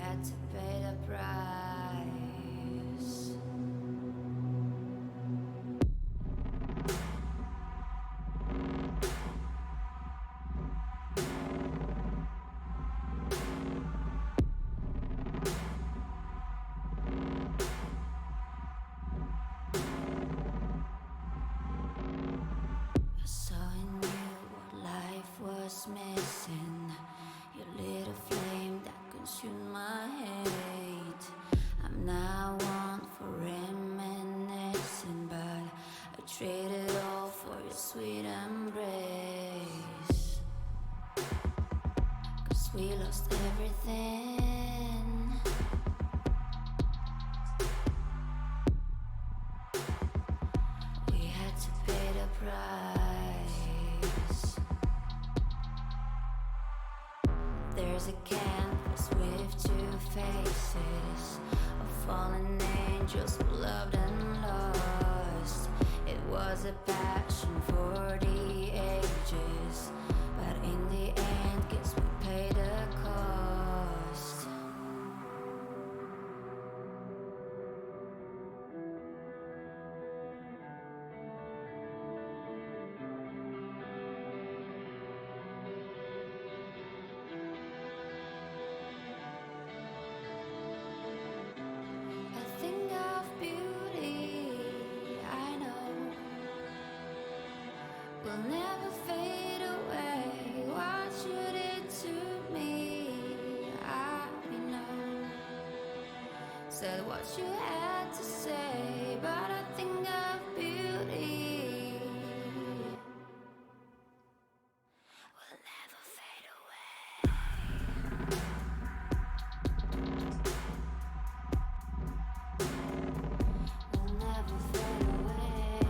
had to pay the price. I saw in you what life was missing. You lit a flame that consumed my hate. I'm now one for reminiscing, but I traded all for your sweet embrace. 'Cause we lost everything. We had to pay the price. There's a canvas with two faces of fallen angels who loved and lost. It was a passion for the ages, but in the end, guess we paid the cost. A thing of beauty, I know, will never fade away. What you did to me, I know. Said what you had to say, but a thing of beauty will never fade away. Will never fade away.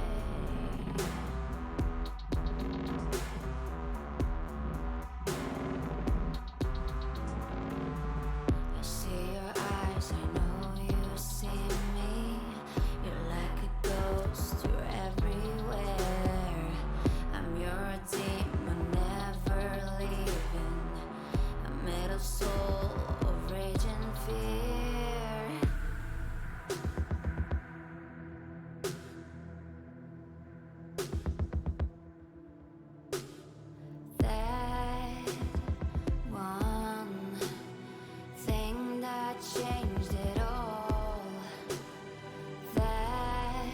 I see your eyes, I know you see me. You're like a ghost, you're everywhere. I'm your demon, never leaving. I'm made of soul, of rage and fear. That one thing that changed it all. That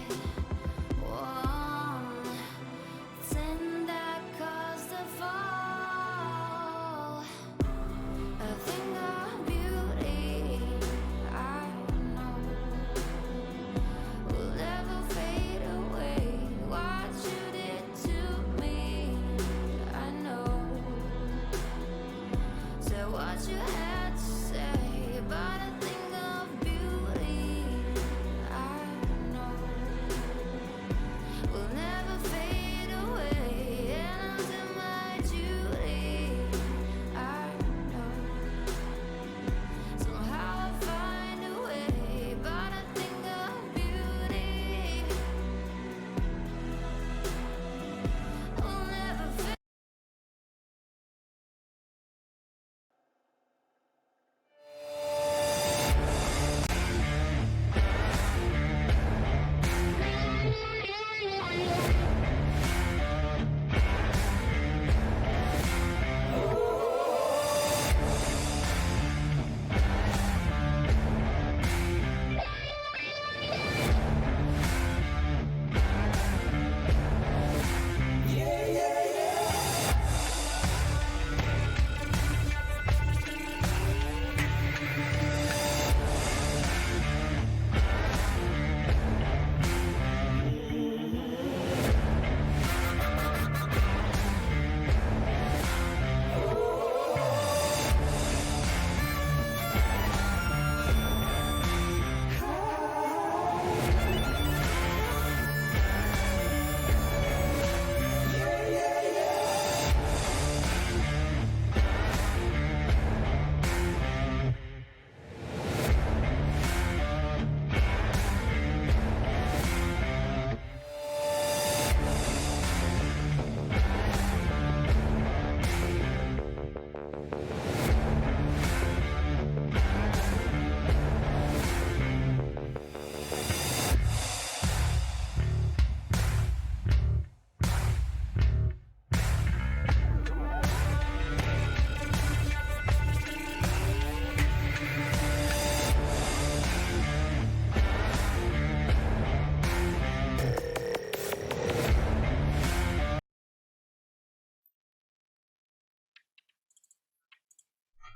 one thing that caused the fall. A thing of beauty, I know, will never fade away. What you did to me, I know. So what you had to say, but a thing of beauty, I know, will never fade away. And until my duty, I know. Somehow I find a way, but a thing of beauty will never fade.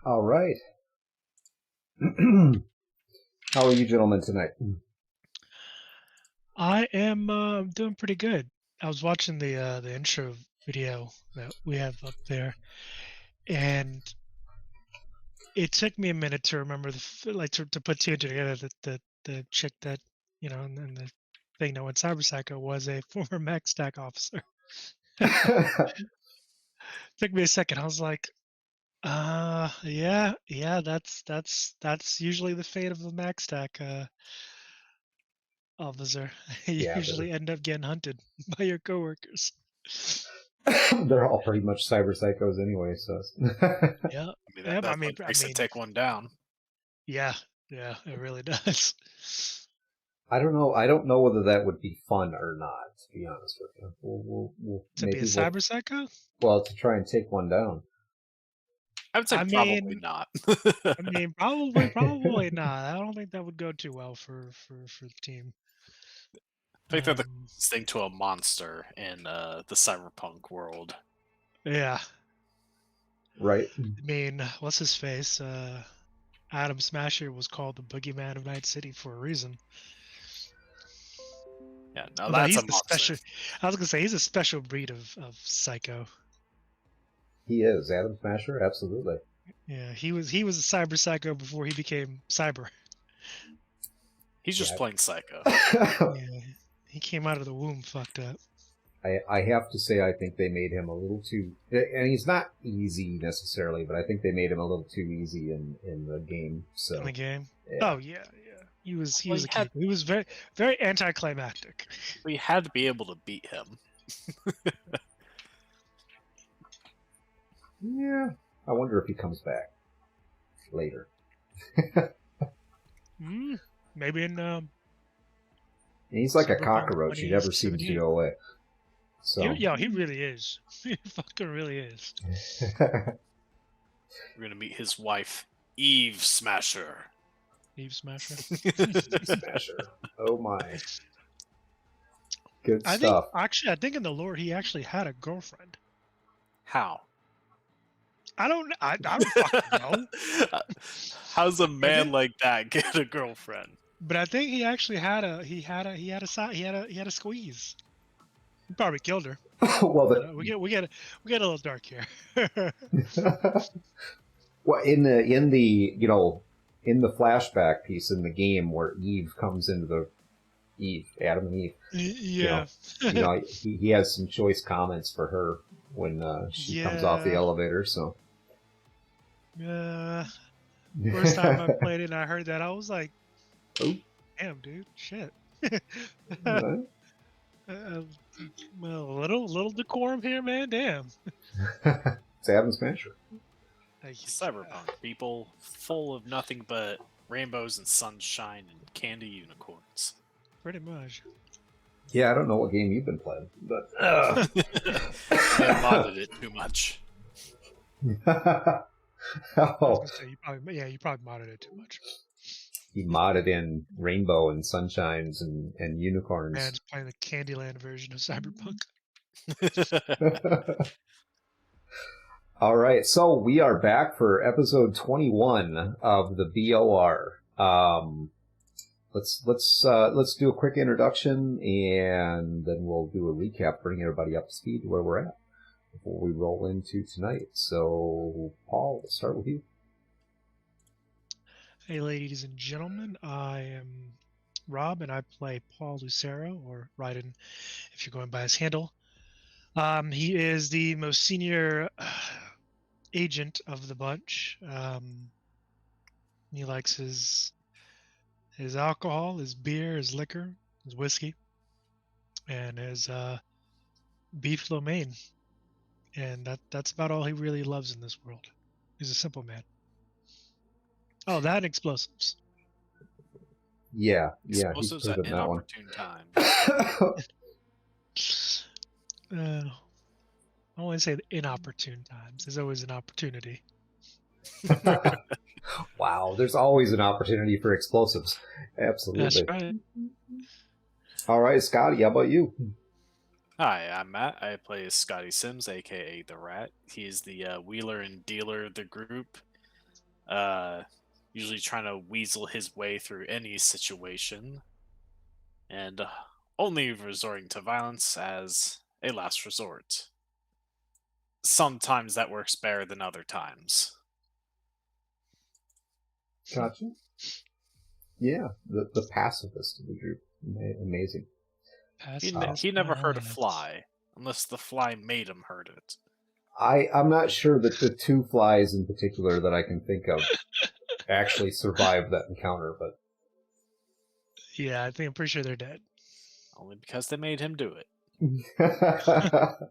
All right. How are you gentlemen tonight? I am doing pretty good. I was watching the intro video that we have up there, and it took me a minute to remember to put two together that the chick that and the thing that went Cyber Psycho was a former Mac Stack officer. Took me a second. I was like, yeah, that's usually the fate of a Mac Stack officer. You Yeah, usually end up getting hunted by your coworkers. they're all pretty much cyber psychos anyway. So Yeah. I mean, Yep. that's what makes it take one down. Yeah, yeah, it really does. I don't know. I don't know whether that would be fun or not. To be honest with you, we'll To be a cyber psycho? to try and take one down. I would say I probably mean, not. probably not. I don't think that would go too well for the team. I think they're the Um, closest thing to a monster in the cyberpunk world. yeah, Right. I mean, what's his face? Adam Smasher was called the boogeyman of Night City for a reason. Yeah, no, Although that's he's a the monster. special, I was gonna say he's a special breed of psycho. He is Adam Smasher. Absolutely. Yeah, he was a cyber psycho before he became cyber. He's just Yeah. plain psycho. Yeah, he came out of the womb fucked up. I have to say I think they made him a little too, and he's not easy necessarily, but I think they made him a little too easy in the game. So In the game. yeah. Oh yeah, yeah. He was Well, a keeper. He was very anticlimactic. We had to be able to beat him. Yeah. I wonder if he comes back later. Maybe in And he's like a Cyberpunk cockroach. He never seems to 2078. go away. So He really is. He fucking really is. We're gonna meet his wife, Eve Smasher. Eve Smasher. Smasher. Oh my. Good I think stuff. actually, I think in the lore he actually had a girlfriend. How? I don't fucking know. How's a man like that get a girlfriend? But I think he actually had a squeeze. He probably killed her. Well, We get a little dark here. well, in the in the flashback piece in the game where Eve comes into Adam and Eve, Yeah. he has some choice comments for her when she comes off the elevator. So First time I played it and I heard that, I was like, oh, damn, dude, shit. uh, Well, a little decorum here, man. Damn. it's Adam Smasher. Cyberpunk, people full of nothing but rainbows and sunshine and candy unicorns. Pretty much. Yeah, I don't know what game you've been playing, but I modded it too much. I was oh, gonna say, you probably modded it too much. he modded in rainbow and sunshines and unicorns. Man's playing the Candyland version of Cyberpunk. All right, so we are back for episode 21 of the BOR. Let's do a quick introduction and then we'll do a recap, bring everybody up to speed to where we're at before we roll into tonight. So, Paul, we'll start with you. Hey, ladies and gentlemen, I am Rob, and I play Paul Lucero, or Ryden, if you're going by his handle. He is the most senior agent of the bunch. He likes his alcohol, his beer, his liquor, his whiskey, and his beef lo mein. And that's about all he really loves in this world. He's a simple man. Oh, that and explosives. Yeah, Explosives he's at proven that one. inopportune times. I wouldn't say inopportune times. There's always an opportunity. Wow, there's always an opportunity for explosives. Absolutely. That's right. All right, Scotty, how about you? Hi, I'm Matt. I play Scotty Sims, aka the Rat. He is the wheeler and dealer of the group. usually trying to weasel his way through any situation, and only resorting to violence as a last resort. Sometimes that works better than other times. Gotcha. Yeah, the pacifist of the group. Amazing. He never hurt a fly, unless the fly made him hurt it. I'm not sure that the 2 flies in particular that I can think of actually survived that encounter, but Yeah, I'm pretty sure they're dead. Only because they made him do it. the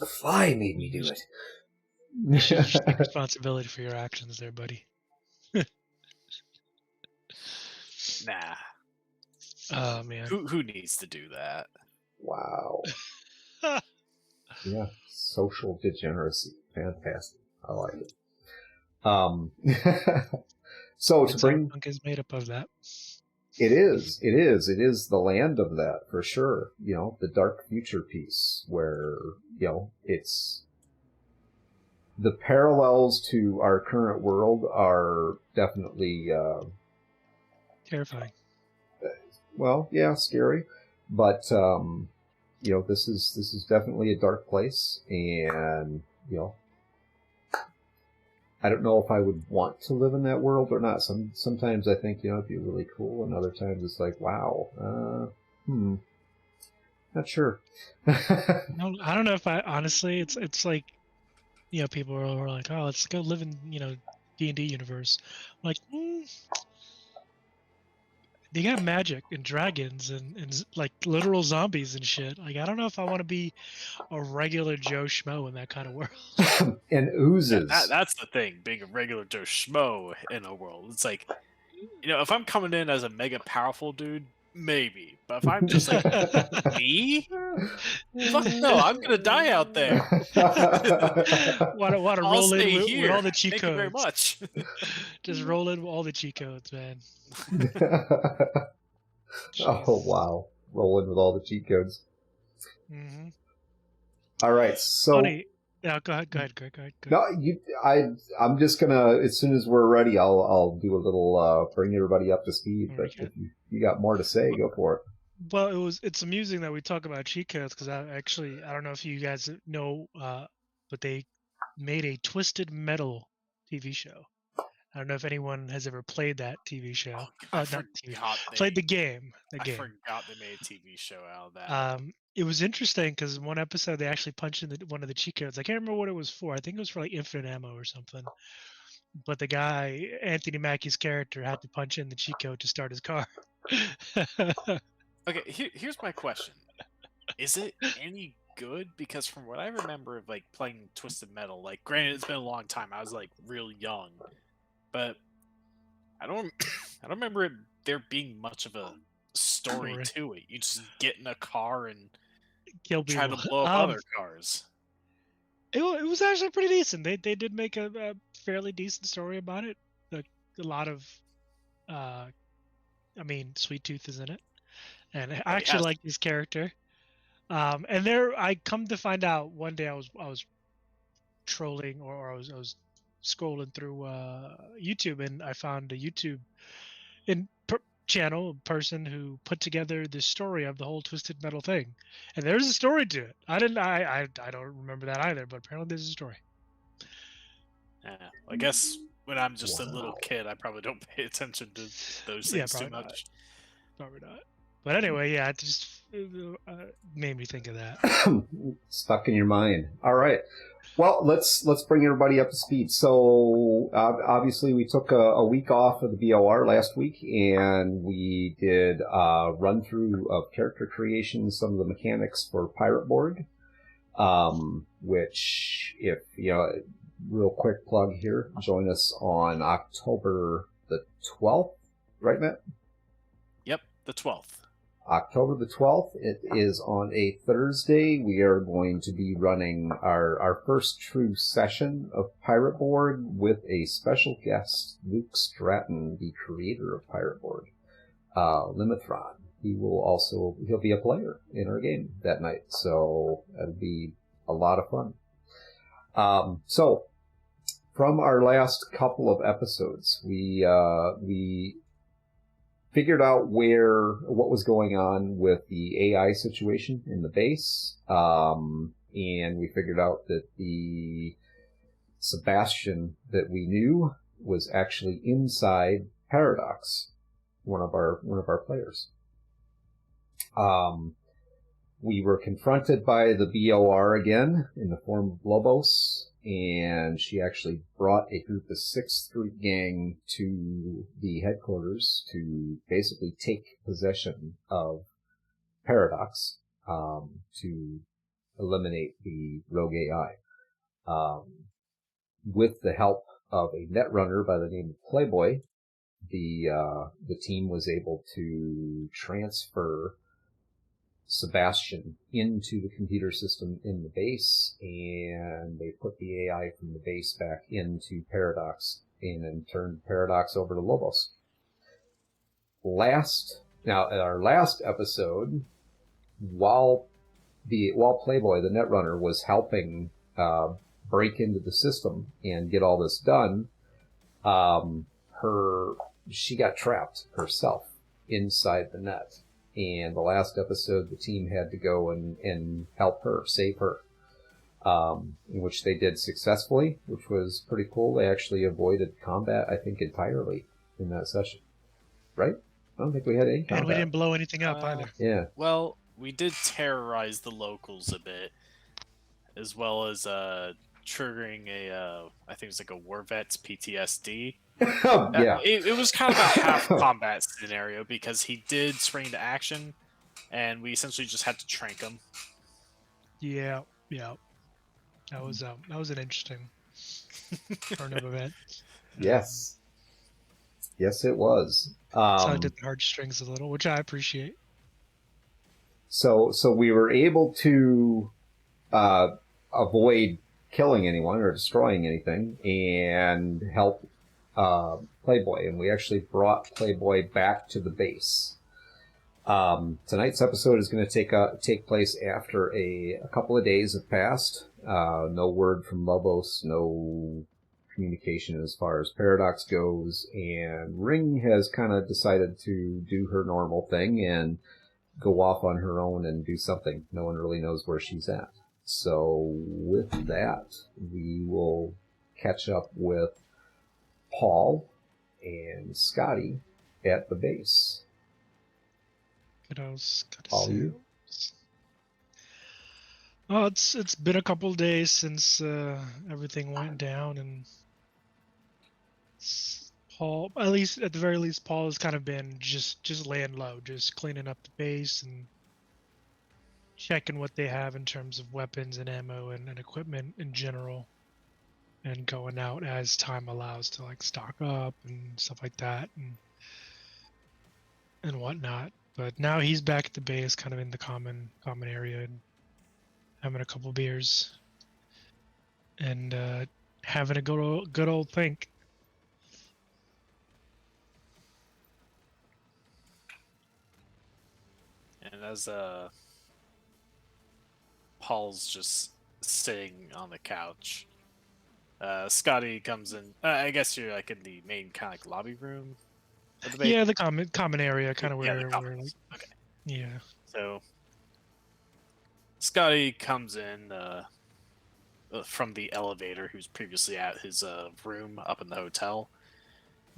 fly made me do it. You should take responsibility for your actions there, buddy. Nah. Oh, man. Who needs to do that? Wow. Yeah, social degeneracy. Fantastic. I like it. So to bring Cyberpunk is made up of that. It is the land of that for sure. The dark future piece where, it's the parallels to our current world are definitely, Terrifying. well, yeah, scary, but, this is definitely a dark place, and, I don't know if I would want to live in that world or not. Sometimes I think, it'd be really cool, and other times it's like, wow, not sure. No, I don't know if I honestly. It's like, people are like, oh, let's go live in D&D universe. I'm like, they got magic and dragons and like literal zombies and shit. Like, I don't know if I want to be a regular Joe Schmo in that kind of world. And oozes. That's the thing, being a regular Joe Schmo in a world. It's like, if I'm coming in as a mega powerful dude, maybe. But if I'm just like, me? Fuck no, I'm gonna die out there. want to I'll roll in stay with here. all the cheat Thank codes. you very much. Just roll in with all the cheat codes, man. Oh, wow. Roll in with all the cheat codes. Mm-hmm. All right, so... Funny. Yeah, go ahead. No, I'm just gonna, as soon as we're ready, I'll do a little, bring everybody up to speed, but if you got more to say, go for it. Well, it's amusing that we talk about cheat codes, because I don't know if you guys know, but they made a Twisted Metal TV show. I don't know if anyone has ever played that TV show. Played the game. I forgot they made a TV show out of that. It was interesting because in one episode they actually punched in one of the cheat codes. I can't remember what it was for. I think it was for like infinite ammo or something. But the guy, Anthony Mackie's character, had to punch in the cheat code to start his car. Okay, here's my question: is it any good? Because from what I remember of like playing Twisted Metal, like granted it's been a long time. I was like real young, but I don't remember there being much of a story to it. You just get in a car and try to blow up other cars. It was actually pretty decent. They did make a fairly decent story about it. A lot of, Sweet Tooth is in it, and I actually like his character. And I come to find out one day I was trolling or I was scrolling through YouTube, and I found a YouTube person who put together the story of the whole Twisted Metal thing, and there's a story to it. I don't remember that either, but apparently there's a story. I guess when I'm just a little kid, I probably don't pay attention to those things too much. Probably not. But anyway, yeah, it just made me think of that. Stuck in your mind. All right. Well, let's bring everybody up to speed. So, obviously, we took a week off of the BOR last week, and we did a run-through of character creation, some of the mechanics for Pirate Board, which, if, real quick plug here, join us on October the 12th, right, Matt? Yep, the 12th. October the 12th. It is on a Thursday. We are going to be running our first true session of Pirate Board with a special guest, Luke Stratton, the creator of Pirate Board, Limithron. He'll be a player in our game that night, so that'll be a lot of fun. So, from our last couple of episodes, we figured out what was going on with the AI situation in the base, and we figured out that the Sebastian that we knew was actually inside Paradox, one of our players. We were confronted by the BOR again in the form of Lobos, and she actually brought a group of 6th Street gang to the headquarters to basically take possession of Paradox, to eliminate the rogue AI. With the help of a netrunner by the name of Playboy, the team was able to transfer Sebastian into the computer system in the base, and they put the AI from the base back into Paradox and then turned Paradox over to Lobos. Now, in our last episode, while Playboy, the netrunner, was helping break into the system and get all this done, she got trapped herself inside the net. And the last episode, the team had to go and help her, save her, in which they did successfully, which was pretty cool. They actually avoided combat, I think, entirely in that session. Right? I don't think we had any combat. And we didn't blow anything up either. Yeah. Well, we did terrorize the locals a bit, as well as triggering I think it was like a war vet's PTSD. Yeah. It was kind of a half combat scenario because he did spring into action, and we essentially just had to trank him. Yeah. That was an interesting turn of events. Yes. Yes, it was. So I did the heartstrings a little, which I appreciate. So we were able to avoid killing anyone or destroying anything and help Playboy, and we actually brought Playboy back to the base. Tonight's episode is going to take place after a couple of days have passed. No word from Lobos, no communication as far as Paradox goes, and Ring has kind of decided to do her normal thing and go off on her own and do something. No one really knows where she's at. So with that, we will catch up with Paul and Scotty at the base. All you? Oh, it's been a couple days since everything went down, and Paul, at the very least, Paul has kind of been just laying low, just cleaning up the base and checking what they have in terms of weapons and ammo and equipment in general, and going out as time allows to like stock up and stuff like that and whatnot. But now he's back at the base, kind of in the common area, and having a couple beers and having a good old think. And as Paul's just sitting on the couch, Scotty comes in. I guess you're like in the main kind of like lobby room. Yeah, the common area, kind of where the we're like. Okay. Yeah. So Scotty comes in from the elevator, who's previously at his room up in the hotel.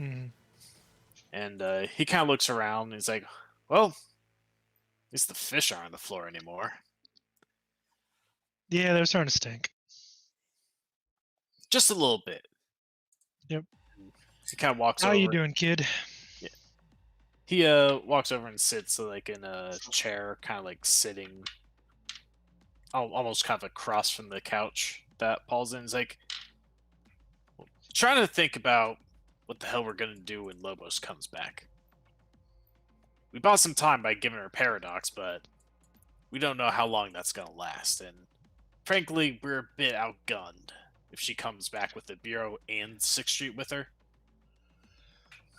Mm. And he kind of looks around and he's like, well, at least the fish aren't on the floor anymore. Yeah, they're starting to stink. Just a little bit. Yep. He kind of walks over. How you doing, kid? Yeah. He walks over and sits like in a chair, kind of like sitting almost kind of across from the couch that Paul's in. He's like, trying to think about what the hell we're going to do when Lobos comes back. We bought some time by giving her Paradox, but we don't know how long that's going to last. And frankly, we're a bit outgunned if she comes back with the Bureau and 6th Street with her.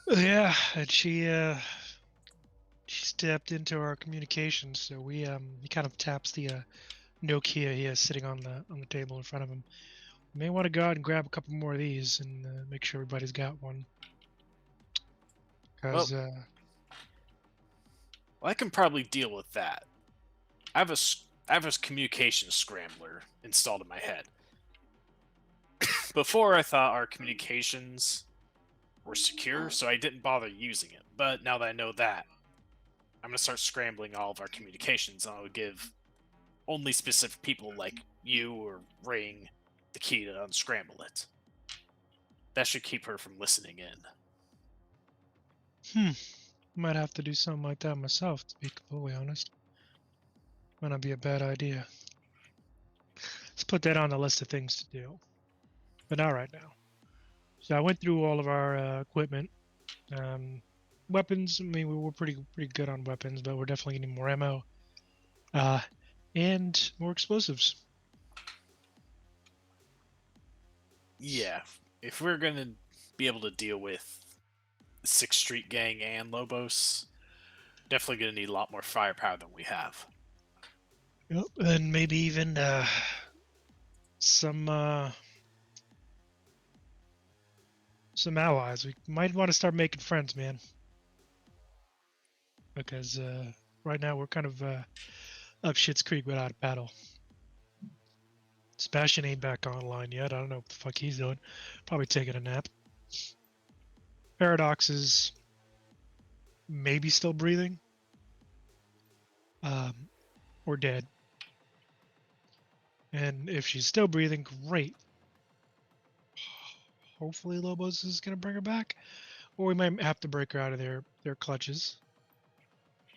Yeah, and she stepped into our communications, so he kind of taps the Nokia he has sitting on the table in front of him. may want to go out and grab a couple more of these and make sure everybody's got one. Well, Because I can probably deal with that. I have a communication scrambler installed in my head. Before, I thought our communications were secure, so I didn't bother using it. But now that I know that, I'm going to start scrambling all of our communications, and I'll give only specific people like you or Ring the key to unscramble it. That should keep her from listening in. might have to do something like that myself, to be completely honest. Might not be a bad idea. Let's put that on the list of things to do. But not right now. So I went through all of our equipment. Weapons, I mean, we were pretty good on weapons, but we're definitely getting more ammo. And more explosives. Yeah, if we're going to be able to deal with 6th Street Gang and Lobos, definitely going to need a lot more firepower than we have. Yep, and maybe even some allies. We might want to start making friends, man. Because right now we're kind of up shit's creek without a paddle. Sebastian ain't back online yet. I don't know what the fuck he's doing. Probably taking a nap. Paradox is maybe still breathing. Or dead. And if she's still breathing, great. Hopefully Lobos is going to bring her back. Or we might have to break her out of their clutches.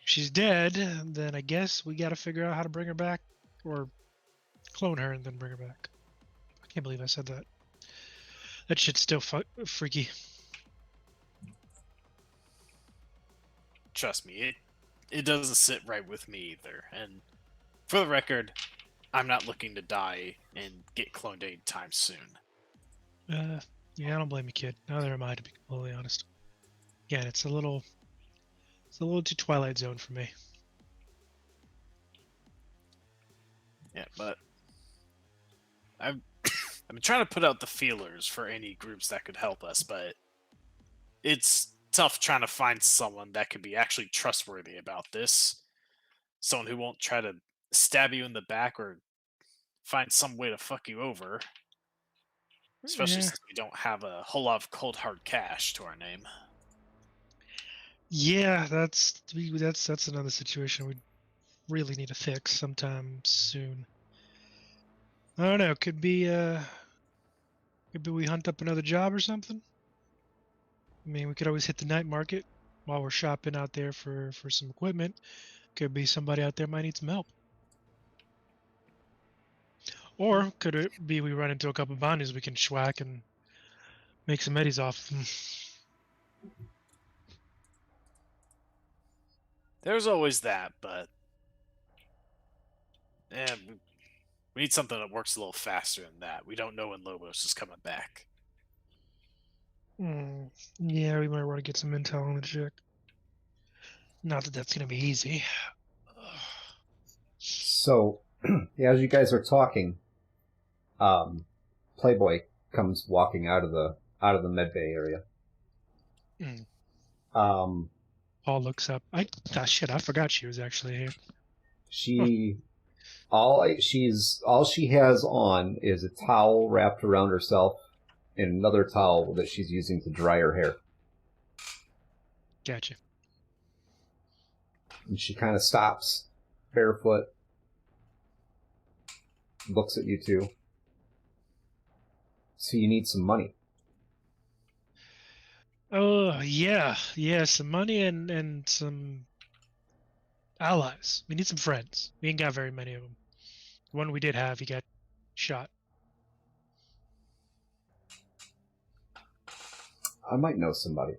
If she's dead, then I guess we got to figure out how to bring her back. Or clone her and then bring her back. I can't believe I said that. That shit's still freaky. Trust me, it doesn't sit right with me either. And for the record, I'm not looking to die and get cloned anytime soon. Yeah, I don't blame you, kid. Neither am I, to be completely honest. Again, it's a little too Twilight Zone for me. Yeah, but I've been trying to put out the feelers for any groups that could help us, but it's tough trying to find someone that could be actually trustworthy about this. Someone who won't try to stab you in the back or find some way to fuck you over. Especially Yeah. since we don't have a whole lot of cold hard cash to our name. Yeah, that's another situation we really need to fix sometime soon. I don't know. Could be we hunt up another job or something. I mean, we could always hit the night market while we're shopping out there for some equipment. Could be somebody out there might need some help. Or could it be we run into a couple of bounties we can schwack and make some eddies off them? There's always that, but we need something that works a little faster than that. We don't know when Lobos is coming back. Yeah, we might want to get some intel on the chick. Not that that's going to be easy. So, as you guys are talking, Playboy comes walking out of the medbay area. Paul looks up. I forgot she was actually here. All she has on is a towel wrapped around herself and another towel that she's using to dry her hair. Gotcha. And she kind of stops, barefoot, looks at you two. So you need some money. Oh, yeah, some money and some allies. We need some friends. We ain't got very many of them. The one we did have, he got shot. I might know somebody.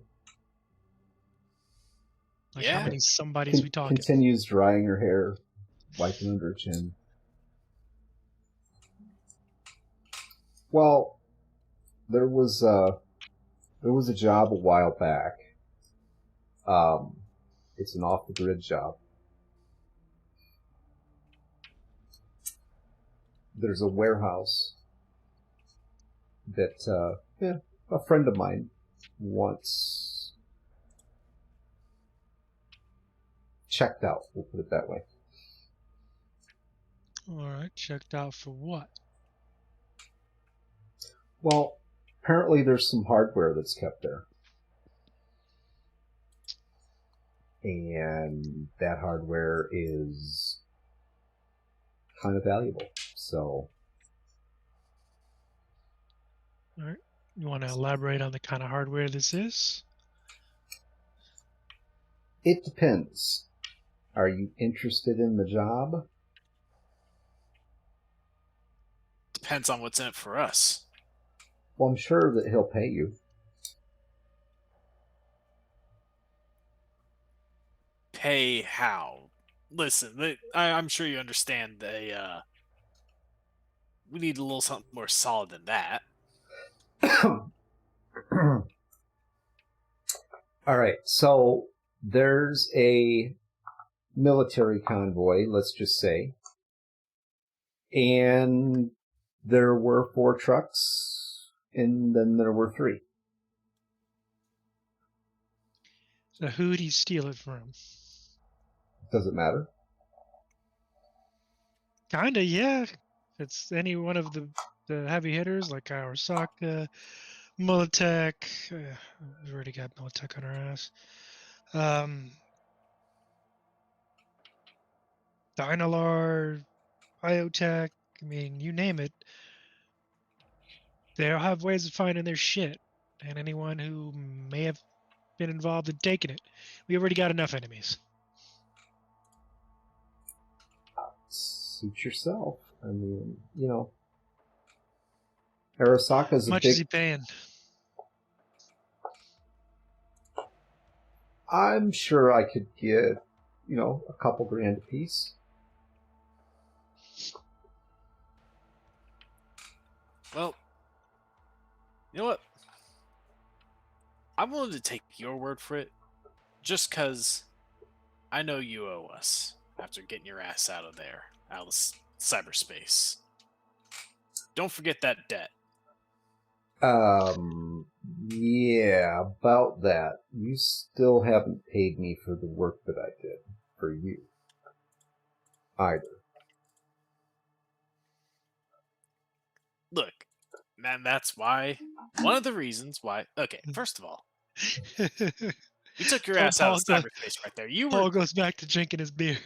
Like, how many somebodies we talking? Continues drying her hair, wiping under her chin. Well, there was a job a while back. It's an off-the-grid job. There's a warehouse that a friend of mine wants checked out. We'll put it that way. All right, checked out for what? Well, apparently there's some hardware that's kept there. And that hardware is kind of valuable. So, all right, you want to elaborate on the kind of hardware this is? it depends. Are you interested in the job? Depends on what's in it for us. Well, I'm sure that he'll pay you. Pay how? Listen, I'm sure you understand we need a little something more solid than that. All right, so there's a military convoy, let's just say, and there were 4 trucks, and then there were 3. So who'd he steal it from? Does it matter? Kinda, yeah. If it's any one of the heavy hitters like Arasaka, Militech. We've already got Militech on our ass. Dynalar, Biotech. I mean, you name it. They'll have ways of finding their shit. And anyone who may have been involved in taking it. We already got enough enemies. Suit yourself. I mean, Arasaka's How a much big... is he paying? I'm sure I could get, a couple grand a piece. Well, you know what? I'm willing to take your word for it, just because I know you owe us after getting your ass out of there, out of cyberspace. Don't forget that debt. Yeah, about that. You still haven't paid me for the work that I did for you. Either. Look, man, that's why. One of the reasons why. Okay, first of all, you took your ass out of cyberspace right there. You were. Paul goes back to drinking his beer.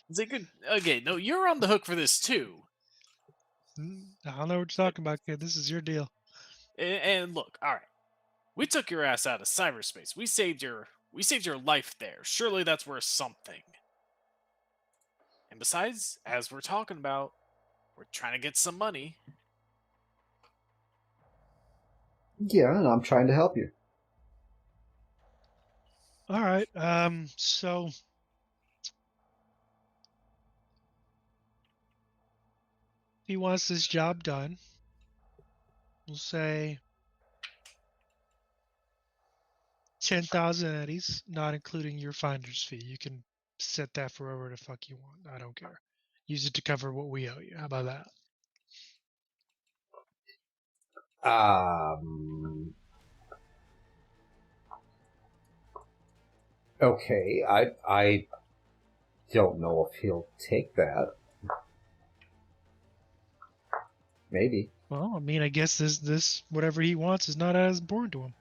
Is it good? Okay, no, you're on the hook for this too. I don't know what you're talking about, kid. This is your deal. And look, all right, we took your ass out of cyberspace. We saved your life there. Surely that's worth something. And besides, as we're talking about, we're trying to get some money. Yeah, and I'm trying to help you. All right. So he wants this job done. We'll say 10,000 eddies, not including your finder's fee. You can set that for whatever the fuck you want. I don't care. Use it to cover what we owe you. How about that? Okay, I don't know if he'll take that. Maybe. Well, I mean, I guess this whatever he wants is not as important to him.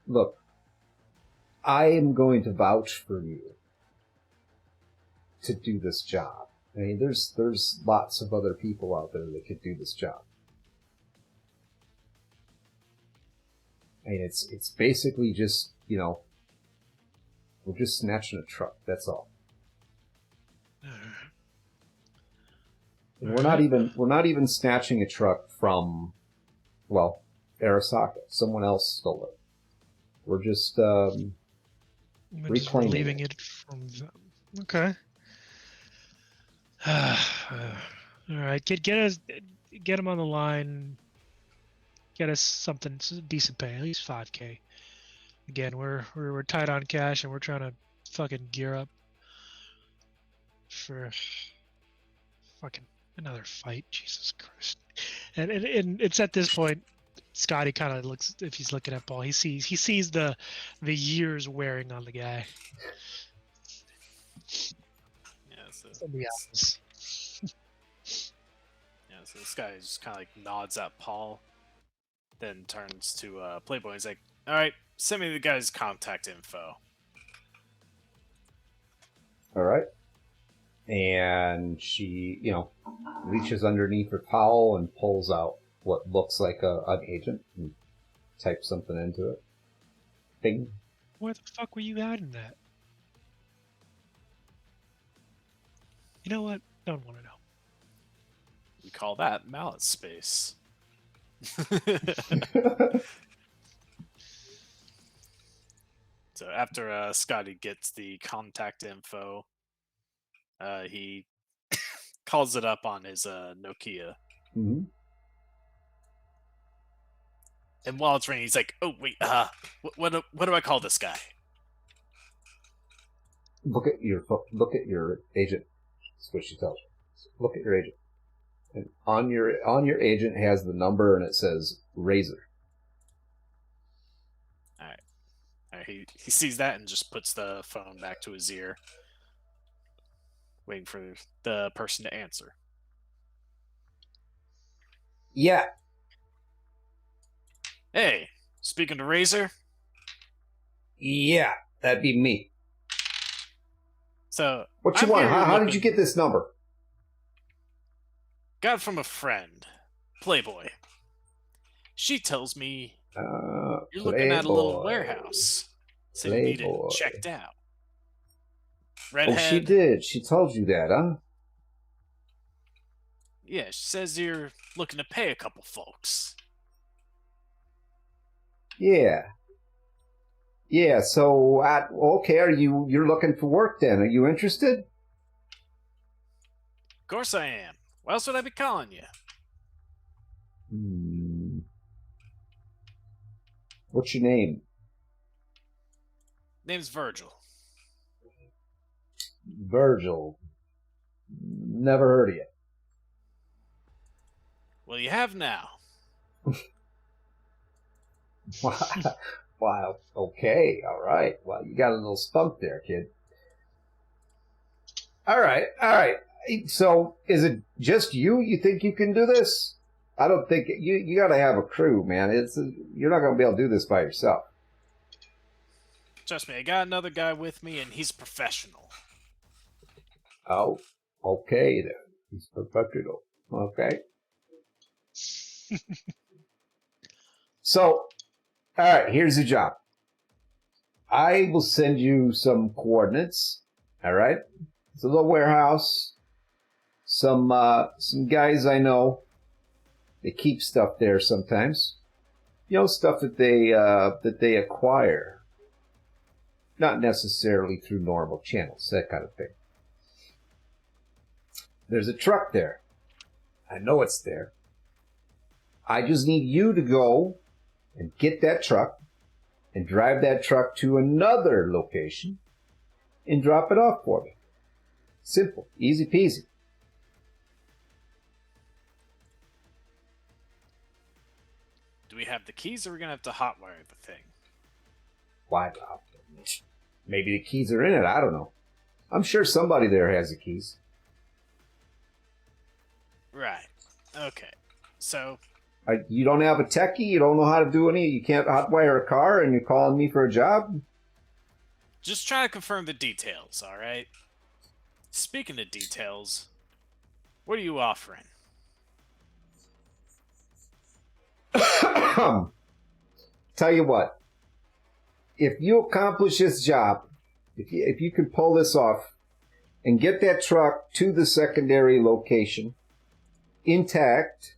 Look, I am going to vouch for you to do this job. I mean, there's lots of other people out there that could do this job. I mean, it's basically just, we're just snatching a truck. That's all. And we're not even snatching a truck from, well, Arasaka. Someone else stole it. We're just reclaiming relieving it from them. Okay. All right, get him on the line. Get us something decent pay, at least 5K. Again, we're tight on cash and we're trying to fucking gear up. for fucking another fight. Jesus Christ. And it's at this point Scotty kind of looks, if he's looking at Paul, he sees the years wearing on the guy. Yeah, so, In the eyes. yeah, so this guy just kind of like nods at Paul, then turns to Playboy. He's like, "All right, send me the guy's contact info." All right. And she, reaches underneath her towel and pulls out what looks like an agent and types something into it. Bing. Where the fuck were you hiding that? You know what? Don't want to know. We call that mallet space. So after Scotty gets the contact info, he calls it up on his Nokia. Mm-hmm. And while it's ringing, he's like, "Oh wait, what do I call this guy?" Look at your agent. That's what she tells you. Look at your agent. And on your agent has the number and it says Razor. All right, he sees that and just puts the phone back to his ear, waiting for the person to answer. Yeah. Hey, speaking to Razor. Yeah, that'd be me. So What you I'm want? here How did looking- you get this number? Got it from a friend, Playboy. She tells me you're looking at a little warehouse. So you need it Playboy. checked out. Oh, Redhead. she did. She told you that, huh? Yeah, she says you're looking to pay a couple folks. Yeah. Yeah, so, okay, you're looking for work then? Are you interested? Of course I am. Why else would I be calling you? What's your name? Name's Virgil. Virgil. Never heard of you. Well, you have now. Wow. Okay. All right. Well, you got a little spunk there, kid. All right. So, is it just you? You think you can do this? I don't think you got to have a crew, man. You're not going to be able to do this by yourself. Trust me, I got another guy with me, and he's professional. Oh, okay then. He's professional. Okay. So, all right, here's the job. I will send you some coordinates. All right, it's a little warehouse. Some guys I know. They keep stuff there sometimes. Stuff that they acquire. Not necessarily through normal channels, that kind of thing. There's a truck there. I know it's there. I just need you to go and get that truck and drive that truck to another location and drop it off for me. Simple. Easy peasy. Do we have the keys, or are we going to have to hotwire the thing? Why not? Maybe the keys are in it. I don't know. I'm sure somebody there has the keys. Right. Okay. So, You don't have a techie? You don't know how to do any? You can't hotwire a car and you're calling me for a job? just trying to confirm the details, alright? Speaking of details, what are you offering? Tell you what. If you accomplish this job, if you can pull this off and get that truck to the secondary location intact,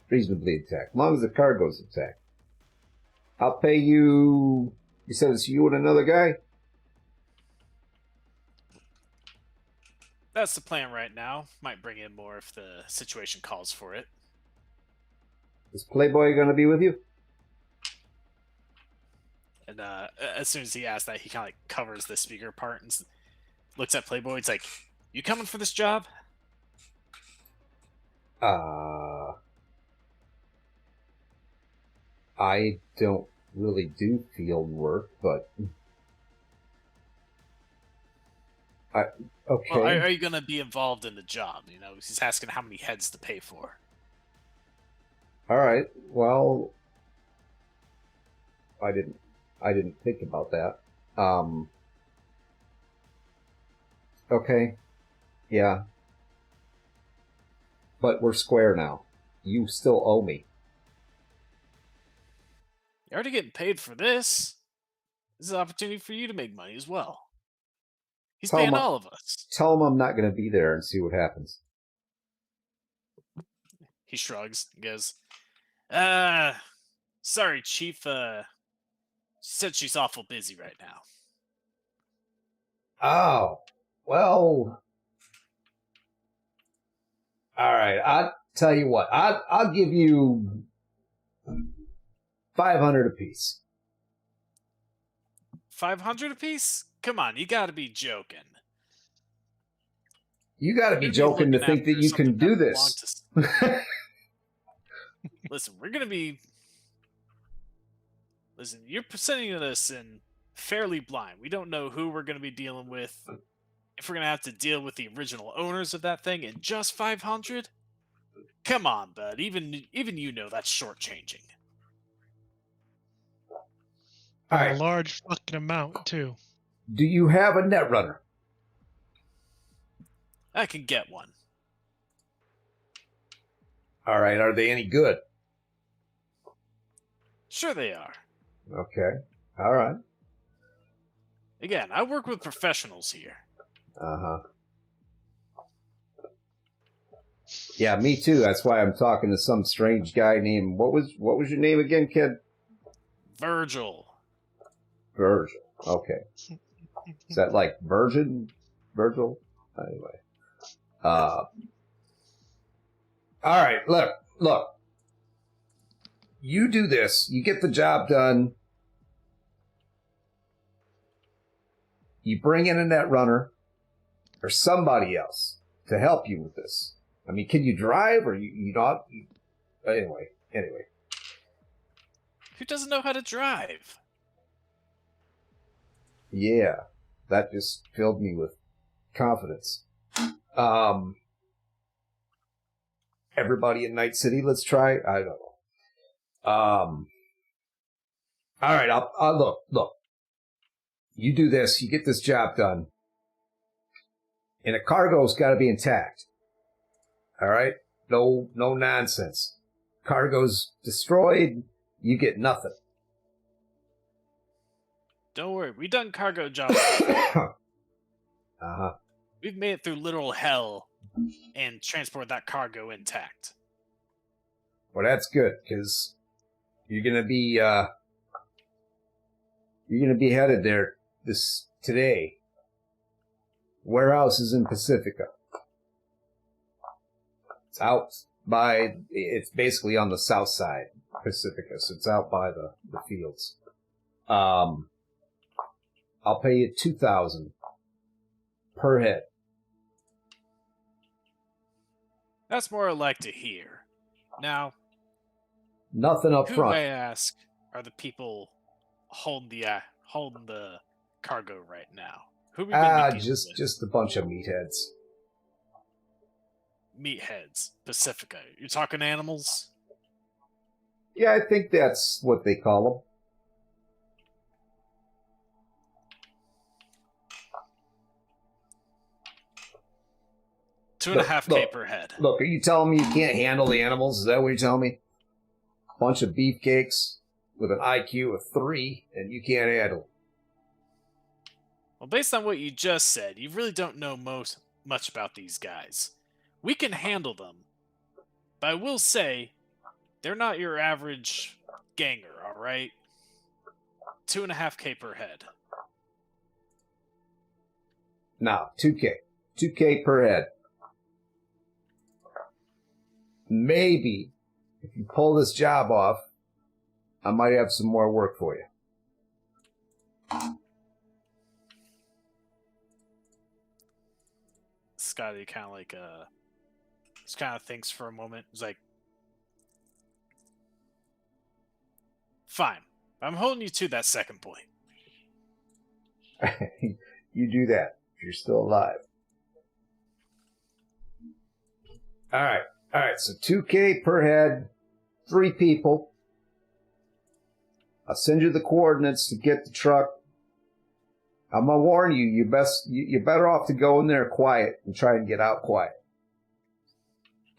reasonably intact, as long as the cargo's intact, I'll pay you. You said it's you and another guy? That's the plan right now. Might bring in more if the situation calls for it. Is Playboy going to be with you? And as soon as he asks that, he kind of like covers the speaker part and looks at Playboy. It's like, You coming for this job? I don't really do field work, but okay. Well, are you going to be involved in the job? You know, he's asking how many heads to pay for. All right. Well, I didn't think about that. Okay. Yeah. But we're square now. You still owe me. You're already getting paid for this. This is an opportunity for you to make money as well. He's paying all of us. Tell him I'm not going to be there and see what happens. He shrugs and goes, sorry, Chief. Said she's awful busy right now. Oh, well. All right. I'll tell you what. I'll give you 500 apiece. 500 apiece? Come on, you gotta be joking. You gotta be joking to think that you can do this. Listen, we're gonna be... Listen, you're presenting us in fairly blind. We don't know who we're gonna be dealing with. If we're gonna have to deal with the original owners of that thing and just 500? Come on, bud. Even you know that's shortchanging. All right. A large fucking amount, too. Do you have a netrunner? I can get one. All right. Are they any good? Sure they are. Okay. All right. Again, I work with professionals here. Uh-huh. Yeah, me too. That's why I'm talking to some strange guy named... What was your name again, kid? Virgil. Virgil. Okay. Is that like Virgin? Virgil? Anyway. All right, look. You do this. You get the job done. You bring in a netrunner or somebody else to help you with this. I mean, can you drive or you not? Anyway. Who doesn't know how to drive? Yeah, that just filled me with confidence. Everybody in Night City, let's try. I don't know. All right, I'll look. You do this, you get this job done. And the cargo's got to be intact. All right? No nonsense. Cargo's destroyed, you get nothing. Don't worry, we done cargo jobs. Uh-huh. We've made it through literal hell and transport that cargo intact. Well, that's good, because you're gonna be headed there today. Warehouse is in Pacifica. It's basically on the south side of Pacifica, so it's out by the fields. I'll pay you $2,000 per head. That's more I like to hear. Now, nothing up who, front. I ask, are the people holding the cargo right now? Who we gonna be dealing with? Just a bunch of meatheads. Meatheads, Pacifica. You're talking animals? Yeah, I think that's what they call them. $2.5K per head. Look, are you telling me you can't handle the animals? Is that what you're telling me? Bunch of beefcakes with an IQ of 3, and you can't handle them. Well, based on what you just said, you really don't know much about these guys. We can handle them, but I will say, they're not your average ganger, alright? $2.5K per head. No, 2K. 2K per head. Maybe, if you pull this job off, I might have some more work for you. Scotty kind of like just kind of thinks for a moment. He's like, "Fine, I'm holding you to that second point." You do that if you're still alive. All right. So 2K per head, 3 people. I'll send you the coordinates to get the truck. I'm gonna warn you. You're better off to go in there quiet and try and get out quiet.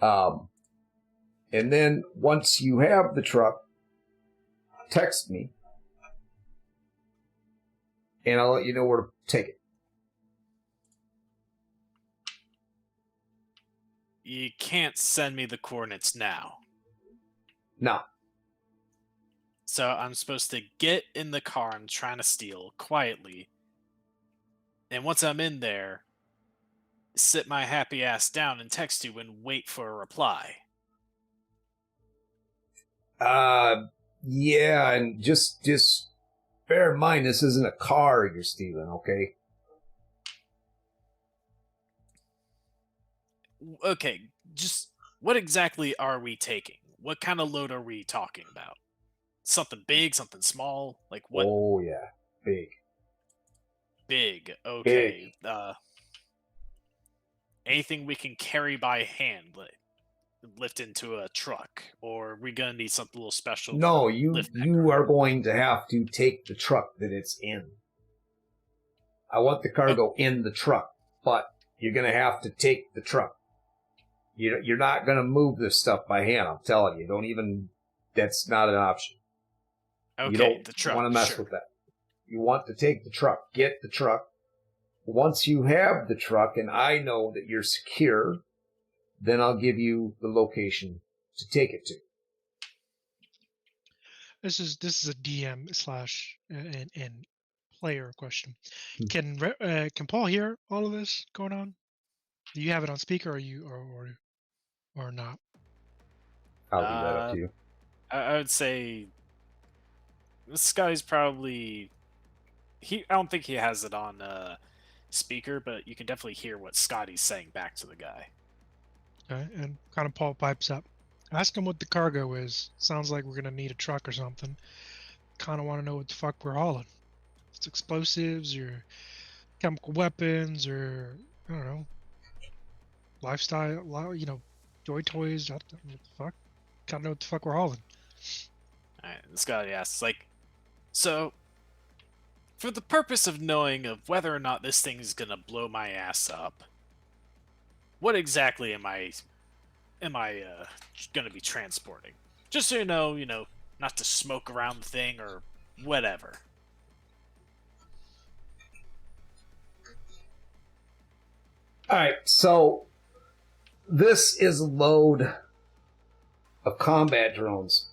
And then once you have the truck, text me, and I'll let you know where to take it. You can't send me the coordinates now. No. So I'm supposed to get in the car I'm trying to steal quietly. And once I'm in there, sit my happy ass down and text you and wait for a reply. Yeah, and just bear in mind this isn't a car you're stealing, okay? Okay, just what exactly are we taking? What kind of load are we talking about? Something big, something small? Like what? Oh yeah, big. Big. Okay. Anything we can carry by hand, like lift into a truck, or are we gonna need something a little special? No, for you lift are going to have to take the truck that it's in. I want the cargo in the truck, but you're going to have to take the truck. You're not going to move this stuff by hand. I'm telling you. That's not an option. Okay, you don't the truck. want to mess sure. with that. You want to take the truck. Get the truck. Once you have the truck and I know that you're secure, then I'll give you the location to take it to. This is a DM slash and player question. Hmm. Can Paul hear all of this going on? Do you have it on speaker, or not? I'll leave that up to you. I would say this guy's probably I don't think he has it on speaker, but you can definitely hear what Scotty's saying back to the guy. Okay, and kind of Paul pipes up. Ask him what the cargo is. Sounds like we're gonna need a truck or something. Kind of want to know what the fuck we're hauling. If it's explosives or chemical weapons or I don't know, lifestyle, joy toys. I don't know what the fuck. Gotta know what the fuck we're hauling. Alright, this guy asks, like, so, for the purpose of knowing of whether or not this thing is gonna blow my ass up, what exactly am I gonna be transporting? Just so you know, not to smoke around the thing or whatever. All right, so this is a load of combat drones.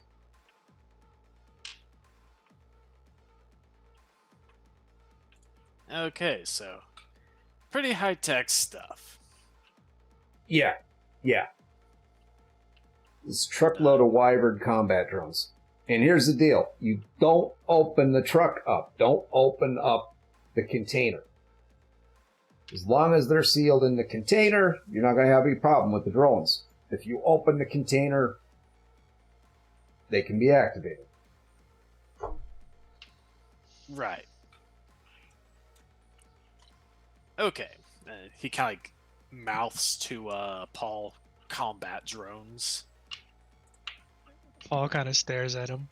Okay, so pretty high-tech stuff. Yeah. This truckload of Wyvern combat drones. And here's the deal. You don't open the truck up. Don't open up the container. As long as they're sealed in the container, you're not going to have any problem with the drones. If you open the container, they can be activated. Right. Okay. He kind of like mouths to Paul, combat drones. Paul kind of stares at him.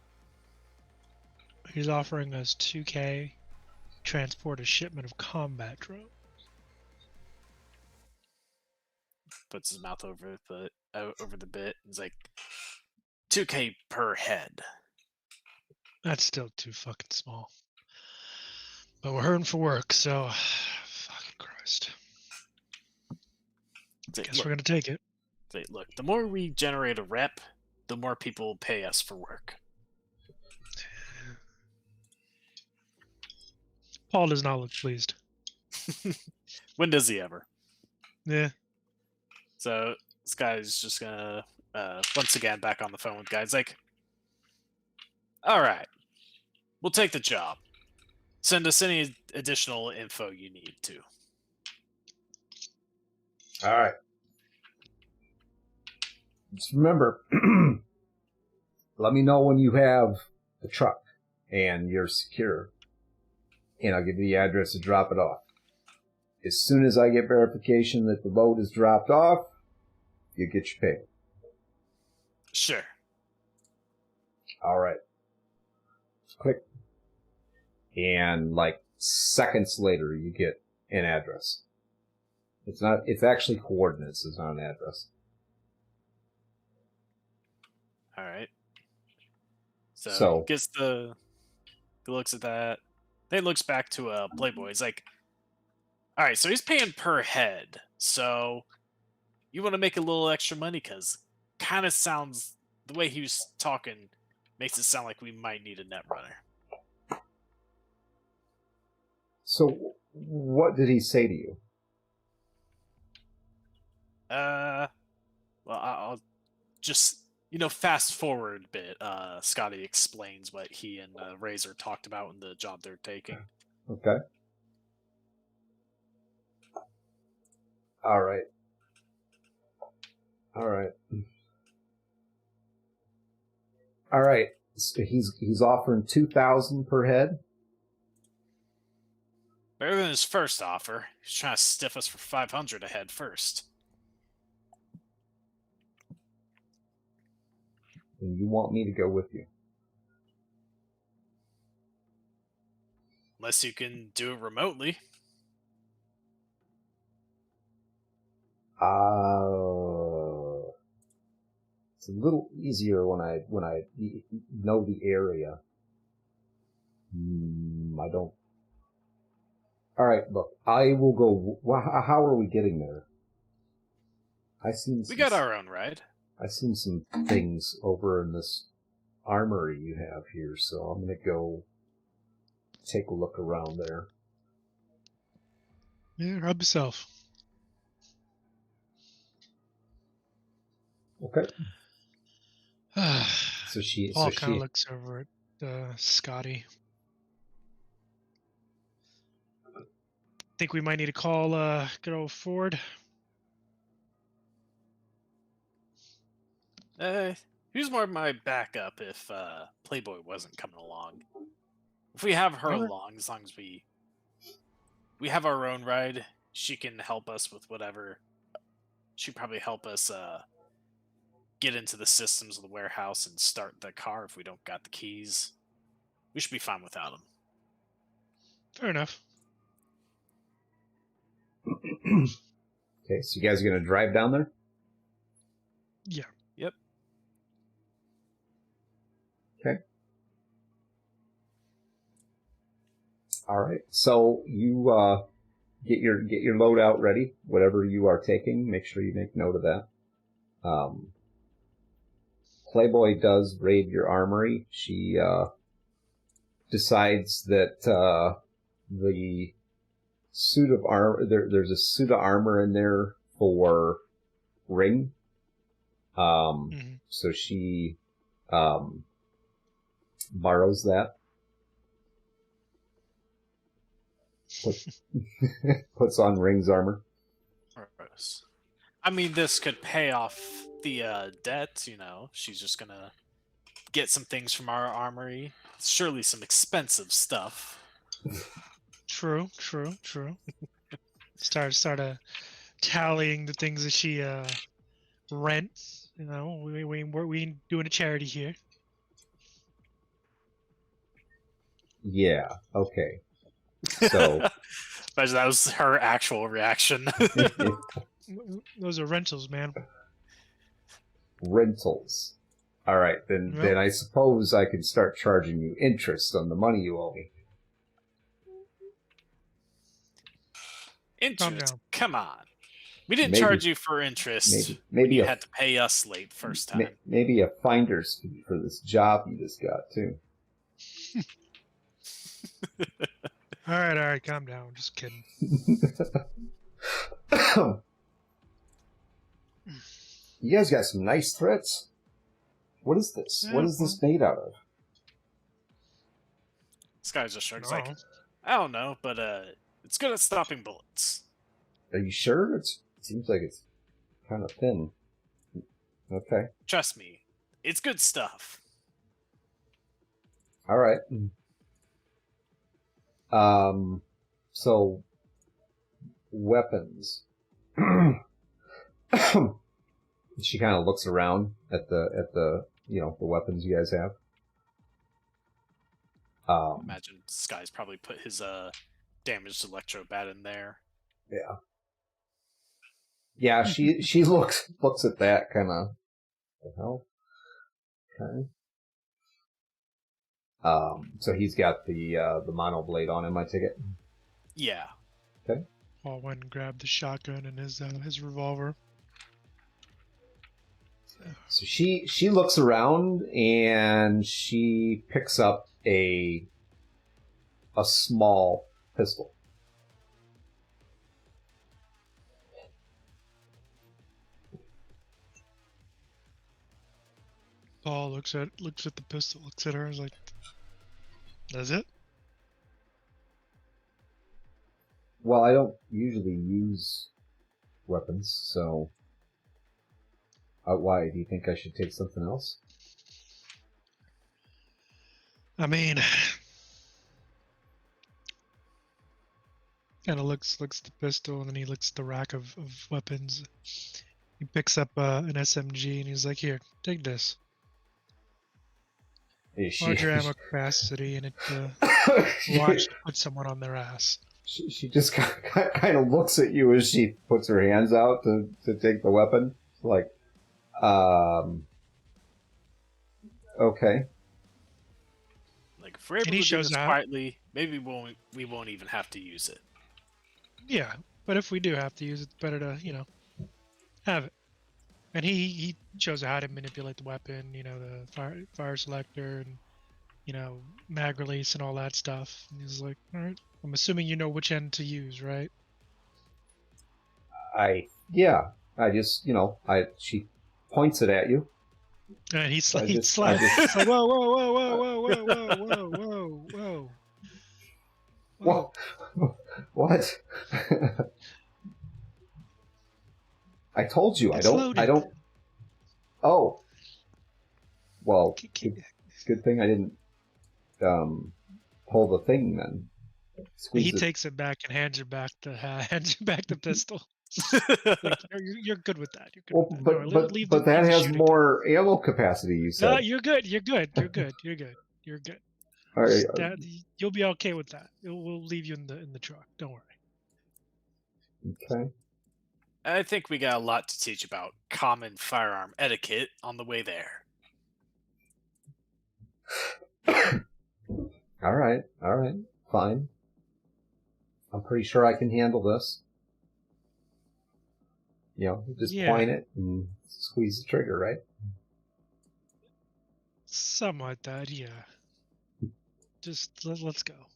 He's offering us 2K to transport a shipment of combat drones. Puts his mouth over the bit. He's like, 2K per head. That's still too fucking small. But we're hurting for work, so fucking Christ. Guess we're gonna take it. Look, the more we generate a rep, the more people will pay us for work. Paul does not look pleased. When does he ever? Yeah. So this guy's just gonna once again back on the phone with guys like, all right, we'll take the job. Send us any additional info you need to. All right. Just remember, let me know when you have the truck and you're secure, and I'll give you the address to drop it off. As soon as I get verification that the load is dropped off, you get your payment. Sure. All right. Click. And like seconds later, you get an address. It's actually coordinates. It's not an address. All right. So gets he looks at that. Then looks back to Playboy. He's like, all right, so he's paying per head. So you want to make a little extra money because kind of sounds, the way he was talking makes it sound like we might need a net runner. So what did he say to you? Well, I'll just, fast forward a bit. Scotty explains what he and Razor talked about in the job they're taking. Okay. All right. So he's offering 2,000 per head. Better than his first offer. He's trying to stiff us for 500 a head first. And you want me to go with you? Unless you can do it remotely. It's a little easier when I know the area. I don't. All right, look, I will go. How are we getting there? We got our own ride. I've seen some things over in this armory you have here, so I'm gonna go take a look around there. Yeah, help yourself. Okay. So Paul kind of looks over at Scotty. Think we might need to call good old Ford. Who's more my backup if Playboy wasn't coming along? If we have her along, as long as we have our own ride, she can help us with whatever. She'd probably help us get into the systems of the warehouse and start the car if we don't got the keys. We should be fine without them. Fair enough. Okay, so you guys are going to drive down there? Yeah. Yep. Okay. All right. So you get your loadout ready. Whatever you are taking, make sure you make note of that. Playboy does raid your armory. She decides that the suit of armor, there's a suit of armor in there for Ring. So she borrows that. Puts on Ring's armor. I mean, this could pay off the debt, She's just gonna get some things from our armory. Surely some expensive stuff. True. Start tallying the things that she rents. We doing a charity here. Yeah. Okay. So but that was her actual reaction. Those are rentals, man. Rentals. All right, then I suppose I can start charging you interest on the money you owe me. Interest? Come on. We didn't charge you for interest. Maybe you had to pay us late first time. Maybe a finder's fee for this job you just got, too. All right, calm down. Just kidding. You guys got some nice threats. What is this? What is this made out of? This guy's just shrugs like, I don't know, but it's good at stopping bullets. Are you sure? Seems like it's kind of thin. Okay. Trust me, it's good stuff. All right. So weapons. She kind of looks around at the the weapons you guys have. Imagine Sky's probably put his damaged electro bat in there. Yeah. Yeah, she looks at that kind of the hell. Okay. So he's got the mono blade on him, I take it. Yeah. Okay. Paul went and grabbed the shotgun and his revolver. So she looks around and she picks up a small pistol. Paul looks at the pistol, looks at her, and is like, "That's it?" Well, I don't usually use weapons, so why do you think I should take something else? I mean, kind of looks at the pistol, and then he looks at the rack of weapons. He picks up an SMG, and he's like, "Here, take this. Larger ammo capacity, and it watch to put someone on their ass." She just kind of looks at you as she puts her hands out to take the weapon. Like, okay. Like, if we're able to do this quietly, maybe we won't even have to use it. Yeah, but if we do have to use it, it's better to, have it. And he shows how to manipulate the weapon, the fire selector and, mag release and all that stuff. And he's like, all right, I'm assuming you know which end to use, right? I just, she points it at you. And he slaps. He's like, whoa, whoa, whoa, whoa, whoa, whoa, whoa, whoa, whoa, whoa. What? I told you, I don't. Oh. Well, good thing I didn't pull the thing then. He takes it back and hands you back the pistol. Like, you're good with that. You're good with that. But that has more ammo capacity, you said. No, you're good. You're good. All right. You'll be okay with that. We'll leave you in the truck. Don't worry. Okay. I think we got a lot to teach about common firearm etiquette on the way there. All right. Fine. I'm pretty sure I can handle this. Just point it and squeeze the trigger, right? Something like that, yeah. Just let's go.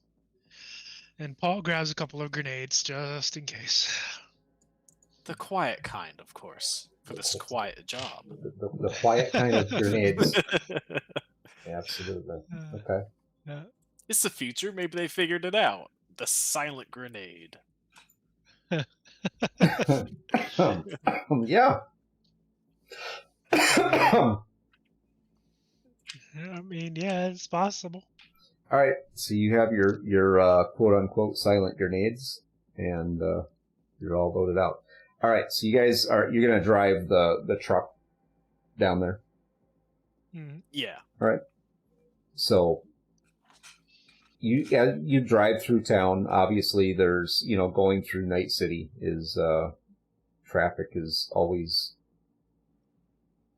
And Paul grabs a couple of grenades just in case. The quiet kind, of course, for this quiet job. The quiet kind of grenades. Absolutely. Okay. It's the future. Maybe they figured it out. The silent grenade. Yeah. I mean, yeah, it's possible. All right, so you have your quote unquote silent grenades, and you're all loaded out. All right, so you're gonna drive the truck down there. Yeah. All right. So you drive through town. Obviously, there's going through Night City is traffic is always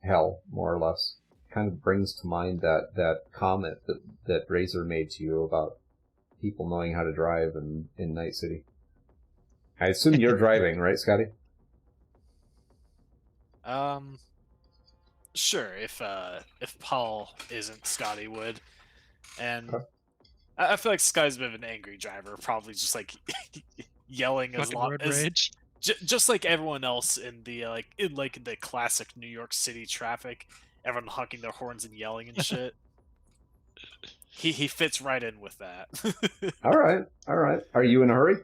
hell, more or less. Kind of brings to mind that comment that Razor made to you about people knowing how to drive in Night City. I assume you're driving, right, Scotty? Sure. If Paul isn't, Scotty would, and Okay. I feel like Sky's a bit of an angry driver, probably just like yelling as long as just like everyone else in the the classic New York City traffic. Everyone honking their horns and yelling and shit. He fits right in with that. All right. Are you in a hurry?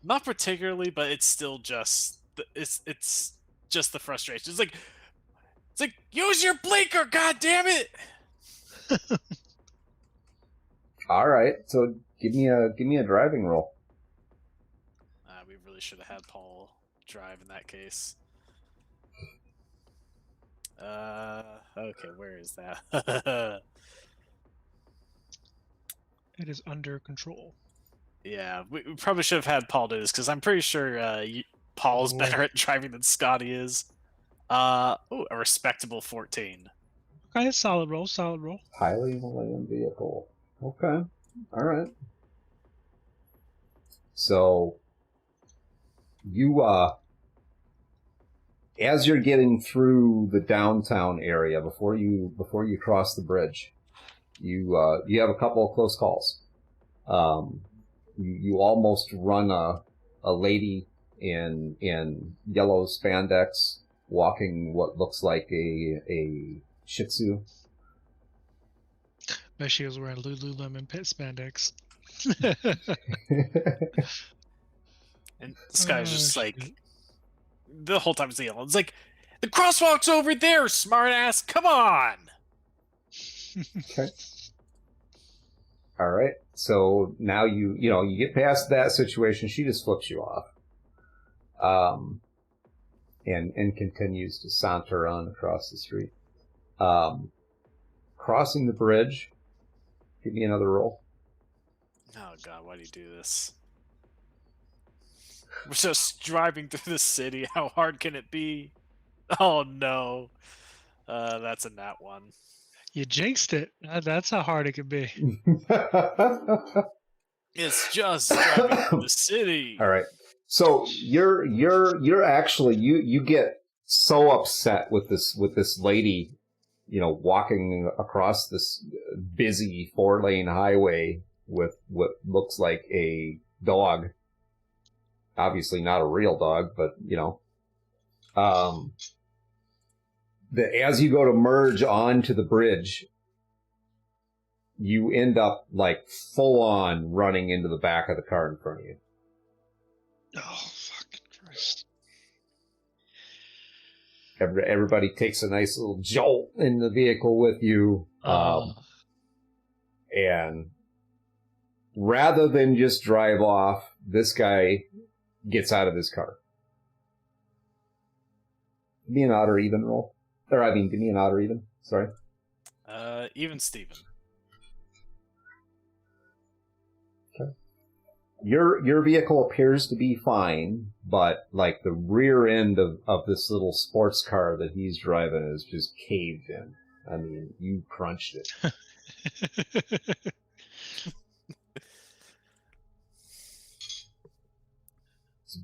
Not particularly, but it's still just it's just the frustration. It's like use your blinker, god damn it! All right, so give me a driving roll. We really should have had Paul drive in that case. Okay, where is that? It is under control. Yeah, we probably should have had Paul do this because I'm pretty sure Paul's Ooh. better at driving than Scotty is. A respectable 14. Okay, solid roll, solid roll. Piloting a land vehicle. Okay. All right. So you as you're getting through the downtown area before you cross the bridge, you have a couple of close calls. You almost run a lady in yellow spandex walking what looks like a Shih Tzu. Bet she was wearing Lululemon pit spandex. And this guy's just shit. like, the whole time it's yelling. It's like, the crosswalk's over there, smartass. Come on. Okay. All right. So now you get past that situation. She just flips you off, and continues to saunter on across the street. Crossing the bridge. Give me another roll. Oh god, why do you do this? We're just driving through the city. How hard can it be? Oh no. That's a nat 1. You jinxed it. That's how hard it can be. It's just driving through the city. All right. So you're actually you get so upset with this lady, walking across this busy 4-lane highway with what looks like a dog. Obviously not a real dog, but as you go to merge onto the bridge, you end up like full on running into the back of the car in front of you. Oh, fucking Christ. Everybody takes a nice little jolt in the vehicle with you. And rather than just drive off, this guy gets out of his car. Give me an odd or even roll. Give me an odd or even. Sorry. Even Steven. Okay. Your vehicle appears to be fine, but like the rear end of this little sports car that he's driving is just caved in. I mean, you crunched it.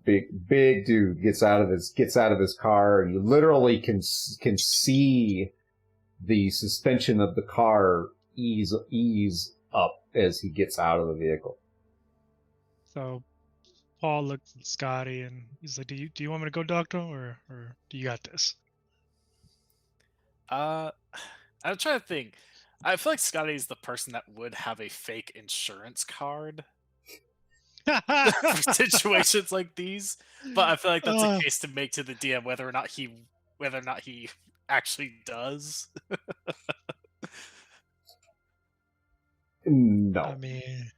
Big dude gets out of his car, and you literally can see the suspension of the car ease up as he gets out of the vehicle. So Paul looks at Scotty and he's like, "Do you want me to go, doctor, or do you got this?" I'm trying to think. I feel like Scotty's the person that would have a fake insurance card for situations like these, but I feel like that's a case to make to the DM whether or not he actually does. No, I mean,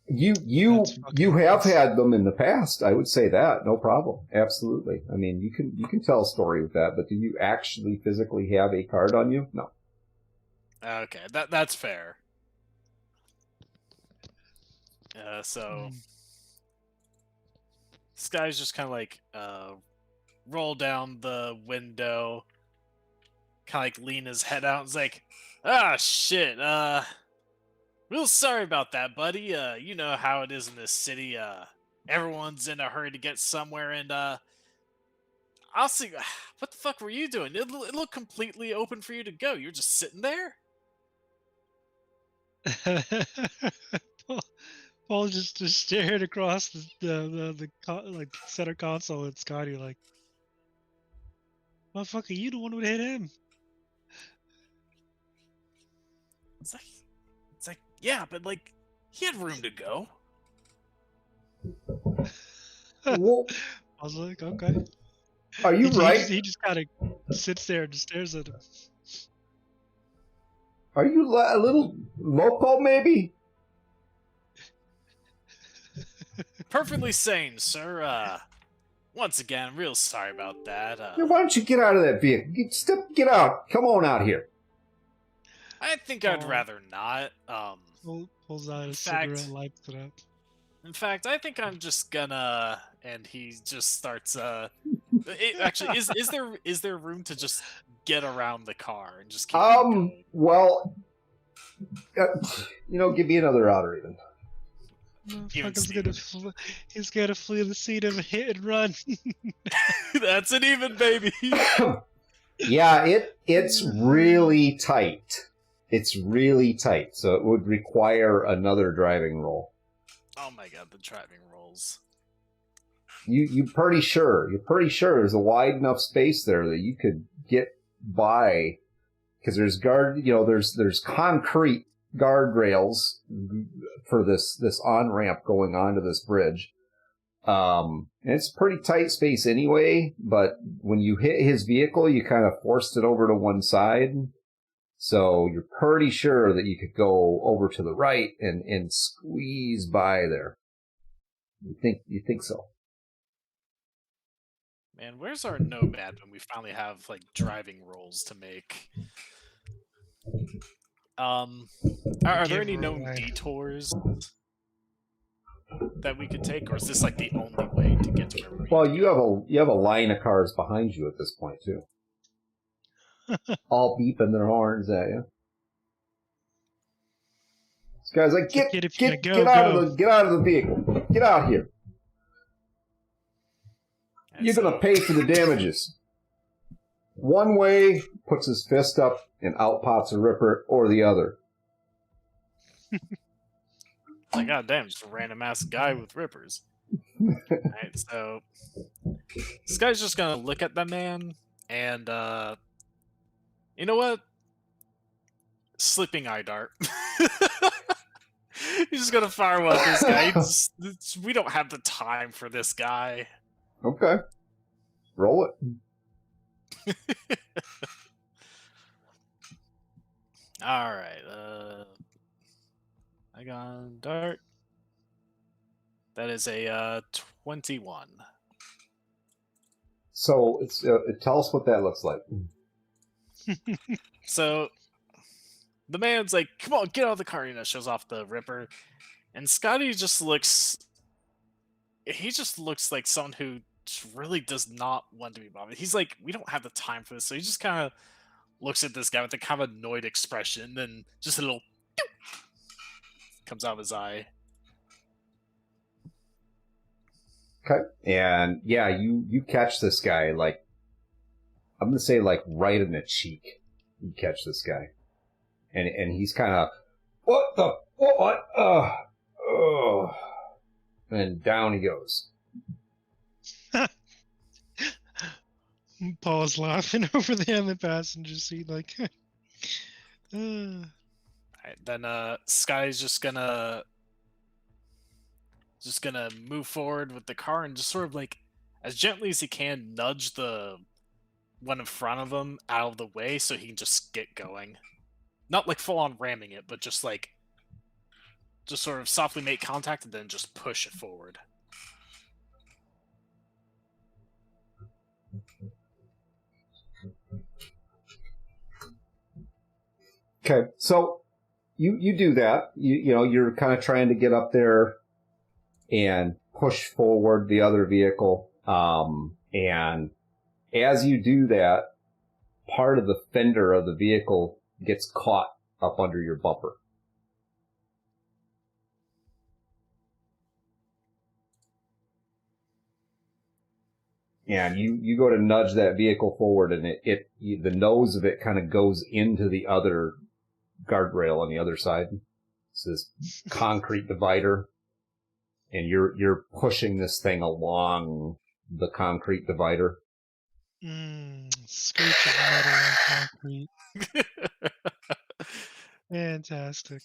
you have had them in the past. I would say that, no problem, absolutely. I mean, you can tell a story with that, but do you actually physically have a card on you? No. Okay, that's fair. So this guy's just kind of like roll down the window, kind of like lean his head out, and is like, "Ah, shit. Real sorry about that, buddy. You know how it is in this city. Everyone's in a hurry to get somewhere, and I'll see. What the fuck were you doing? It looked completely open for you to go. You're just sitting there." Paul just stared across the center console at Scotty like, "Motherfucker, you the one who hit him." It's like, yeah, but like he had room to go. Well, I was like, okay. are you right? He just kind of sits there and stares at him. Are you a little loco, maybe? Perfectly sane, sir. Once again, real sorry about that. Yeah, why don't you get out of that vehicle? Get out. Come on out here. I think I'd rather not. Pulls out In a fact- cigarette, lights it up. In fact, I think I'm just gonna. And he just starts. Actually, is there room to just get around the car and just keep on going? Well, give me another outer even. Motherfucker's he's gonna flee the scene of a hit and run. That's an even, baby. Yeah, it's really tight. It's really tight, so it would require another driving roll. Oh my god, the driving rolls. You're pretty sure there's a wide enough space there that you could get by, because there's there's concrete guardrails for this on ramp going onto this bridge. And it's pretty tight space anyway, but when you hit his vehicle, you kind of forced it over to one side. So you're pretty sure that you could go over to the right and squeeze by there. You think so? Man, where's our nomad when we finally have like driving rolls to make? Are there any known detours that we could take, or is this like the only way to get to where we? Well, you have a line of cars behind you at this point too, all beeping their horns at you. This guy's like, get out of the vehicle, get out here. And You're gonna pay for the damages. One way, puts his fist up and out pops a Ripper, or the other. Like, god damn, just a random ass guy with rippers. Alright, so this guy's just gonna look at the man and you know what? Slipping eye dart. He's just gonna fire one at this guy. We don't have the time for this guy. Okay. Roll it. Alright, I got dart. That is a 21. So it's tell us what that looks like. So the man's like, "Come on, get out of the car!" Shows off the Ripper, and Scotty just looks. He just looks like someone who really does not want to be bothered. He's like, "We don't have the time for this," so he just kind of looks at this guy with a kind of annoyed expression, then just a little comes out of his eye. Okay. And yeah, you catch this guy, like, I'm gonna say like right in the cheek. You catch this guy. And he's kind of, what? And down he goes. Paul's laughing over there in the passenger seat, like. Right, then Sky's just gonna move forward with the car and just sort of like as gently as he can nudge the one in front of him out of the way so he can just get going. Not like full on ramming it, but just like just sort of softly make contact and then just push it forward. Okay, so you do that. You're kind of trying to get up there and push forward the other vehicle. And as you do that, part of the fender of the vehicle gets caught up under your bumper. And you go to nudge that vehicle forward, and the nose of it kind of goes into the other guardrail on the other side. It's this concrete divider, and you're pushing this thing along the concrete divider. Screech of metal on concrete. Fantastic.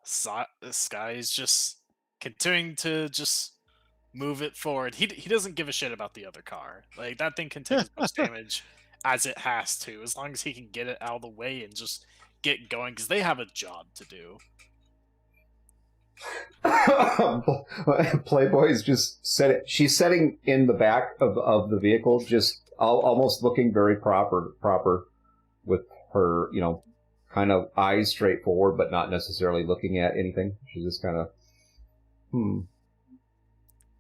This guy is just continuing to just move it forward. He doesn't give a shit about the other car. Like that thing can take as much damage as it has to, as long as he can get it out of the way and just get going, because they have a job to do. Playboy's just she's sitting in the back of the vehicle, just almost looking very proper with her, kind of eyes straight forward, but not necessarily looking at anything. She's just kind of,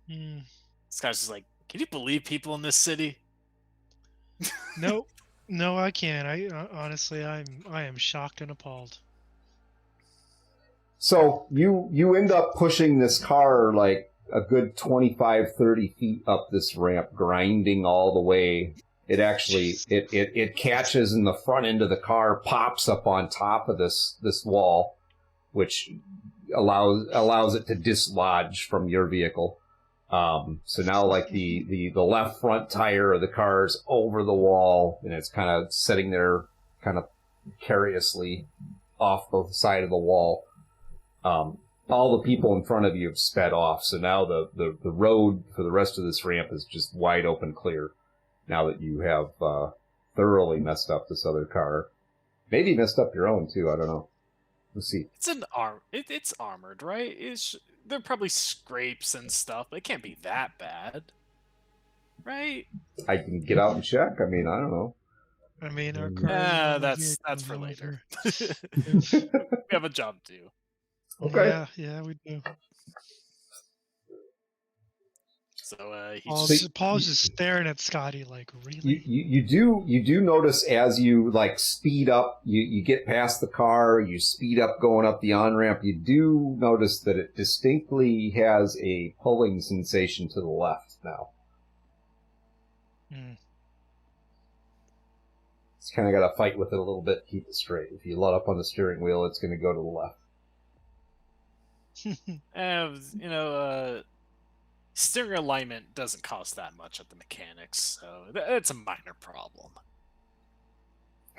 This guy's just like, can you believe people in this city? No, no, I can't. Honestly, I am shocked and appalled. So you end up pushing this car like a good 25, 30 feet up this ramp, grinding all the way. It actually, it catches in the front end of the car, pops up on top of this wall, which allows it to dislodge from your vehicle. So now like the left front tire of the car is over the wall, and it's kind of sitting there kind of precariously off the side of the wall. All the people in front of you have sped off, so now the road for the rest of this ramp is just wide open clear. Now that you have thoroughly messed up this other car, maybe messed up your own too. I don't know. Let's see. It's armored, right? There are probably scrapes and stuff, but it can't be that bad, right? I can get out and check. I mean, I don't know. I mean, our car. That's for later. Yeah. We have a job to do. Okay. Yeah, we do. So Paul's just staring at Scotty like, really? You do notice as you like speed up, you get past the car, you speed up going up the on ramp. You do notice that it distinctly has a pulling sensation to the left now. It's kind of got to fight with it a little bit to keep it straight. If you let up on the steering wheel, it's going to go to the left. Steering alignment doesn't cost that much at the mechanics, so it's a minor problem.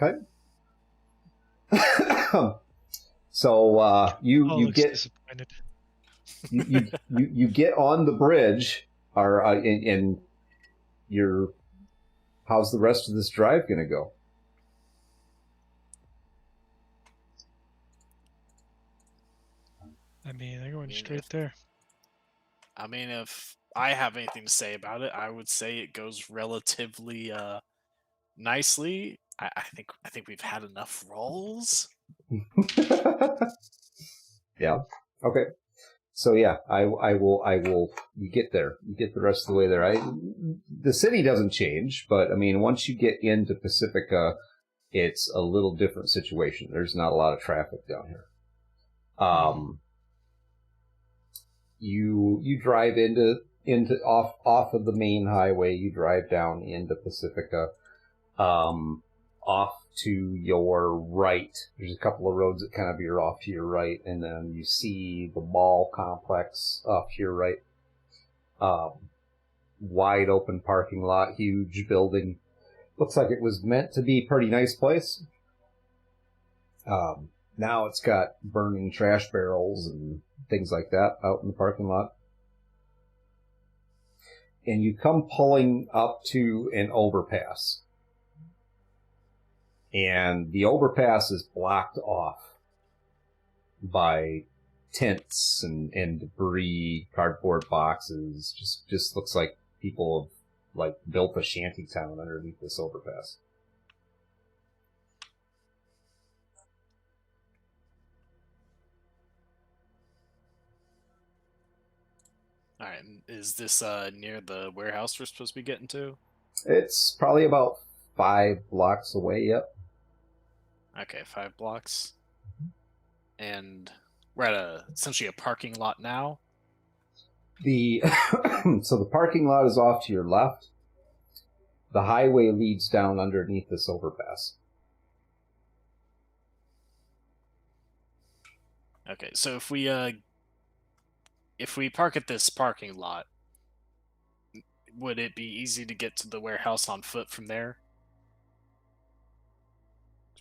Okay. So you get disappointed. you get on the bridge, and how's the rest of this drive going to go? I mean, they're going straight there. I mean, if I have anything to say about it, I would say it goes relatively nicely. I think we've had enough rolls. Yeah. Okay. So yeah, I will. You get there. You get the rest of the way there. The city doesn't change, but I mean, once you get into Pacifica, it's a little different situation. There's not a lot of traffic down here. You drive into off of the main highway. You drive down into Pacifica, off to your right. There's a couple of roads that kind of veer off to your right, and then you see the mall complex off to your right. Wide open parking lot, huge building. Looks like it was meant to be a pretty nice place. Now it's got burning trash barrels and things like that out in the parking lot. And you come pulling up to an overpass. And the overpass is blocked off by tents and debris, cardboard boxes. Just looks like people have built a shanty town underneath this overpass. All right, is this near the warehouse we're supposed to be getting to? It's probably about 5 blocks away, yep. Okay, 5 blocks. And we're at essentially a parking lot now. So the parking lot is off to your left. The highway leads down underneath this overpass. Okay, so if we park at this parking lot, would it be easy to get to the warehouse on foot from there?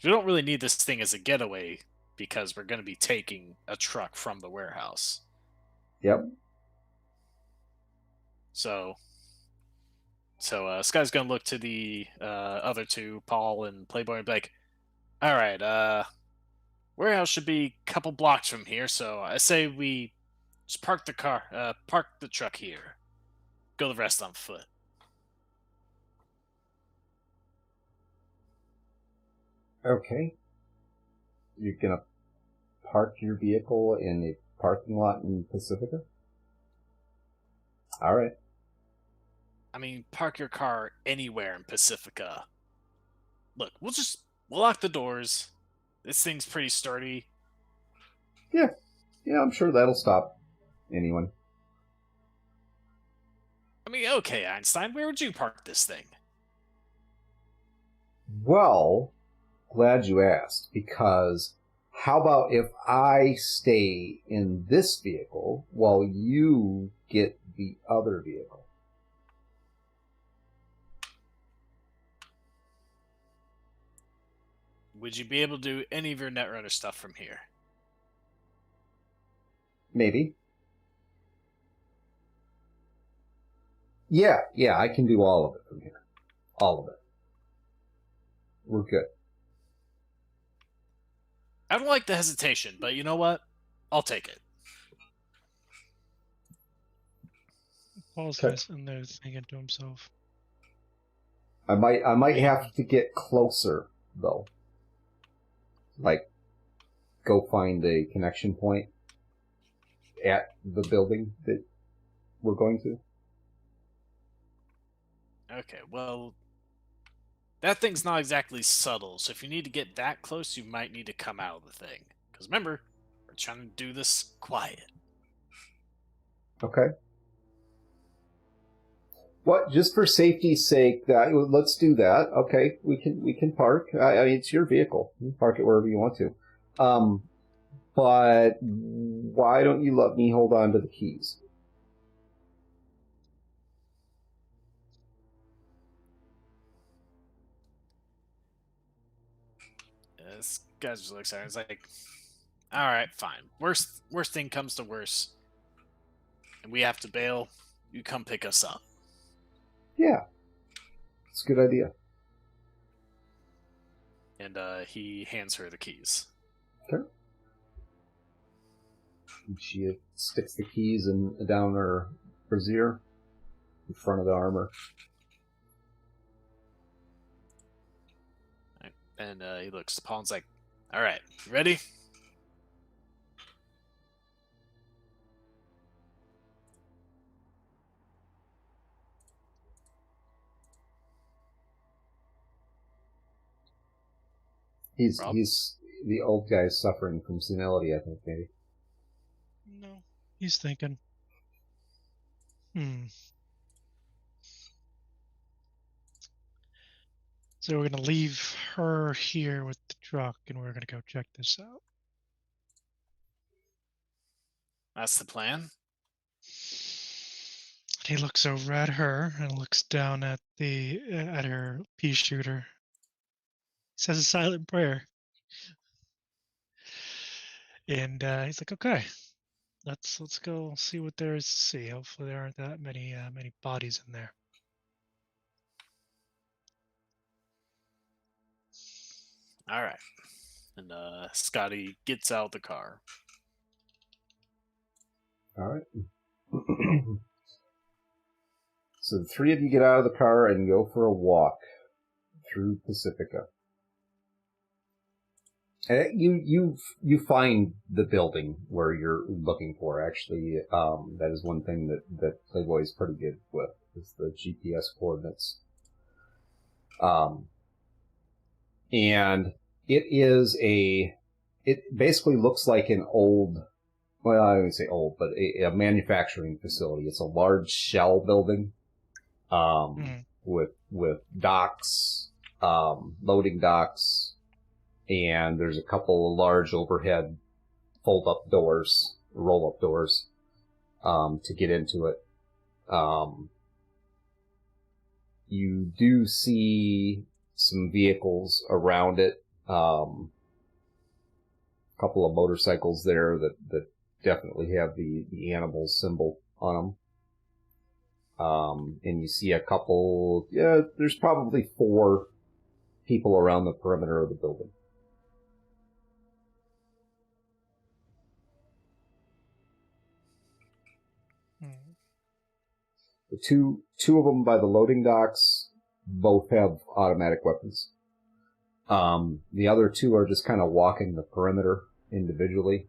We don't really need this thing as a getaway because we're going to be taking a truck from the warehouse. Yep. So Sky's going to look to the other two, Paul and Playboy, and be like, all right, warehouse should be a couple blocks from here, so I say we just park the truck here. Go the rest on foot. Okay. You're gonna park your vehicle in a parking lot in Pacifica? All right. I mean, park your car anywhere in Pacifica. Look, we'll lock the doors. This thing's pretty sturdy. Yeah, I'm sure that'll stop anyone. I mean, okay, Einstein, where would you park this thing? Well, glad you asked, because how about if I stay in this vehicle while you get the other vehicle? Would you be able to do any of your Netrunner stuff from here? Maybe. Yeah, I can do all of it from here. All of it. We're good. I don't like the hesitation, but you know what? I'll take it. Paul's Okay. just in there thinking to himself. I might have to get closer, though. Like, go find a connection point at the building that we're going to. Okay, well, that thing's not exactly subtle, so if you need to get that close, you might need to come out of the thing. Because remember, we're trying to do this quiet. Okay. What? Just for safety's sake, let's do that. Okay, we can park. I mean, it's your vehicle. You can park it wherever you want to. But why don't you let me hold on to the keys? This guy's just looks at it. It's like, all right, fine. Worst thing comes to worst, and we have to bail. You come pick us up. Yeah, it's a good idea. And he hands her the keys. Okay. She sticks the keys down her brassiere in front of the armor. Right. And he looks to Paul and's like, all right, you ready? Rob? He's the old guy's suffering from senility, I think, maybe. No, he's thinking. So we're gonna leave her here with the truck, and we're gonna go check this out. That's the plan. He looks over at her and looks down at her pea shooter. He says a silent prayer, and he's like, "Okay, let's go see what there is to see. Hopefully, there aren't that many bodies in there." All right. And Scotty gets out of the car. All right. So the three of you get out of the car and go for a walk through Pacifica. You find the building where you're looking for. Actually, that is one thing that Playboy is pretty good with, is the GPS coordinates. And it basically looks like an old, well, I wouldn't say old, but a manufacturing facility. It's a large shell building, with docks, loading docks, and there's a couple of large overhead roll-up doors, to get into it. You do see some vehicles around it. couple of motorcycles there that definitely have the animal symbol on them. And you see a couple, there's probably 4 people around the perimeter of the building. The two of them by the loading docks both have automatic weapons. The other 2 are just kind of walking the perimeter individually.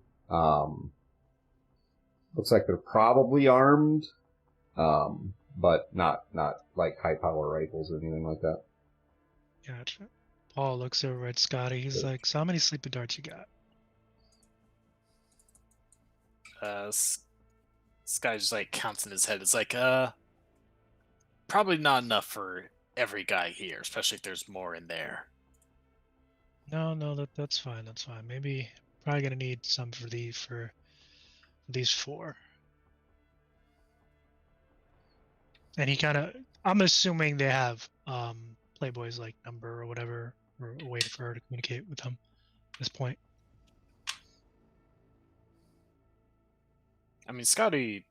Looks like they're probably armed, but not like high power rifles or anything like that. Gotcha. Paul looks over at Scotty. He's like, "So how many sleeping darts you got?" This guy just like counts in his head. It's like, probably not enough for every guy here, especially if there's more in there. No, that's fine. That's fine. Maybe probably gonna need some for these 4. And he kind of, I'm assuming they have Playboy's like number or whatever, or a way for her to communicate with him at this point. I mean, Scotty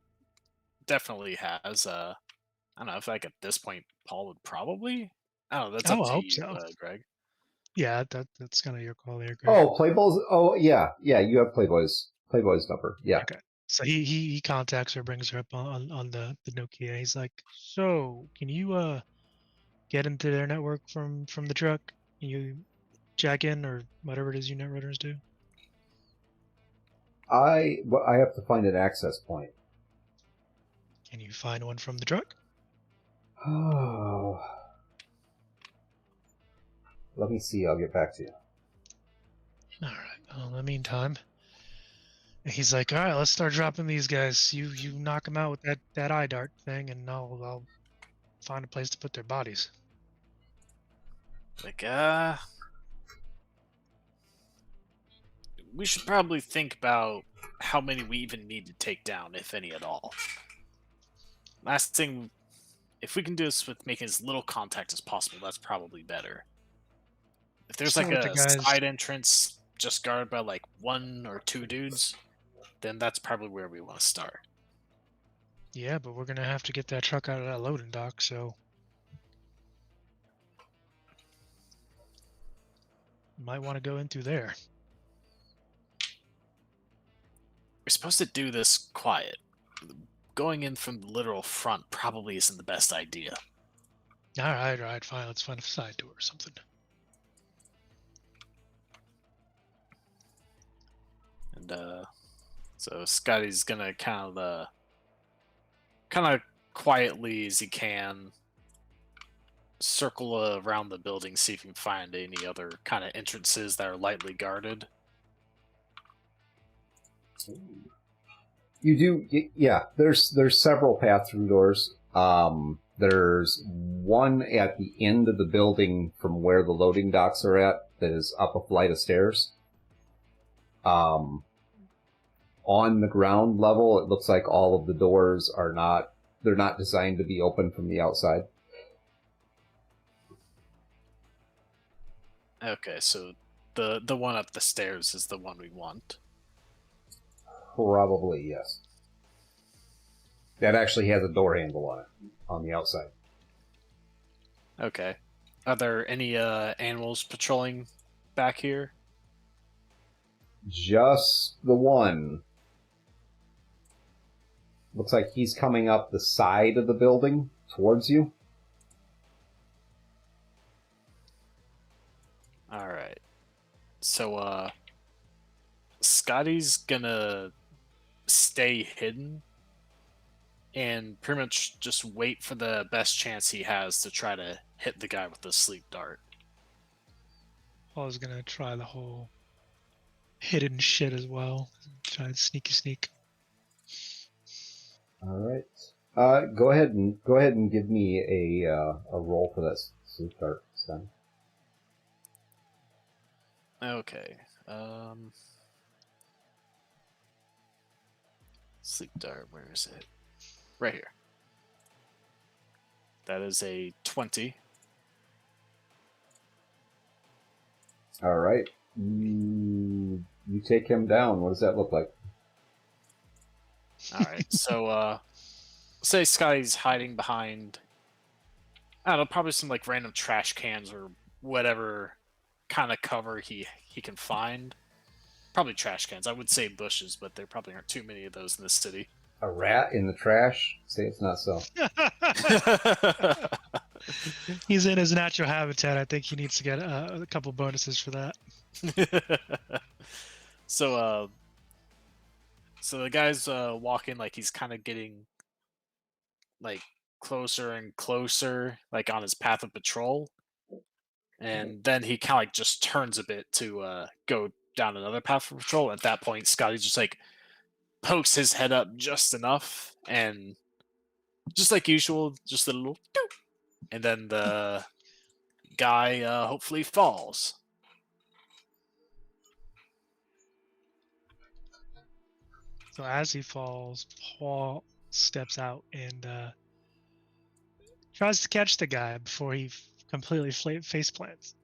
definitely has. I don't know if like at this point Paul would probably. I don't know. That's up Oh, I to hope you, so. Greg. Yeah, that's kind of your call there, Greg. Oh, Playboy's. Oh, yeah. You have Playboy's number. Yeah. Okay. So he contacts her, brings her up on the Nokia. He's like, "So, can you get into their network from the truck? Can you jack in or whatever it is you net runners do?" I have to find an access point. Can you find one from the truck? Oh. Let me see. I'll get back to you. All right. Well, in the meantime, he's like, "All right, let's start dropping these guys. You knock them out with that eye dart thing, and I'll find a place to put their bodies." Like, we should probably think about how many we even need to take down, if any at all. Last thing, if we can do this with making as little contact as possible, that's probably better. If there's Start like with the a guys. side entrance just guarded by like 1 or 2 dudes, then that's probably where we want to start. Yeah, but we're gonna have to get that truck out of that loading dock, so might want to go in through there. We're supposed to do this quiet. Going in from the literal front probably isn't the best idea. All right, fine. Let's find a side door or something. And so Scotty's gonna kind of quietly as he can circle around the building, see if he can find any other kind of entrances that are lightly guarded. You do, yeah. There's several path-through doors. There's one at the end of the building from where the loading docks are at that is up a flight of stairs. On the ground level, it looks like all of the doors they're not designed to be open from the outside. Okay, so the one up the stairs is the one we want. Probably, yes. That actually has a door handle on it, on the outside. Okay. Are there any animals patrolling back here? Just the one. Looks like he's coming up the side of the building towards you. Alright. So, Scotty's gonna stay hidden and pretty much just wait for the best chance he has to try to hit the guy with the sleep dart. Paul's gonna try the whole hidden shit as well. Try and sneak. All right. Go ahead and give me a roll for that sleep dart, Stan. Okay. Sleep dart, where is it? Right here. That is a 20. All right. You You take him down. What does that look like? All right. So, say Sky's hiding behind, I don't know, probably some like random trash cans or whatever kind of cover he can find. Probably trash cans. I would say bushes, but there probably aren't too many of those in this city. A rat in the trash? Say it's not so. He's in his natural habitat. I think he needs to get a couple bonuses for that. So the guy's walking like he's kind of getting like closer and closer, like on his path of patrol, and then he kind of like just turns a bit to go down another path of patrol. At that point, Scotty just like pokes his head up just enough, and just like usual, just a little, doop, and then the guy hopefully falls. So as he falls, Paul steps out and tries to catch the guy before he completely face plants.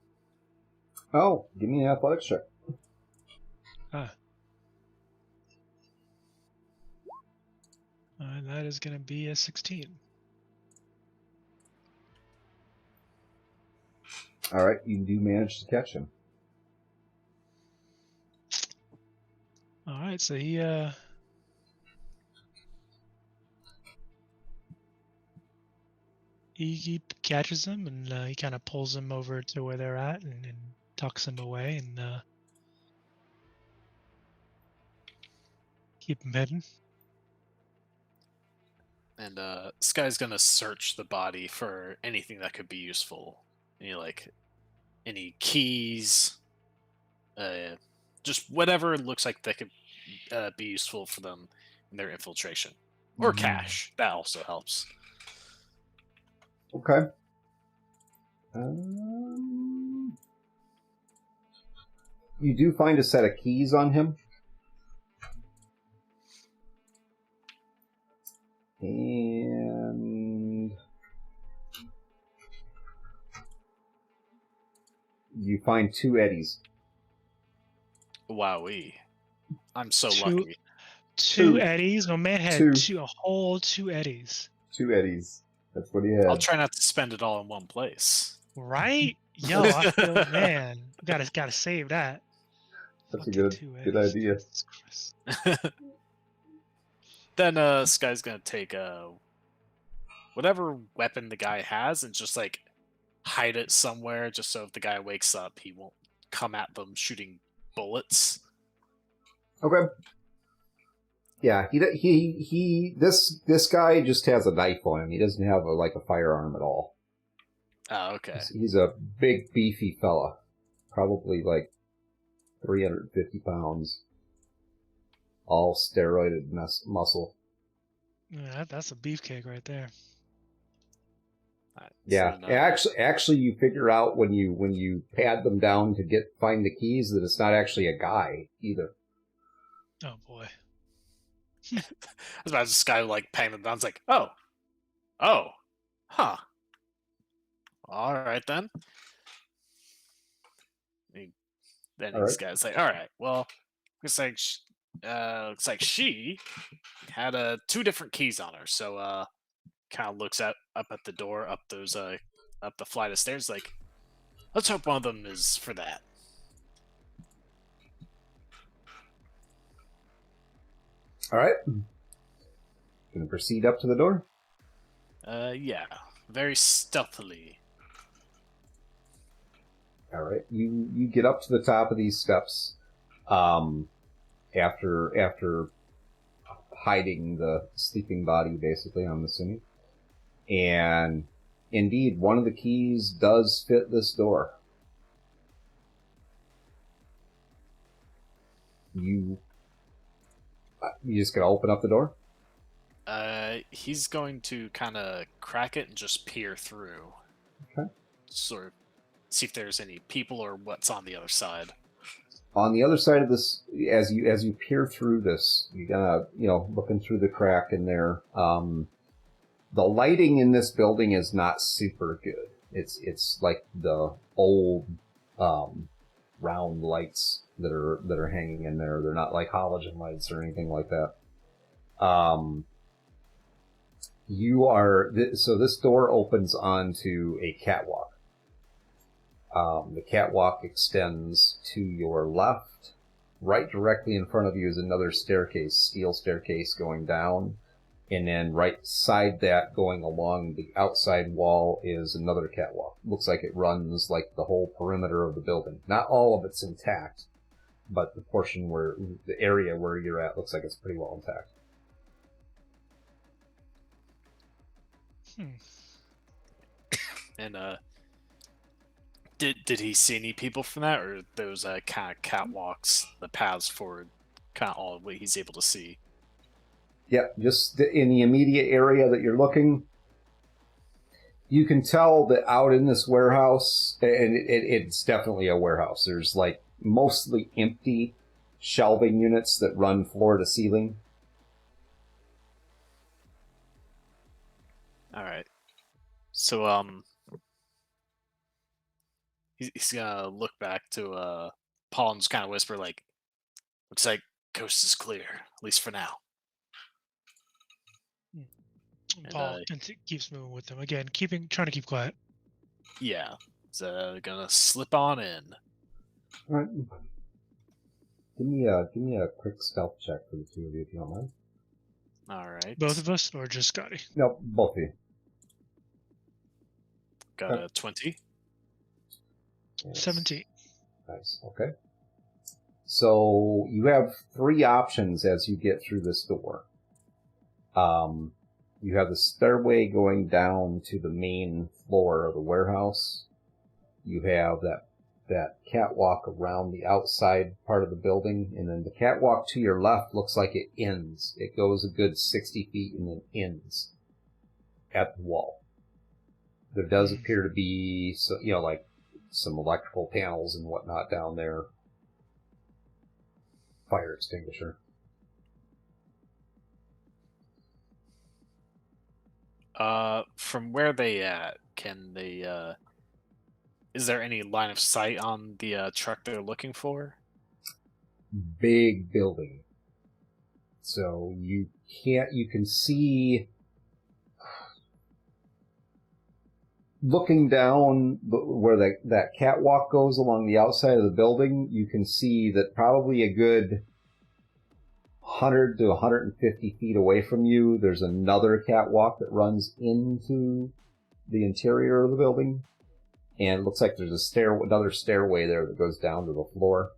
Oh, give me an athletics check. And that is going to be a 16. All right, you do manage to catch him. All right, so he catches him and he kind of pulls him over to where they're at and tucks him away and keep him hidden. And Sky's gonna search the body for anything that could be useful. Any keys, just whatever looks like that could be useful for them in their infiltration, or cash. That also helps. Okay. You do find a set of keys on him. And you find 2 eddies. Wowee. I'm so lucky. 2 eddies? My man had a whole 2 eddies. 2 eddies. That's what he had. I'll try not to spend it all in one place. Right? Yo, I feel, man, gotta save that. That's a good idea. Then Sky's gonna take whatever weapon the guy has and just like hide it somewhere, just so if the guy wakes up, he won't come at them shooting bullets. Okay. Yeah, this guy just has a knife on him. He doesn't have a firearm at all. Oh, okay. He's a big, beefy fella. Probably like 350 pounds. All steroided muscle. Yeah, that's a beefcake right there. Right, yeah, so actually, you figure out when you pad them down to find the keys that it's not actually a guy either. Oh boy. I was about this guy like patting them down. It's like, oh, huh. All right then. This guy's like, all right, well, looks like she had 2 different keys on her. So kind of looks up at the door, up the flight of stairs. Like, let's hope one of them is for that. All right. Gonna proceed up to the door? Yeah. Very stealthily. All right. You get up to the top of these steps after hiding the sleeping body, basically, I'm assuming. And indeed, one of the keys does fit this door. You just gonna open up the door? He's going to kind of crack it and just peer through. Okay. Sort of see if there's any people or what's on the other side. On the other side of this, as you peer through this, you gotta, looking through the crack in there. The lighting in this building is not super good. It's like the old round lights that are hanging in there. They're not like halogen lights or anything like that. So this door opens onto a catwalk. The catwalk extends to your left. Right directly in front of you is another staircase, steel staircase going down. And then right beside that, going along the outside wall, is another catwalk. Looks like it runs like the whole perimeter of the building. Not all of it's intact, but the portion the area where you're at looks like it's pretty well intact. And did he see any people from that, or those kind of catwalks, the paths forward, kind of all what he's able to see? Yeah, just in the immediate area that you're looking, you can tell that out in this warehouse, and it's definitely a warehouse. There's like mostly empty shelving units that run floor to ceiling. All right. So he's gonna look back to Paul and just kind of whisper like, "Looks like coast is clear, at least for now." Paul keeps moving with them again, trying to keep quiet. Yeah, so gonna slip on in. All right. Give me a quick stealth check for the two of you, if you don't mind. All right. Both of us, or just Scotty? No, both of you. Got a 20. Yes. 17. Nice. Okay. So you have 3 options as you get through this door. You have the stairway going down to the main floor of the warehouse. You have that catwalk around the outside part of the building, and then the catwalk to your left looks like it ends. It goes a good 60 feet and then ends at the wall. There does appear to be, like some electrical panels and whatnot down there. Fire extinguisher. From where they at, can they, is there any line of sight on the truck they're looking for? Big building. So you can see, looking down where that catwalk goes along the outside of the building, you can see that probably a good 100 to 150 feet away from you, there's another catwalk that runs into the interior of the building. And it looks like there's another stairway there that goes down to the floor.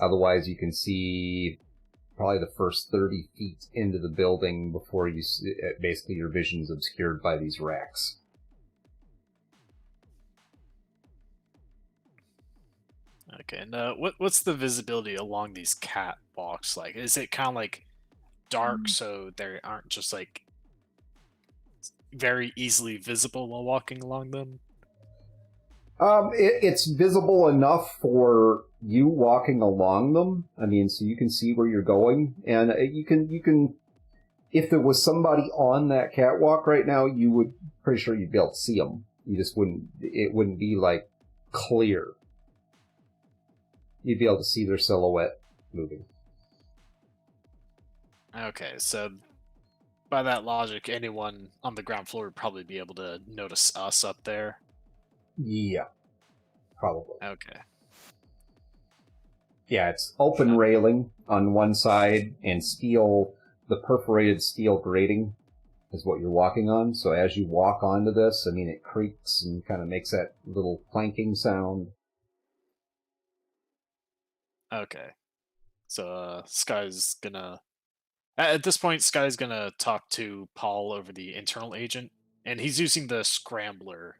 Otherwise, you can see probably the first 30 feet into the building before basically your vision's obscured by these racks. Okay, and what's the visibility along these catwalks like? Is it kind of like dark so they aren't just like very easily visible while walking along them? It's visible enough for you walking along them. I mean, so you can see where you're going, and you can. If there was somebody on that catwalk right now, pretty sure you'd be able to see them. You just it wouldn't be like clear. You'd be able to see their silhouette moving. Okay, so by that logic, anyone on the ground floor would probably be able to notice us up there. Yeah, probably. Okay. Yeah, it's open railing on one side and the perforated steel grating is what you're walking on. So as you walk onto this, I mean, it creaks and kind of makes that little clanking sound. Okay. So Sky's gonna... At this point, Sky's gonna talk to Paul over the internal agent, and he's using the descrambler.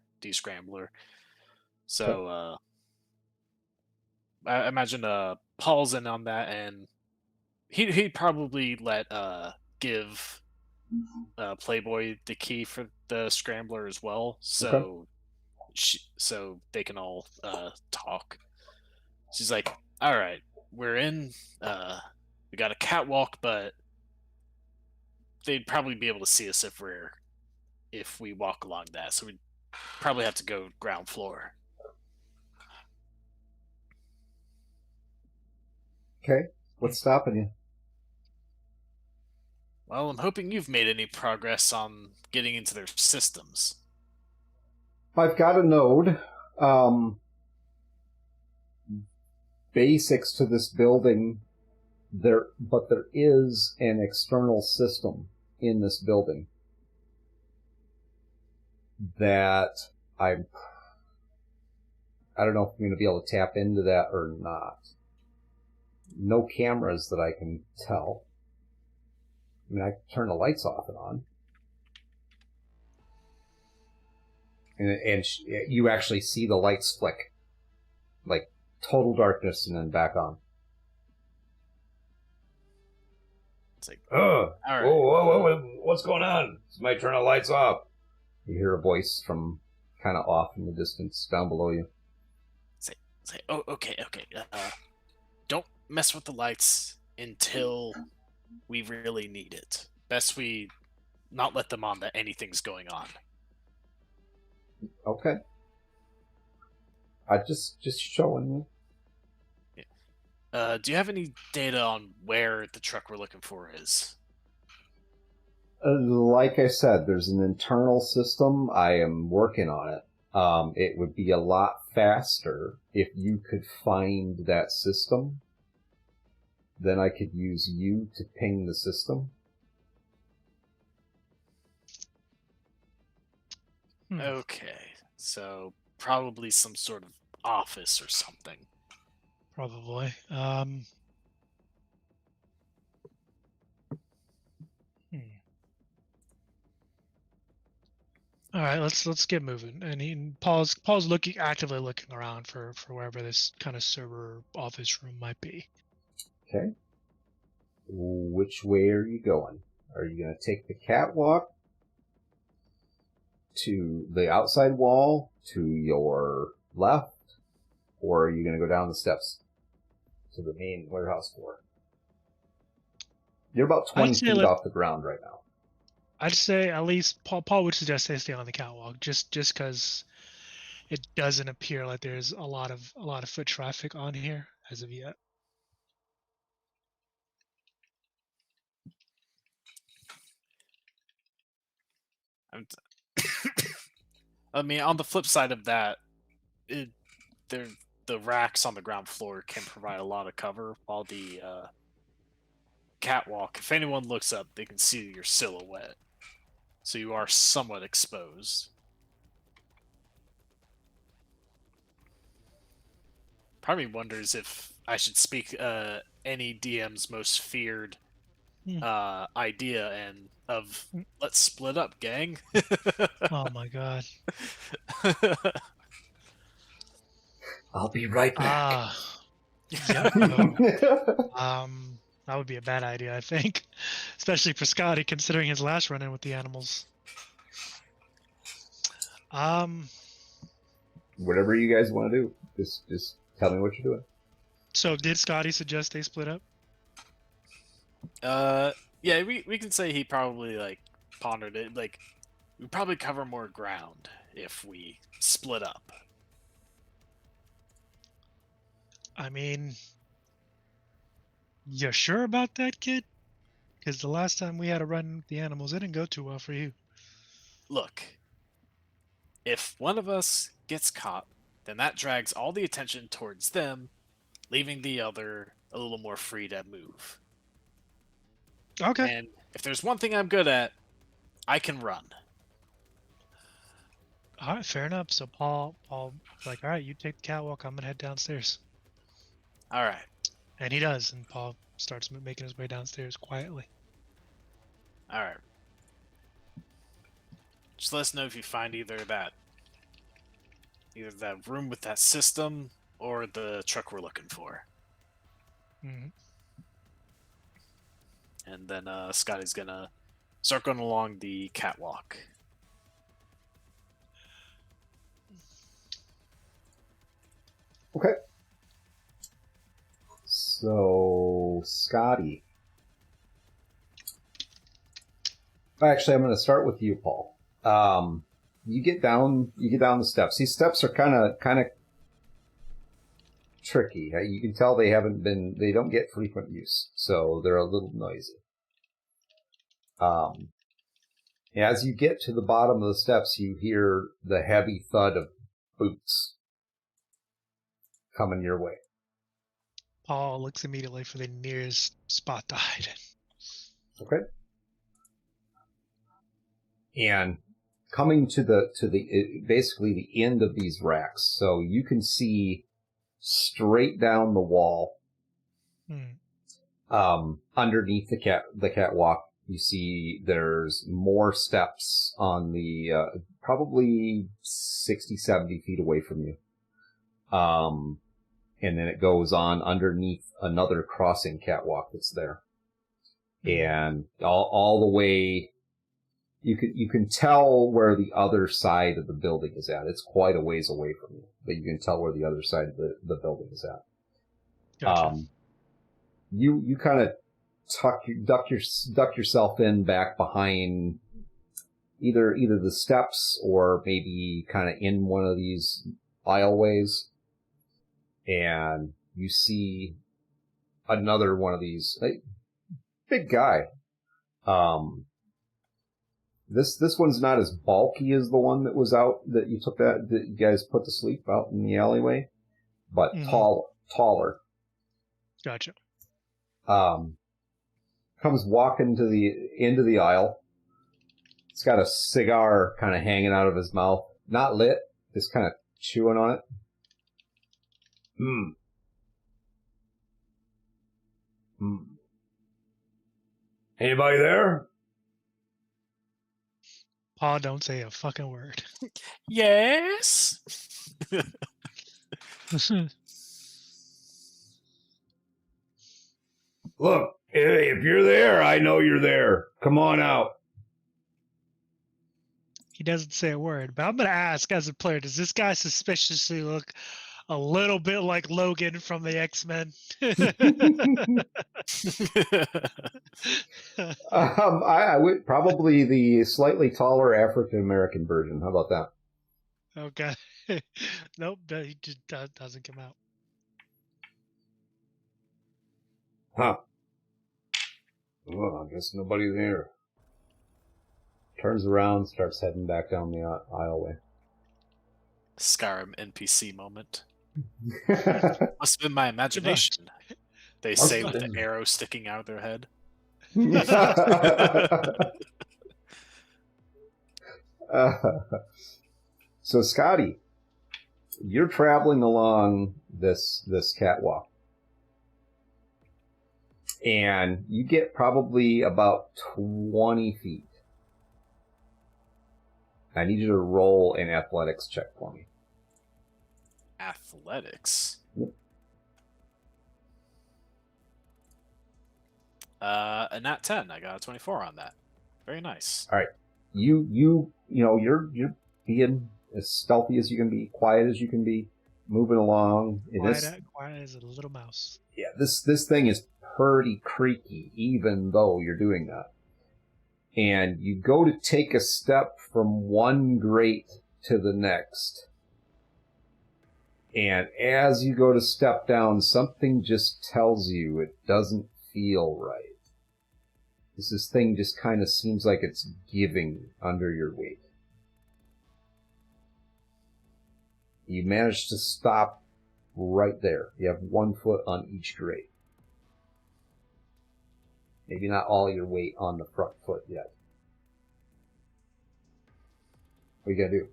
So I imagine Paul's in on that, and he'd probably give Playboy the key for the scrambler as well, so so they can all talk. She's like, "All right, we're in. We got a catwalk, but they'd probably be able to see us if we walk along that. So we'd probably have to go ground floor." Okay. What's stopping you? Well, I'm hoping you've made any progress on getting into their systems. I've got a node. Basics to this building, but there is an external system in this building that I don't know if I'm going to be able to tap into that or not. No cameras that I can tell. I mean, I can turn the lights off and on. And you actually see the lights flick. Like, total darkness and then back on. It's like, All right. Whoa, what's going on? Somebody turn the lights off. You hear a voice from kind of off in the distance down below you. Say, oh, okay. Don't mess with the lights until we really need it. Best we not let them on that anything's going on. Okay. I just showing you. Do you have any data on where the truck we're looking for is? Like I said, there's an internal system. I am working on it. It would be a lot faster if you could find that system. Then I could use you to ping the system. Okay, so probably some sort of office or something. Probably. All right, let's get moving. And Paul's actively looking around for wherever this kind of server office room might be. Okay. Which way are you going? Are you going to take the catwalk to the outside wall to your left, or are you going to go down the steps to the main warehouse floor? You're about 20 feet off the ground right now. I'd say at least Paul would suggest they stay on the catwalk, just because it doesn't appear like there's a lot of foot traffic on here as of yet. I mean, on the flip side of that, the racks on the ground floor can provide a lot of cover, while the catwalk, if anyone looks up, they can see your silhouette. So you are somewhat exposed. Part of me wonders if I should speak any DM's most feared idea and of let's split up, gang. Oh my god. I'll be right back. Yeah. That would be a bad idea, I think, especially for Scotty, considering his last run-in with the animals. Whatever you guys want to do, just tell me what you're doing. So did Scotty suggest they split up? Yeah, we can say he probably like pondered it. Like, we probably cover more ground if we split up. I mean, you sure about that, kid? Because the last time we had a run with the animals, it didn't go too well for you. Look, if one of us gets caught, then that drags all the attention towards them, leaving the other a little more free to move. Okay. And if there's one thing I'm good at, I can run. All right, fair enough. So Paul's like, all right, you take the catwalk. I'm gonna head downstairs. All right. And he does, and Paul starts making his way downstairs quietly. All right. Just let us know if you find either that room with that system or the truck we're looking for. Mm-hmm. And then Scotty's gonna start going along the catwalk. Okay. So, Scotty. Actually, I'm going to start with you, Paul. You get down the steps. These steps are kind of tricky. You can tell they don't get frequent use, so they're a little noisy. As you get to the bottom of the steps, you hear the heavy thud of boots coming your way. Paul looks immediately for the nearest spot to hide in. Okay. And coming to basically the end of these racks, so you can see straight down the wall. Underneath the catwalk, you see there's more steps on the probably 60, 70 feet away from you. And then it goes on underneath another crossing catwalk that's there. And all the way, you can tell where the other side of the building is at. It's quite a ways away from you, but you can tell where the other side of the building is at. Gotcha. You kind of duck yourself in back behind either the steps or maybe kind of in one of these aisleways, and you see another one of these big guy. This one's not as bulky as the one that was out that you guys put to sleep out in the alleyway, but taller. Gotcha. Comes walking to the end of the aisle. He's got a cigar kind of hanging out of his mouth. Not lit, just kind of chewing on it. Anybody there? Paul, don't say a fucking word. Yes. Look, if you're there, I know you're there. Come on out. He doesn't say a word, but I'm going to ask as a player, does this guy suspiciously look a little bit like Logan from the X-Men? I would probably the slightly taller African-American version. How about that? Okay. Nope, he just doesn't come out. Huh. Well, I guess nobody's there. Turns around, starts heading back down the aisleway. Skyrim NPC moment. Must have been my imagination. They say with the arrow sticking out of their head. So, Scotty, you're traveling along this catwalk. And you get probably about 20 feet. I need you to roll an athletics check for me. Athletics? Yep. A nat 10. I got a 24 on that. Very nice. All right. You're being as stealthy as you can be, quiet as you can be, moving along. Quiet as a little mouse. Yeah, this thing is pretty creaky, even though you're doing that. And you go to take a step from one grate to the next. And as you go to step down, something just tells you it doesn't feel right. This thing just kind of seems like it's giving under your weight. You manage to stop right there. You have 1 foot on each grate. Maybe not all your weight on the front foot yet. What you gotta do?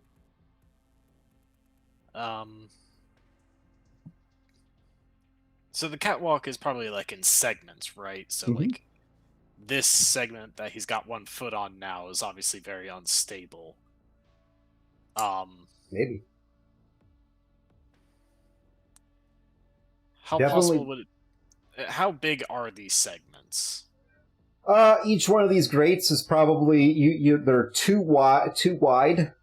So the catwalk is probably like in segments, right? So like this segment that he's got 1 foot on now is obviously very unstable. Maybe. How possible would it? How big are these segments? Each one of these grates is probably they're too wide.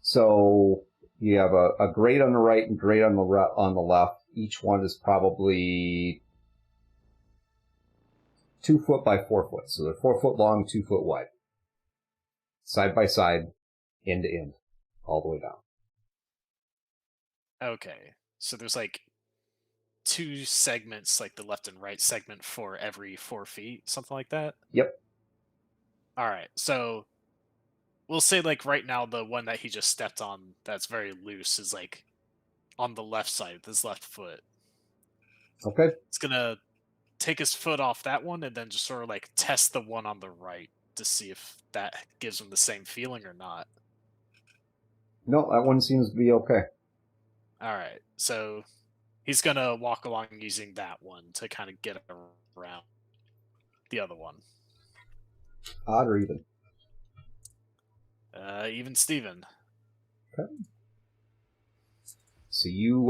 So you have a grate on the right and grate on the left. Each one is probably 2 foot by 4 foot. So they're 4 foot long, 2 foot wide. Side by side, end to end, all the way down. Okay. So there's like 2 segments, like the left and right segment for every 4 feet, something like that? Yep. All right. So we'll say like right now the one that he just stepped on that's very loose is like on the left side with his left foot. Okay. It's gonna take his foot off that one and then just sort of like test the one on the right to see if that gives him the same feeling or not. No, that one seems to be okay. All right. So he's gonna walk along using that one to kind of get around the other one. Odd or even? Even Steven. Okay. So you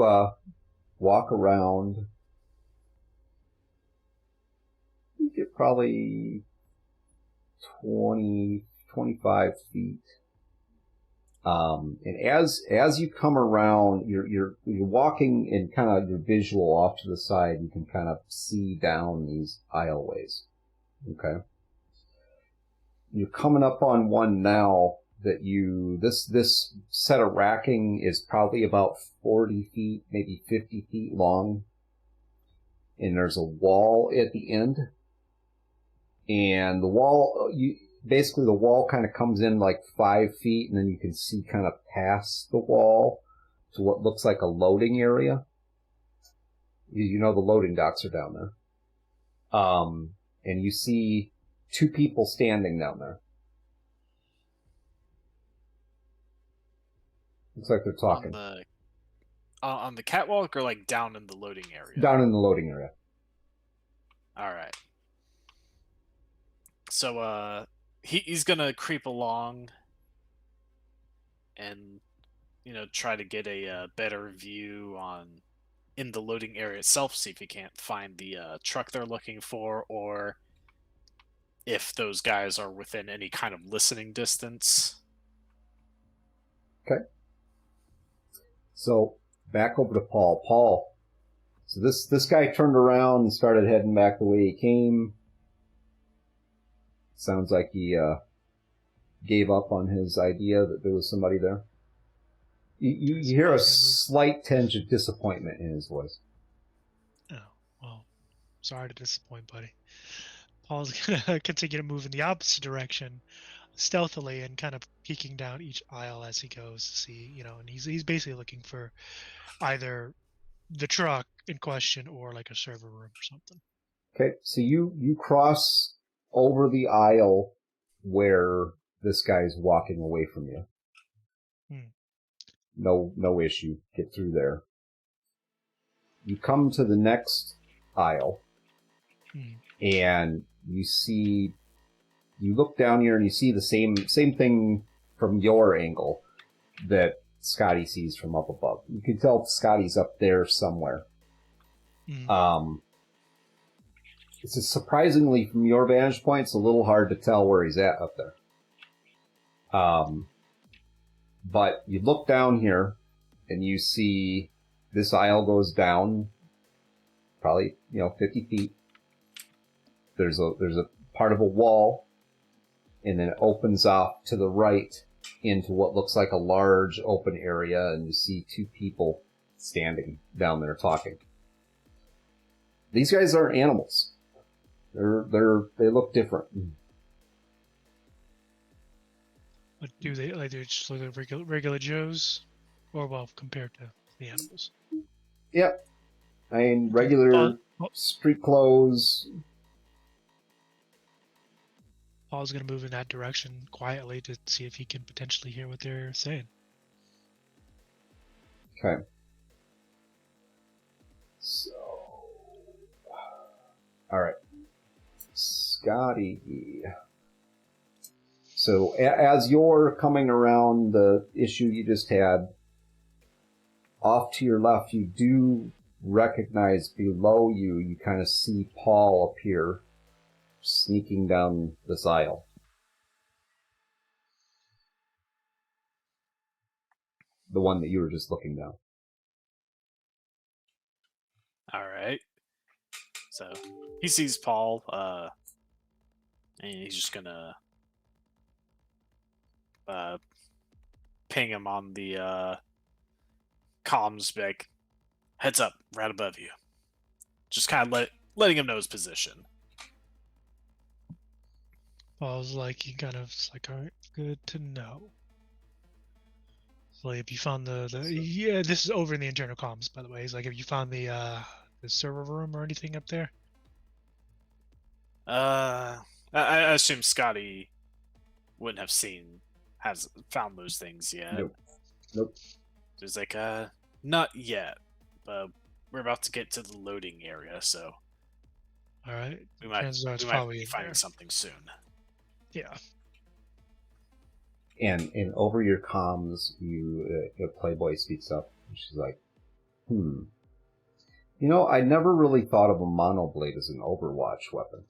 walk around. You get probably 20, 25 feet. And as you come around, you're walking in kind of your visual off to the side. You can kind of see down these aisleways. Okay. You're coming up on one now that this set of racking is probably about 40 feet, maybe 50 feet long. And there's a wall at the end. And the wall, basically the wall kind of comes in like 5 feet, and then you can see kind of past the wall to what looks like a loading area. You know the loading docks are down there. And you see 2 people standing down there. Looks like they're talking. On the catwalk or like down in the loading area? Down in the loading area. All right. So he's gonna creep along and try to get a better view in the loading area itself, see if he can't find the truck they're looking for, or if those guys are within any kind of listening distance. Okay. So back over to Paul. Paul. So this guy turned around and started heading back the way he came. Sounds like he gave up on his idea that there was somebody there. You hear a slight tinge of disappointment in his voice. Oh, well, sorry to disappoint, buddy. Paul's going to continue to move in the opposite direction, stealthily, and kind of peeking down each aisle as he goes to see, and he's basically looking for either the truck in question or like a server room or something. Okay, so you cross over the aisle where this guy's walking away from you. No issue. Get through there. You come to the next aisle, and you look down here and you see the same thing from your angle that Scotty sees from up above. You can tell Scotty's up there somewhere. It's surprisingly, from your vantage point, it's a little hard to tell where he's at up there. But you look down here, and you see this aisle goes down probably 50 feet. There's a part of a wall, and then it opens off to the right into what looks like a large open area, and you see 2 people standing down there talking. These guys aren't animals. They look different. But do they they just look like regular Joes, or well, compared to the animals? Yep. I mean, regular street clothes. Paul's gonna move in that direction quietly to see if he can potentially hear what they're saying. Okay. So, all right, Scotty. So as you're coming around the issue you just had, off to your left, you do recognize below you, you kind of see Paul appear, sneaking down this aisle. The one that you were just looking down. All right. So he sees Paul, and he's just gonna ping him on the comms, like, heads up, right above you. just kind of letting him know his position. Paul's like, he kind of is like, all right, good to know. So like, if you found yeah, this is over in the internal comms, by the way. He's like, have you found the server room or anything up there? I assume Scotty wouldn't have has found those things yet. Nope. There's like, not yet, but we're about to get to the loading area, so All right. we might probably be in finding there. something soon. Yeah. And over your comms, the Playboy speaks up. She's like, You know, I never really thought of a monoblade as an Overwatch weapon.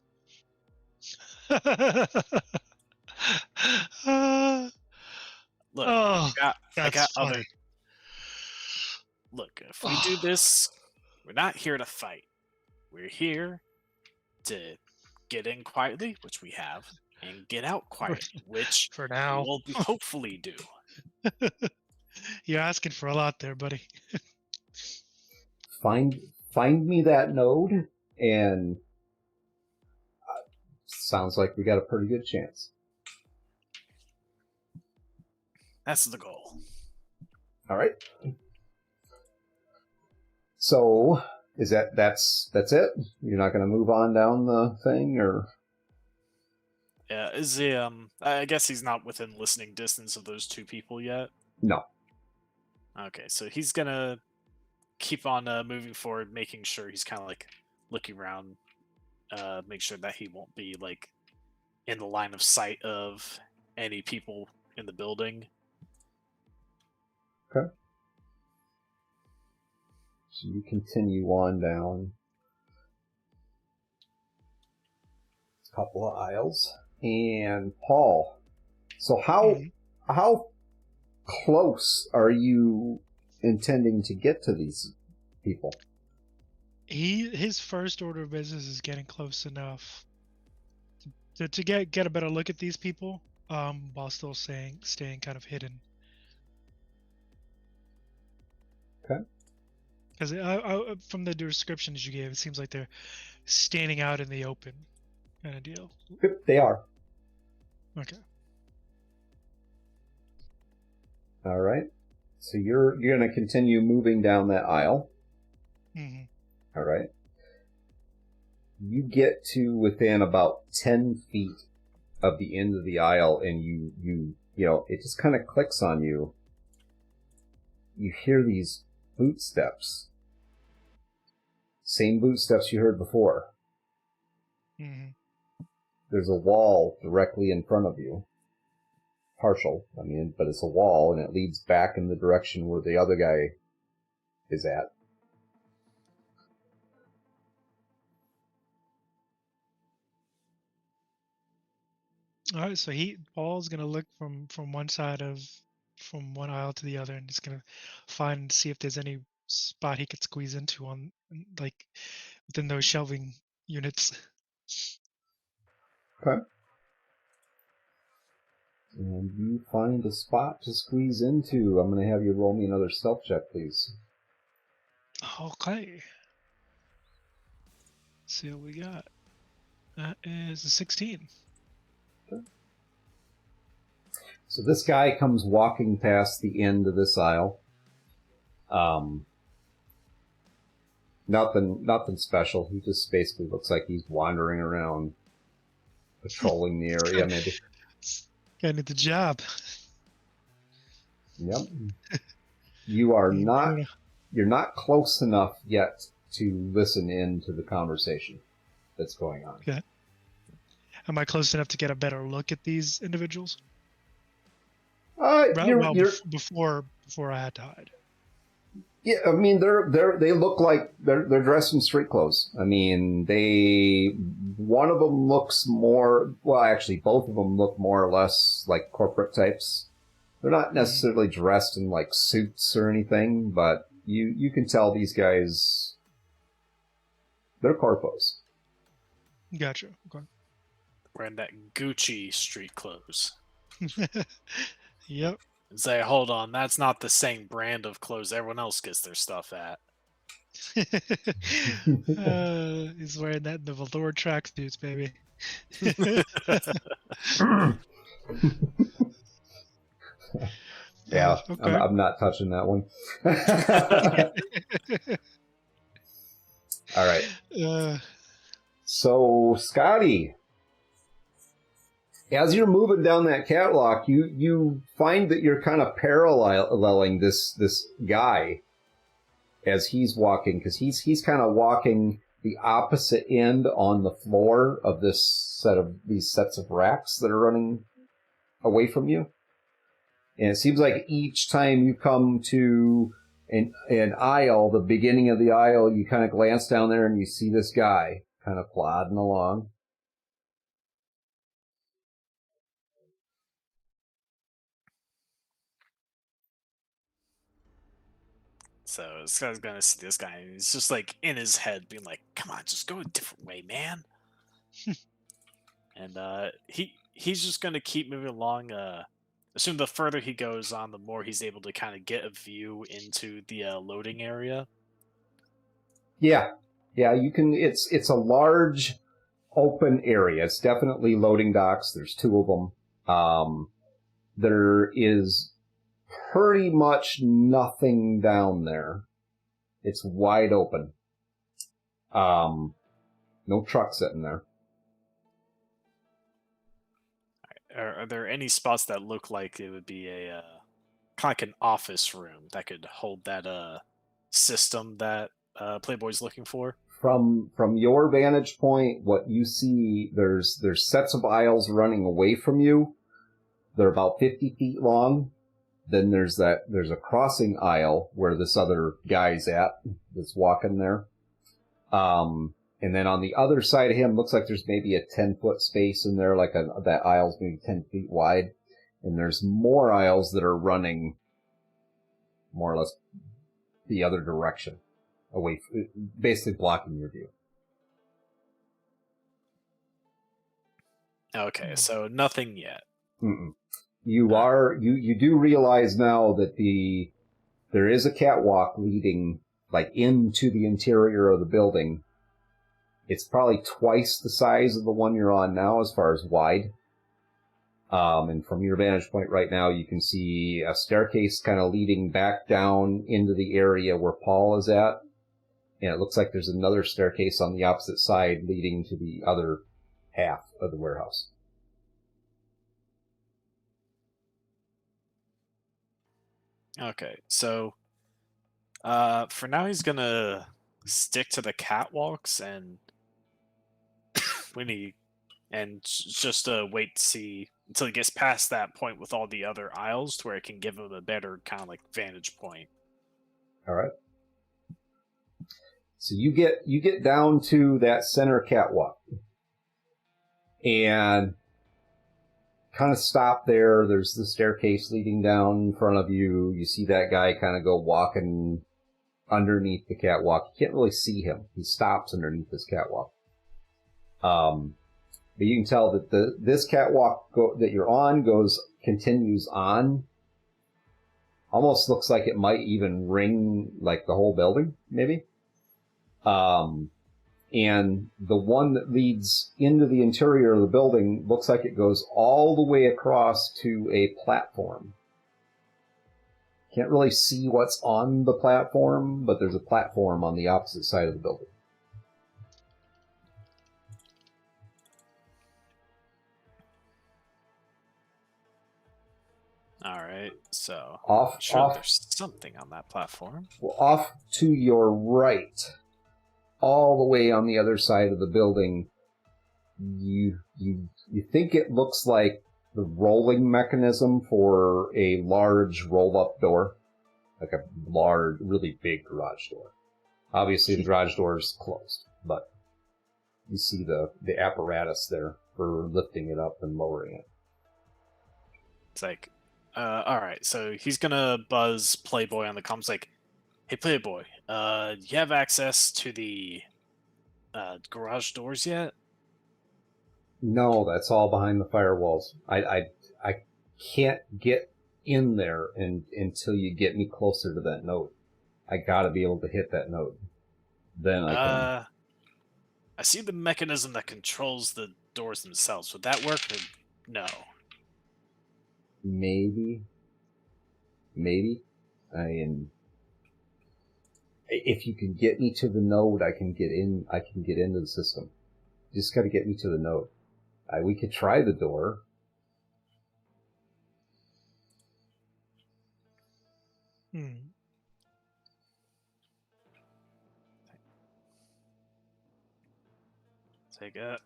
Look, Oh, I that's got funny. other. Look, if we do this, we're not here to fight. We're here to get in quietly, which we have, and get out quietly, which for we now. will hopefully do. You're asking for a lot there, buddy. Find me that node, and sounds like we got a pretty good chance. That's the goal. All right. So, is that's it? You're not going to move on down the thing, or? Yeah, is he? I guess he's not within listening distance of those two people yet. No. Okay, so he's gonna keep on moving forward, making sure he's kind of like looking around, make sure that he won't be like in the line of sight of any people in the building. Okay. So you continue on down a couple of aisles, and Paul. So how close are you intending to get to these people? His first order of business is getting close enough to get a better look at these people, while still staying kind of hidden. Okay. Because from the descriptions you gave, it seems like they're standing out in the open, kind of deal. Yep, they are. Okay. All right. So you're going to continue moving down that aisle. Mm-hmm. All right. You get to within about 10 feet of the end of the aisle, and you know, it just kind of clicks on you. You hear these footsteps. Same footsteps you heard before. Mm-hmm. There's a wall directly in front of you. Partial, but it's a wall, and it leads back in the direction where the other guy is at. All right, so Paul's gonna look from one aisle to the other, and he's gonna see if there's any spot he could squeeze into on, like, within those shelving units. Okay. And you find a spot to squeeze into. I'm going to have you roll me another stealth check, please. Okay. Let's see what we got. That is a 16. Okay. So this guy comes walking past the end of this aisle. Nothing special. He just basically looks like he's wandering around, patrolling the area. Maybe. Got the job. Yep. You are not. You're not close enough yet to listen in to the conversation that's going on. Okay. Am I close enough to get a better look at these individuals? Before I had to hide. Yeah, they look like they're dressed in street clothes. One of them looks more. Well, actually, both of them look more or less like corporate types. They're not necessarily dressed in like suits or anything, but you can tell these guys, they're corpos. Gotcha. Okay. Wearing that Gucci street clothes. Yep. Say, hold on, that's not the same brand of clothes everyone else gets their stuff at. He's wearing that in the velour tracksuits, baby. Yeah, Okay. I'm not touching that one. All right. So, Scotty, as you're moving down that catwalk, you find that you're kind of paralleling this guy as he's walking, because he's kind of walking the opposite end on the floor of these sets of racks that are running away from you. And it seems like each time you come to an aisle, the beginning of the aisle, you kind of glance down there and you see this guy kind of plodding along. So this guy's gonna see this guy, and he's just like in his head, being like, "Come on, just go a different way, man." And he's just gonna keep moving along. Assume the further he goes on, the more he's able to kind of get a view into the loading area. Yeah, you can. It's a large open area. It's definitely loading docks. There's two of them. There is pretty much nothing down there. It's wide open. No truck sitting there. Are there any spots that look like it would be a kind of like an office room that could hold that system that Playboy's looking for? From your vantage point, what you see, there's sets of aisles running away from you. They're about 50 feet long. Then there's a crossing aisle where this other guy's at, that's walking there. And then on the other side of him, looks like there's maybe a 10-foot space in there, like that aisle's maybe 10 feet wide. And there's more aisles that are running more or less the other direction, away, basically blocking your view. Okay, so nothing yet. Mm-mm. You do realize now that there is a catwalk leading like into the interior of the building. It's probably twice the size of the one you're on now as far as wide. And from your vantage point right now, you can see a staircase kind of leading back down into the area where Paul is at. And it looks like there's another staircase on the opposite side leading to the other half of the warehouse. Okay, so for now he's gonna stick to the catwalks and just wait to see until he gets past that point with all the other aisles to where it can give him a better kind of like vantage point. All right. So you get down to that center catwalk and kind of stop there. There's the staircase leading down in front of you. You see that guy kind of go walking underneath the catwalk. You can't really see him. He stops underneath this catwalk. But you can tell that this catwalk that you're on continues on. Almost looks like it might even ring like the whole building, maybe. And the one that leads into the interior of the building looks like it goes all the way across to a platform. Can't really see what's on the platform, but there's a platform on the opposite side of the building. All right, so Off there's something on that platform. Well, off to your right, all the way on the other side of the building, you think it looks like the rolling mechanism for a large roll-up door, like a large, really big garage door. Obviously, the garage door is closed, but you see the apparatus there for lifting it up and lowering it. It's like, all right, so he's gonna buzz Playboy on the comms, like, "Hey, Playboy, you have access to the garage doors yet?" No, that's all behind the firewalls. I can't get in there until you get me closer to that node. I gotta be able to hit that node. then I can. I see the mechanism that controls the doors themselves. Would that work? Or no. Maybe. I mean, if you can get me to the node, I can get in. I can get into the system. You just got to get me to the node. We could try the door. Take a.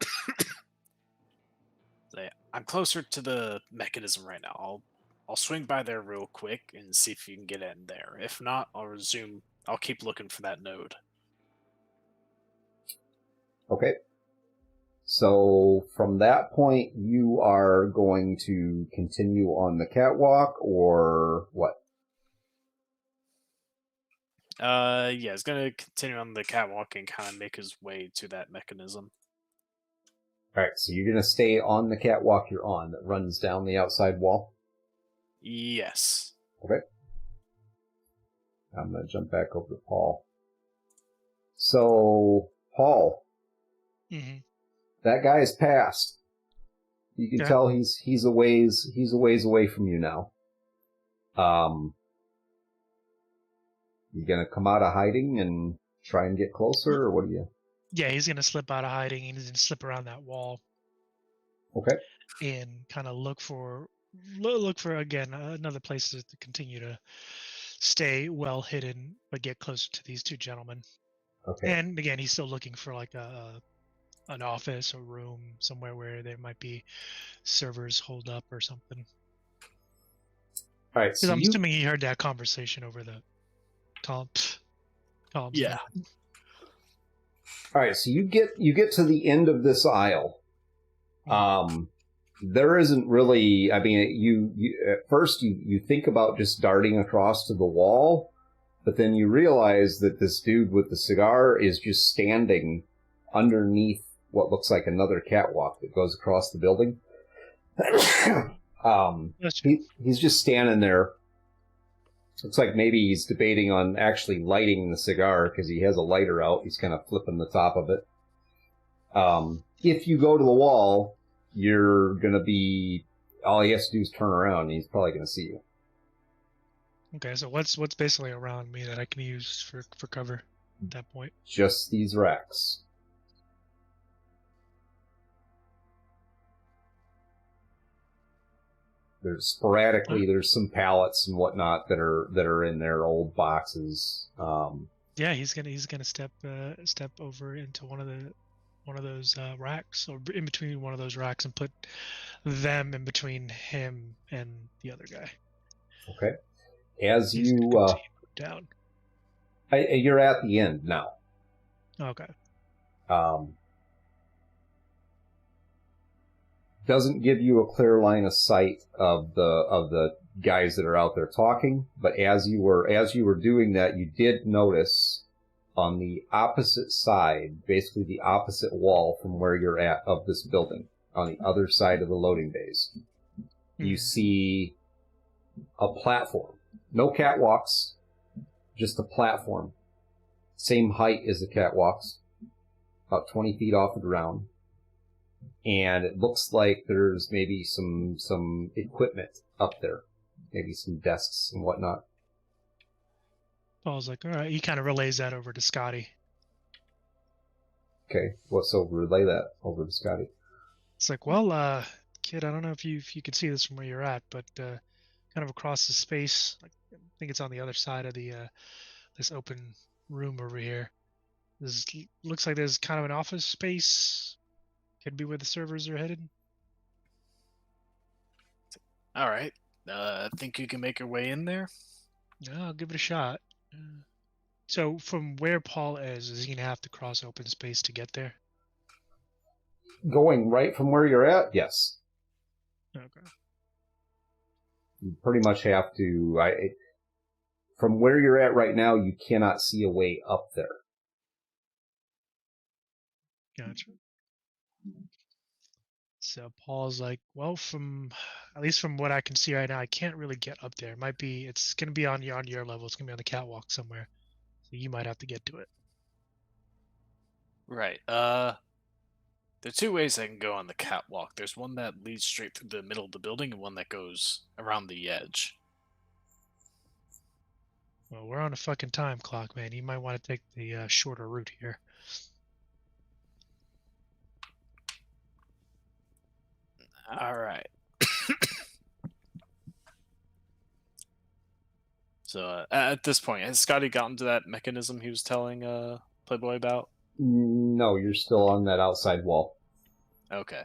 I'm closer to the mechanism right now. I'll swing by there real quick and see if you can get in there. If not, I'll resume. I'll keep looking for that node. Okay. So from that point, you are going to continue on the catwalk, or what? Yeah, he's gonna continue on the catwalk and kind of make his way to that mechanism. All right. So you're going to stay on the catwalk you're on that runs down the outside wall. Yes. Okay. I'm going to jump back over to Paul. So, Paul, that guy is passed. You can tell he's a ways away from you now. You gonna come out of hiding and try and get closer, or what do you? Yeah, he's gonna slip out of hiding and he's gonna slip around that wall. Okay. And kind of look for again another place to continue to stay well hidden, but get closer to these two gentlemen. Okay. And again, he's still looking for like an office or room somewhere where there might be servers holed up or something. All right. So I'm assuming he heard that conversation over the comms. Yeah. All right. So you get to the end of this aisle. There isn't really. I mean, you at first you think about just darting across to the wall, but then you realize that this dude with the cigar is just standing underneath what looks like another catwalk that goes across the building. He's just standing there. Looks like maybe he's debating on actually lighting the cigar because he has a lighter out. He's kind of flipping the top of it. If you go to the wall, you're going to be... All he has to do is turn around, and he's probably going to see you. Okay, so what's basically around me that I can use for cover at that point? Just these racks. There's sporadically there's some pallets and whatnot that are in there, old boxes. Yeah, he's gonna step over into one of those racks, or in between one of those racks, and put them in between him and the other guy. Okay. As he's you down, you're at the end now. Okay. Doesn't give you a clear line of sight of the guys that are out there talking, but as you were doing that, you did notice on the opposite side, basically the opposite wall from where you're at of this building, on the other side of the loading bays, you see a platform. No catwalks, just a platform. Same height as the catwalks, about 20 feet off the ground. And it looks like there's maybe some equipment up there, maybe some desks and whatnot. Paul's like, all right. He kind of relays that over to Scotty. Okay, so relay that over to Scotty. It's like, well, kid, I don't know if you can see this from where you're at, but kind of across the space, I think it's on the other side of the this open room over here. Looks like there's kind of an office space. Could be where the servers are headed. All right. Think you can make your way in there? Yeah, I'll give it a shot. So from where Paul is he going to have to cross open space to get there? Going right from where you're at? Yes. Okay. You pretty much have to... from where you're at right now, you cannot see a way up there. Gotcha. So Paul's like, well, at least from what I can see right now, I can't really get up there. It's going to be on your level. It's going to be on the catwalk somewhere. So you might have to get to it. Right. There are two ways I can go on the catwalk. There's one that leads straight through the middle of the building, and one that goes around the edge. Well, we're on a fucking time clock, man. You might want to take the shorter route here. All right. So at this point, has Scotty gotten to that mechanism he was telling Playboy about? No, you're still on that outside wall. Okay.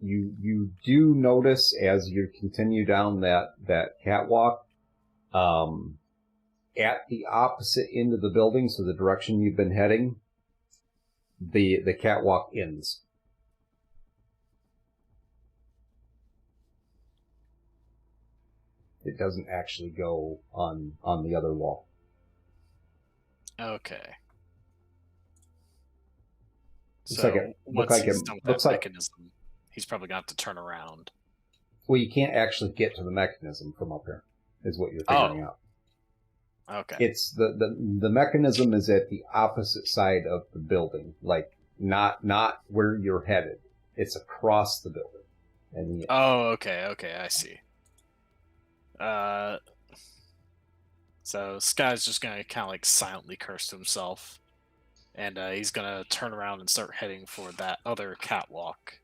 You do notice as you continue down that catwalk, at the opposite end of the building, so the direction you've been heading, the catwalk ends. It doesn't actually go on the other wall. Okay. Looks So like it- once look like he's it- done with looks that like- mechanism, he's probably going to have to turn around. Well, you can't actually get to the mechanism from up here, is what you're figuring out. Okay. It's the mechanism is at the opposite side of the building, like not where you're headed. It's across the building. And Oh, okay, I see. So Sky's just gonna kind of like silently curse to himself, and he's gonna turn around and start heading for that other catwalk.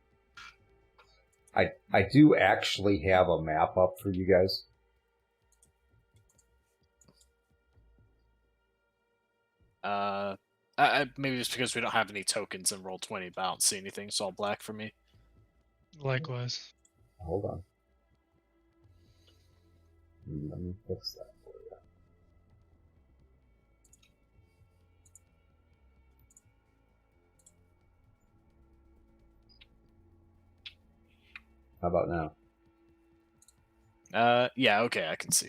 I do actually have a map up for you guys. Maybe just because we don't have any tokens in Roll20, but I don't see anything. It's all black for me. Likewise. Hold on. Let me fix that for you. How about now? Yeah, okay, I can see.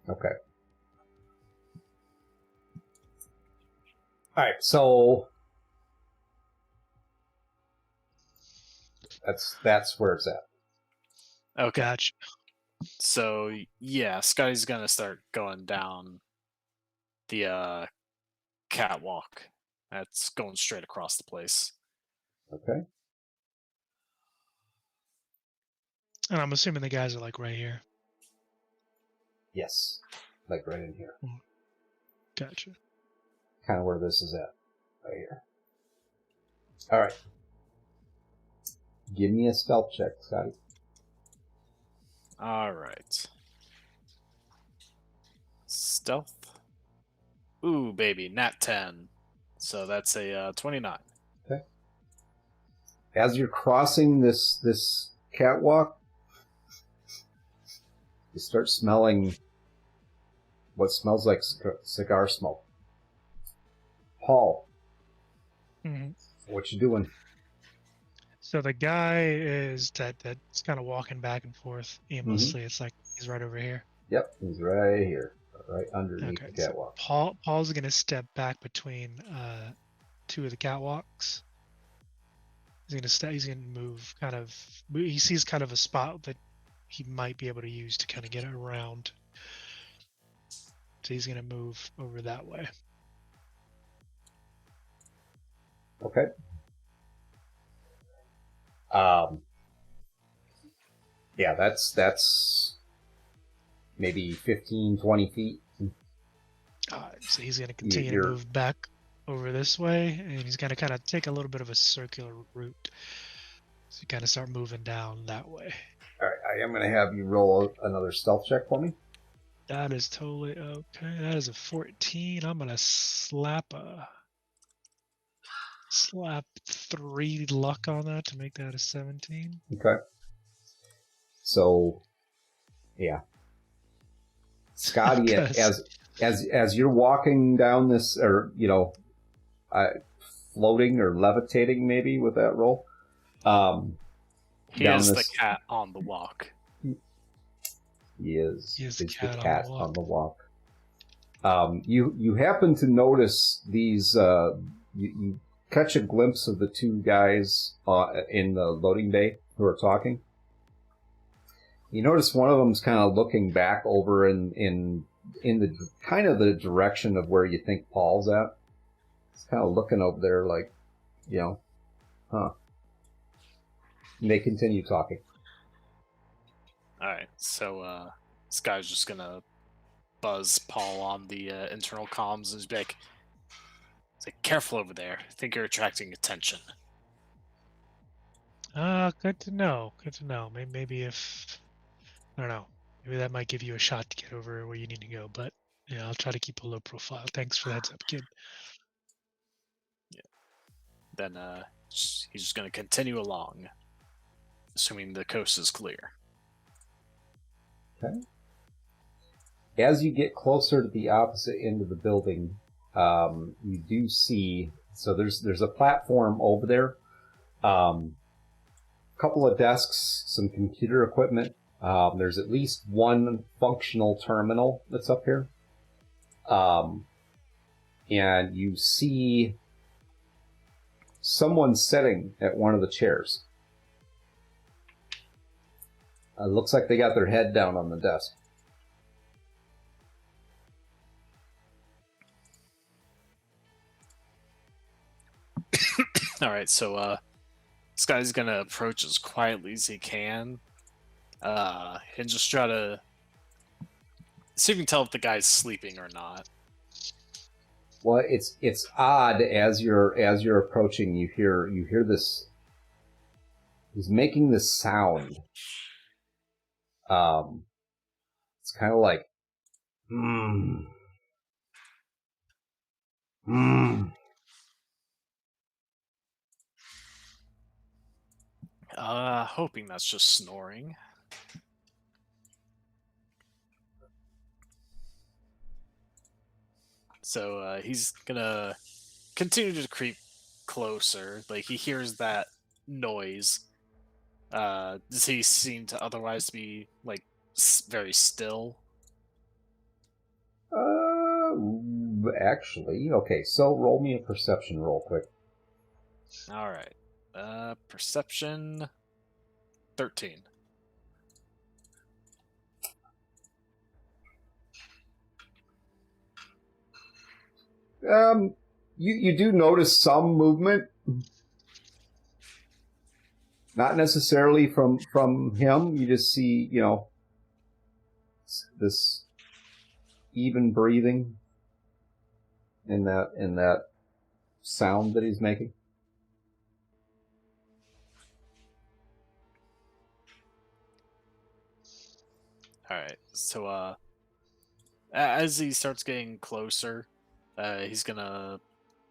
Okay. All right, so that's where it's at. Okay. Gotcha. So yeah, Scotty's gonna start going down the catwalk. That's going straight across the place. Okay. And I'm assuming the guys are like right here. Yes. Like right in here. Gotcha. Kind of where this is at. Right here. All right. Give me a stealth check, Scotty. All right. Stealth. Ooh, baby, nat 10. So that's a 29. Okay. As you're crossing this catwalk, you start smelling what smells like cigar smoke. Paul, Mm-hmm. what you doing? So the guy is that's kind of walking back and forth aimlessly. It's like he's right over here. Yep, he's right here, right underneath Okay. the catwalk. So Paul's gonna step back between two of the catwalks. He's gonna move kind of. He sees kind of a spot that he might be able to use to kind of get around. So he's gonna move over that way. Okay. Yeah, that's maybe 15, 20 feet. So he's gonna continue to You're- move back over this way, and he's gonna kind of take a little bit of a circular route. So you kind of start moving down that way. All right, I am going to have you roll another stealth check for me. That is totally okay. That is a 14. I'm gonna slap 3 luck on that to make that a 17. Okay. So, yeah. Scotty, as you're walking down this, or floating or levitating, maybe with that roll. He is the cat on the walk. He is the cat on the walk. You happen to notice these. You catch a glimpse of the two guys in the loading bay who are talking. You notice one of them's kind of looking back over in in the kind of the direction of where you think Paul's at. He's kind of looking over there like, huh. And they continue talking. Alright, so this guy's just gonna buzz Paul on the internal comms and be like, careful over there. I think you're attracting attention. Good to know. Good to know. Maybe if I don't know, maybe that might give you a shot to get over where you need to go. But yeah, I'll try to keep a low profile. Thanks for the heads up, kid. Yeah. Then he's just gonna continue along, assuming the coast is clear. Okay. As you get closer to the opposite end of the building, you do see. So there's a platform over there. Couple of desks, some computer equipment. There's at least one functional terminal that's up here. And you see someone sitting at one of the chairs. Looks like they got their head down on the desk. Alright, so this guy's gonna approach as quietly as he can, and just try to see if you can tell if the guy's sleeping or not. Well, it's odd as you're approaching. You hear this. He's making this sound. It's kind of like, Hoping that's just snoring. So he's gonna continue to creep closer. Like, he hears that noise. Does he seem to otherwise be, like, very still? Actually, okay, so roll me a perception roll quick. Alright. Perception 13. You do notice some movement. Not necessarily from him. You just see, this even breathing in that sound that he's making. Alright, so as he starts getting closer, he's gonna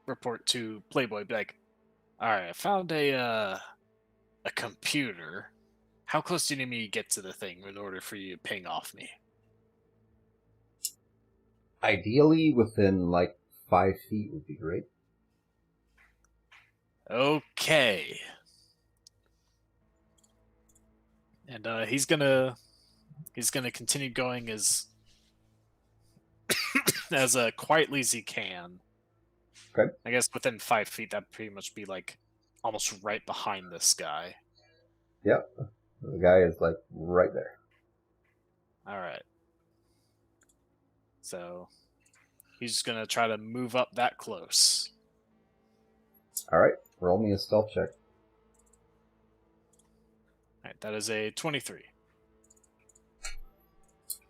report to Playboy, be like, alright, I found a computer. How close do you need me to get to the thing in order for you to ping off me? Ideally, within, 5 feet would be great. Okay. And he's gonna continue going as as quietly as he can. Okay. I guess within 5 feet, that'd pretty much be almost right behind this guy. Yep. The guy is right there. Alright. So he's just gonna try to move up that close. Alright, roll me a stealth check. Alright, that is a 23.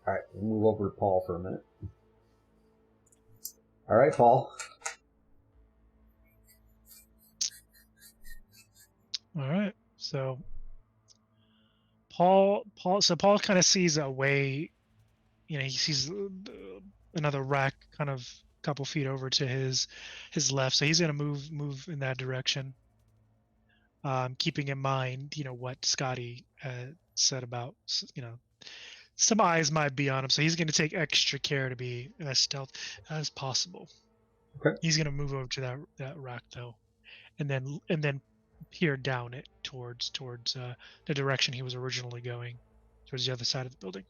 Alright, we'll move over to Paul for a minute. Alright, Paul. Alright, so Paul kind of sees a way, he sees another rack kind of a couple feet over to his left, so he's going to move in that direction, keeping in mind what Scotty said about some eyes might be on him, so he's going to take extra care to be as stealth as possible. Okay. He's going to move over to that rack though, and then peer down it towards the direction he was originally going, towards the other side of the building.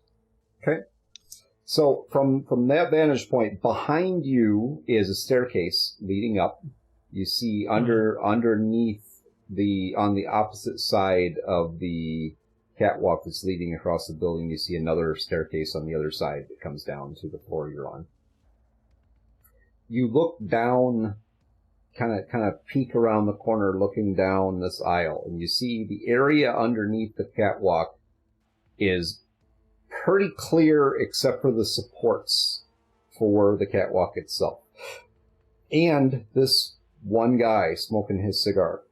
Okay. So from that vantage point, behind you is a staircase leading up. You see underneath on the opposite side of the catwalk that's leading across the building. You see another staircase on the other side that comes down to the floor you're on. You look down, kind of peek around the corner looking down this aisle, and you see the area underneath the catwalk is pretty clear except for the supports for the catwalk itself. And this one guy smoking his cigar.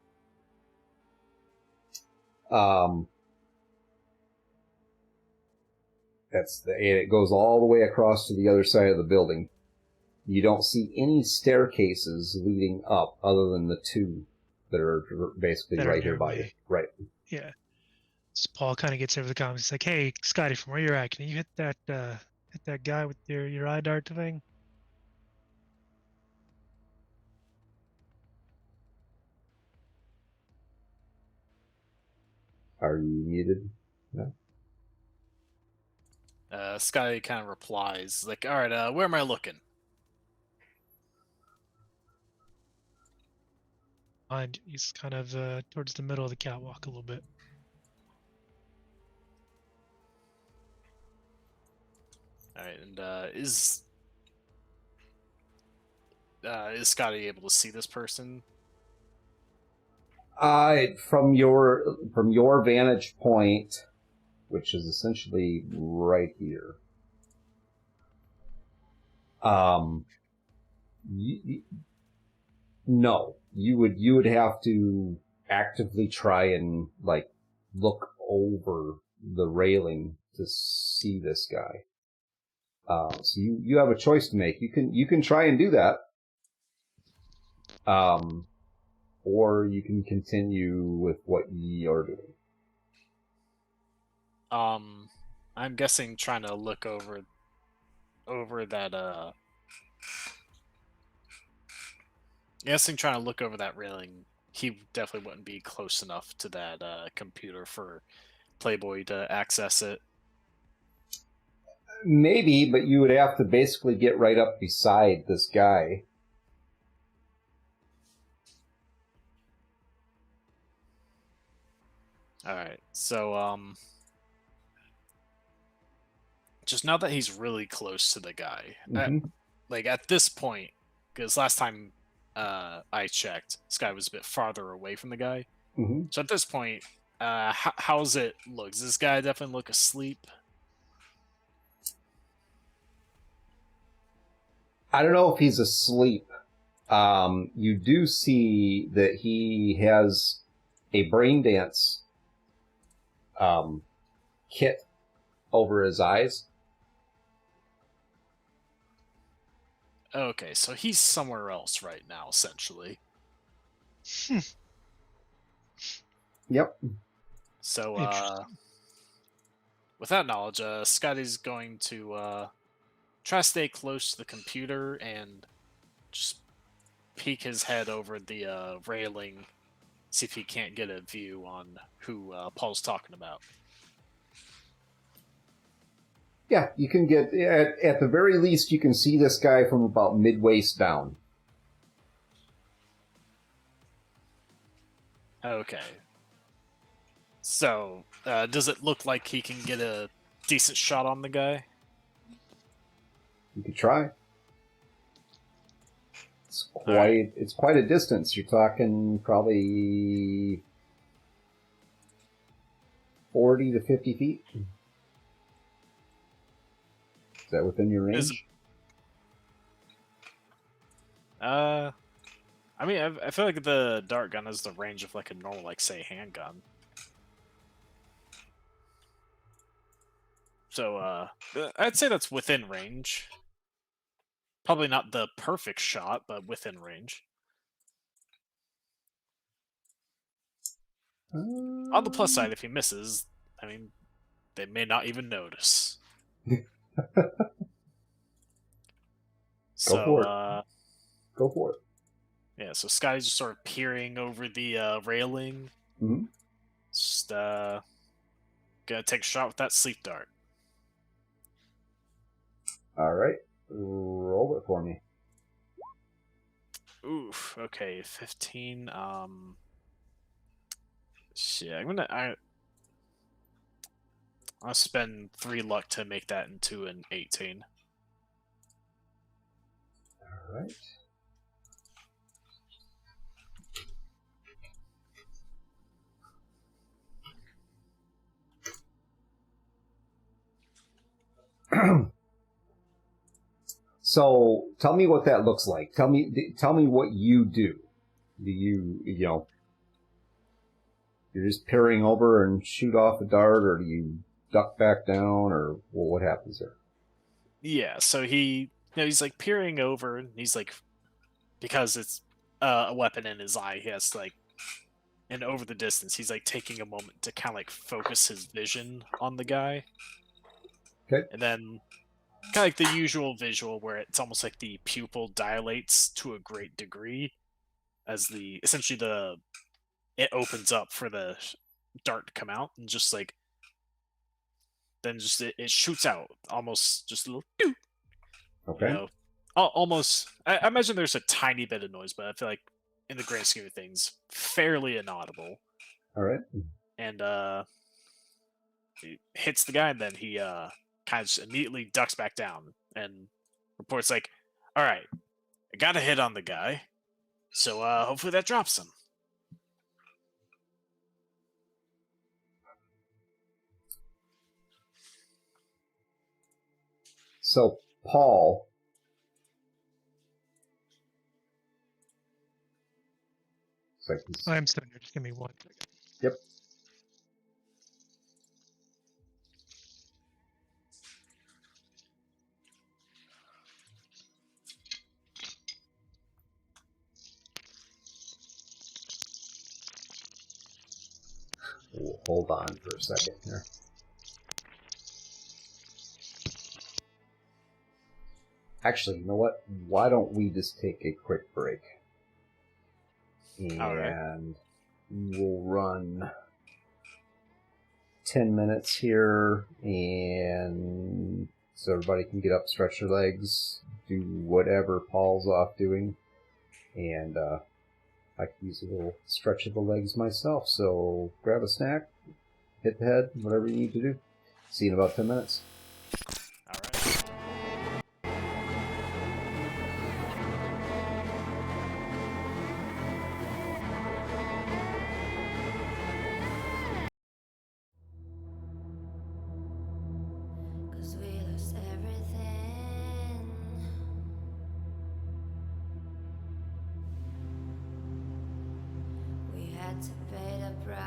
It goes all the way across to the other side of the building. You don't see any staircases leading up other than the two that are basically That are right here near by you. me. Right. Yeah. So Paul kind of gets over the comments. He's like, "Hey, Scotty, from where you're at, can you hit that guy with your eye dart thing?" Are you muted? No. Scotty kind of replies, like, all right, where am I looking? And he's kind of towards the middle of the catwalk a little bit. All right, and is Scotty able to see this person? From your vantage point, which is essentially right here. No, you would have to actively try and like look over the railing to see this guy. So you have a choice to make. You can try and do that. Or you can continue with what ye are doing. I'm guessing trying to look over that guessing trying to look over that railing, he definitely wouldn't be close enough to that computer for Playboy to access it. Maybe, but you would have to basically get right up beside this guy. Alright, so, just now that he's really close to the guy, like, at this point, because last time I checked, this guy was a bit farther away from the guy. Mm-hmm. So at this point, how's it look? Does this guy definitely look asleep? I don't know if he's asleep. You do see that he has a brain dance kit over his eyes. Okay, so he's somewhere else right now, essentially. Yep. So, with that knowledge, Scotty's going to try to stay close to the computer and just peek his head over the railing, see if he can't get a view on who Paul's talking about. Yeah, you can get, at the very least, you can see this guy from about mid-waist down. Okay. So, does it look like he can get a decent shot on the guy? You could try. It's quite a distance. You're talking probably 40 to 50 feet. Is that within your range? I mean, I feel like the dart gun has the range of like a normal, like, say, handgun. So, I'd say that's within range. Probably not the perfect shot, but within range. On the plus side, if he misses, I mean, they may not even notice. Go for it. Yeah, so Scotty's just sort of peering over the railing. Mm-hmm. Just gonna take a shot with that sleep dart. All right, roll it for me. Oof. Okay, 15. Shit. I'll spend 3 luck to make that into an 18. All right. So tell me what that looks like. Tell me what you do. Do you know, you're just peering over and shoot off a dart, or do you duck back down, or what happens there? Yeah, so he's like peering over, and he's like, because it's a weapon in his eye, he has to, like, and over the distance, he's like taking a moment to kind of like focus his vision on the guy. Okay. And then kind of like the usual visual where it's almost like the pupil dilates to a great degree as it opens up for the dart to come out, and just like then just it shoots out almost just a little doo, Okay. you know, almost. I imagine there's a tiny bit of noise, but I feel like in the grand scheme of things, fairly inaudible. All right. And he hits the guy, and then he kind of just immediately ducks back down and reports like, "All right, I got a hit on the guy, so hopefully that drops him." So Paul, it's like this. I'm still here. Just give me 1 second. Yep. We'll hold on for a second here. Actually, you know what? Why don't we just take a quick break? And we'll run 10 minutes here, and so everybody can get up, stretch their legs, do whatever Paul's off doing, and I can use a little stretch of the legs myself, so grab a snack, hit the head, whatever you need to do. See you in about 10 minutes. All right. Cause we lost everything. We had to pay the price.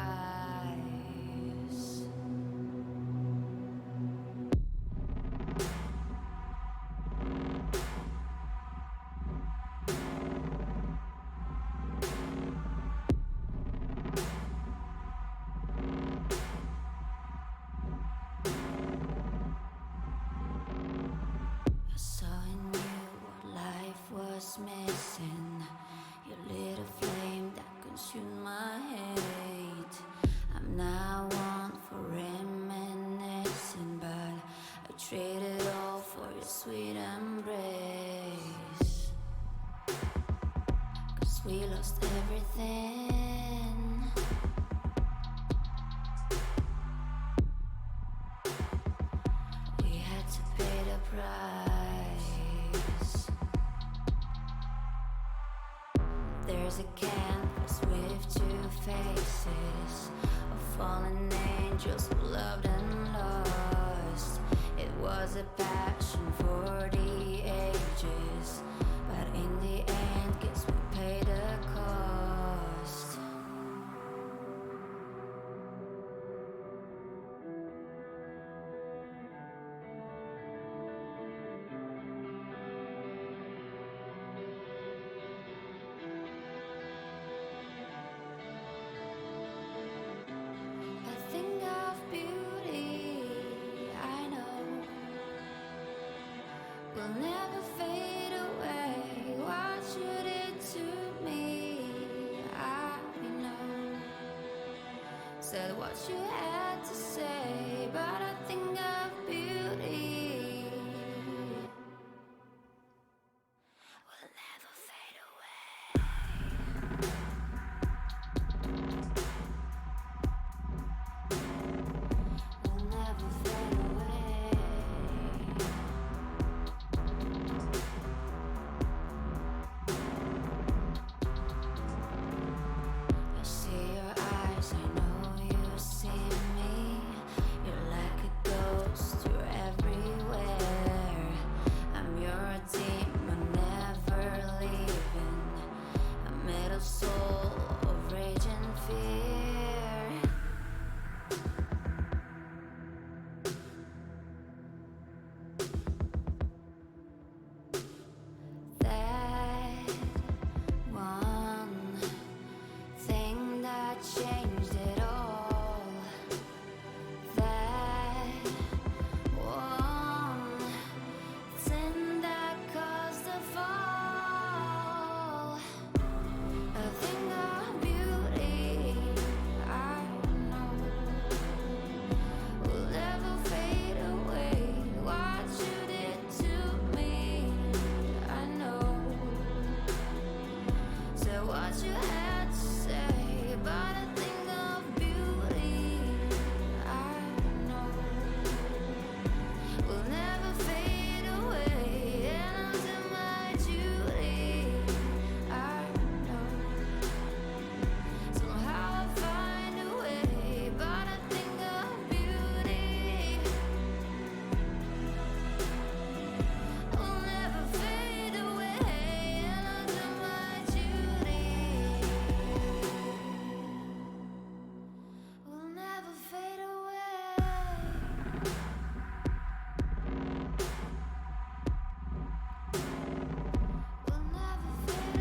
I saw in you what life was missing. You lit a flame that consumed my hate. I'm now one for reminiscing, but I traded all for your sweet embrace. Cause we lost everything. We had to pay the price. There's a canvas with 2 faces of fallen angels who loved and lost. It was a passion for the ages, but in the end, guess we paid the cost. A thing of beauty, I know, will never fade away. What you did to me, I know. Said what you had to say, but a thing of beauty will never fade away. Will never fade of rage and fear. That one thing that changed it all. That one sin that caused the fall. A thing of beauty, I know, will never fade away. What you did to me, I know. So what you had to say about a thing of beauty, I know, will never fade away. And I'll do my duty, I know. Somehow I'll find a way, but a thing of beauty will never fade away. And I'll do my duty, will never fade away. Will never fade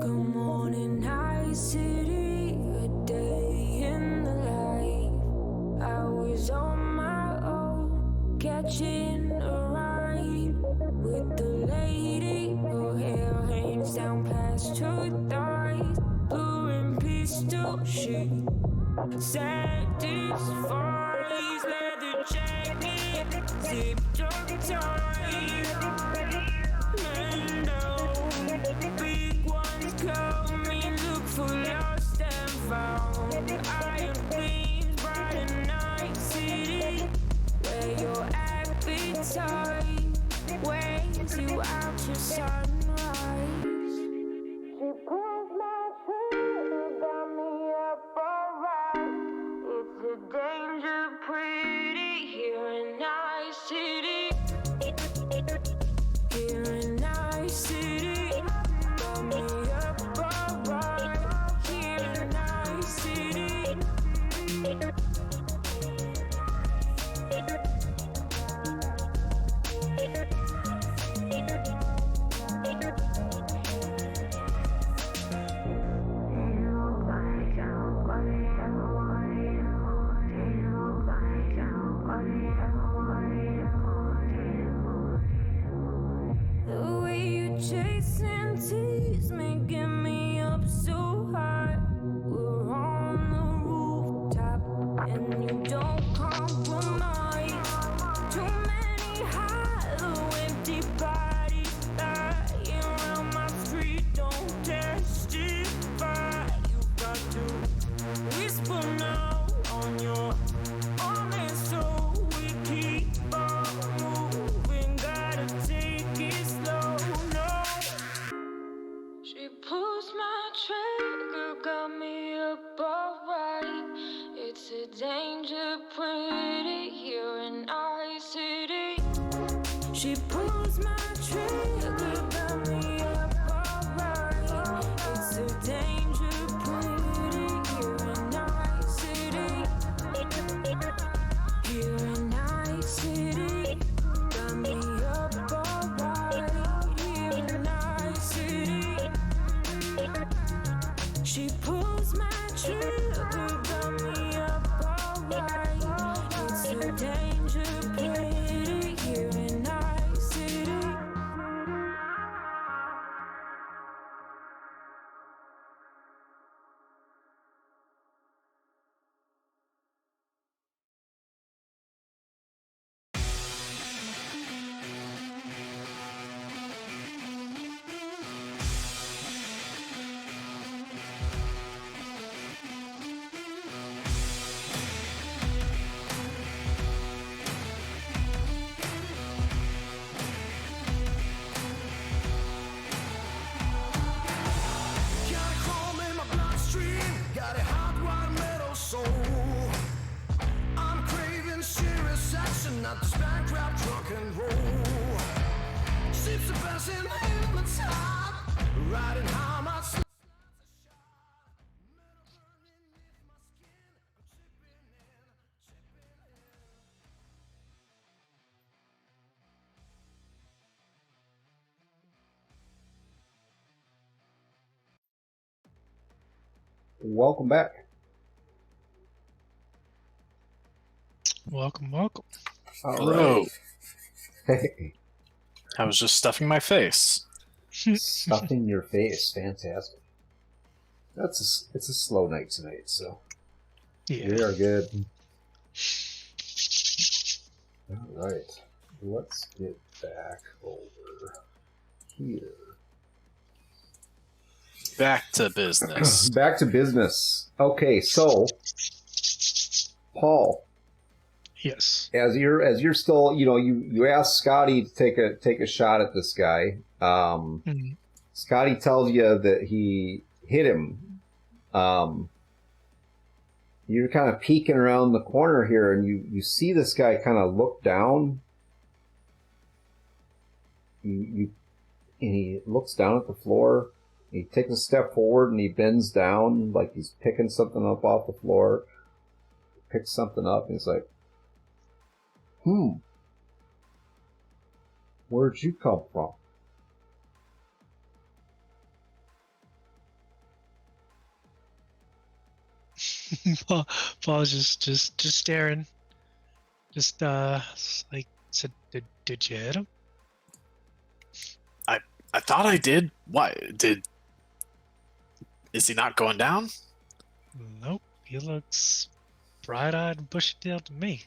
Good morning, Night City, a day in the life. I was on my own, catching a ride with the lady. Her hair hangs down past her thighs, blue and pistol shit. Satisfies, leather jacket, zipped up tight. Big ones coming, look for lost and found. Iron gleams, bright and Night City, where your appetite weighs you out to sunrise. She pulls my trigger, got me up alright. It's a danger pretty here in Night City. Here in Night City, got me up alright. Here in Night City. The way you chase and tease me, get me up so high. We're on the rooftop and you don't compromise. Too many hollow, empty bodies lying around my street. Don't testify. You got to whisper now on your own, and so we keep on moving. Gotta take it slow. No, she pulls my trigger, got me up alright. It's a danger pretty here in Night City. She pulls my trigger, got me up alright. It's a danger pretty here in Night City. Here in Night City, got me up alright. Here in Night City. She pulls my trigger, got me danger played here in our city. Got chrome in my bloodstream, got a hardwired metal soul. I'm craving serious action, not this bankrupt rock and roll. Ships are passing in the tide, riding high, my slides a shot. Metal burning neath my skin, I'm chipping in. Welcome back. Welcome, welcome. All Hello. right. Hey, I was just stuffing my face. stuffing your face. Fantastic. It's a slow night tonight, so Yeah. we are good. All right. Let's get back over here. Back to business. Back to business. Okay, so Paul, Yes. as you're still, you asked Scotty to take a shot at this guy. Mhm. Scotty tells you that he hit him. You're kind of peeking around the corner here, and you see this guy kind of look down. And he looks down at the floor. He takes a step forward and he bends down like he's picking something up off the floor. Picks something up and he's like, where'd you come from? Paul's just staring. Just like said, did you hit him? I thought I did. Why? Is he not going down? Nope. He looks bright-eyed and bushy-tailed to me.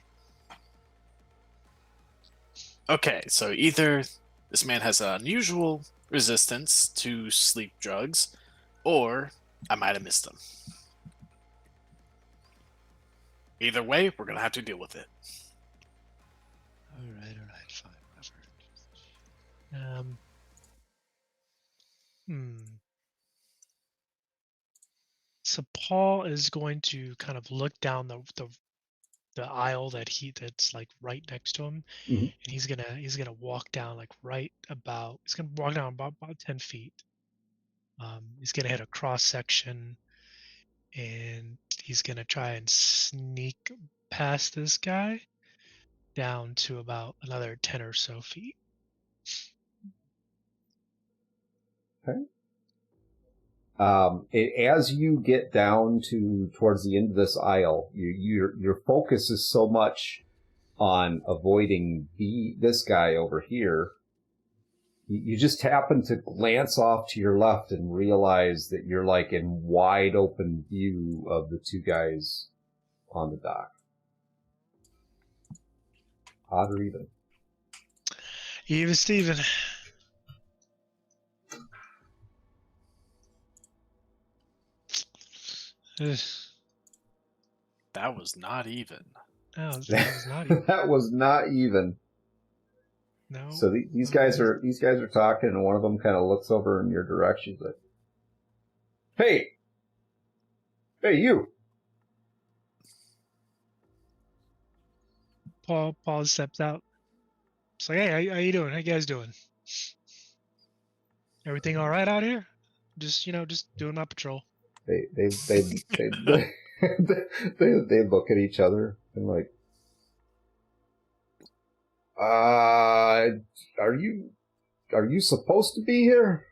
Okay, so either this man has an unusual resistance to sleep drugs, or I might have missed him. Either way, we're gonna have to deal with it. All right, fine, whatever. So Paul is going to kind of look down the aisle that's like right next to him, Mhm. and he's gonna walk down like he's gonna walk down about 10 feet. He's gonna hit a cross section, and he's gonna try and sneak past this guy down to about another 10 or so feet. As you get down towards the end of this aisle, your focus is so much on avoiding this guy over here. You just happen to glance off to your left and realize that you're like in wide open view of the two guys on the dock. Odd or even? Even Steven. Ugh. That was not even. That was not even. That was not even. No. So these guys are talking, and one of them kind of looks over in your direction. He's like, "Hey, you!" Paul steps out. It's like, hey, how you doing? How you guys doing? Everything all right out here? Just doing my patrol. They they look at each other and like, are you supposed to be here?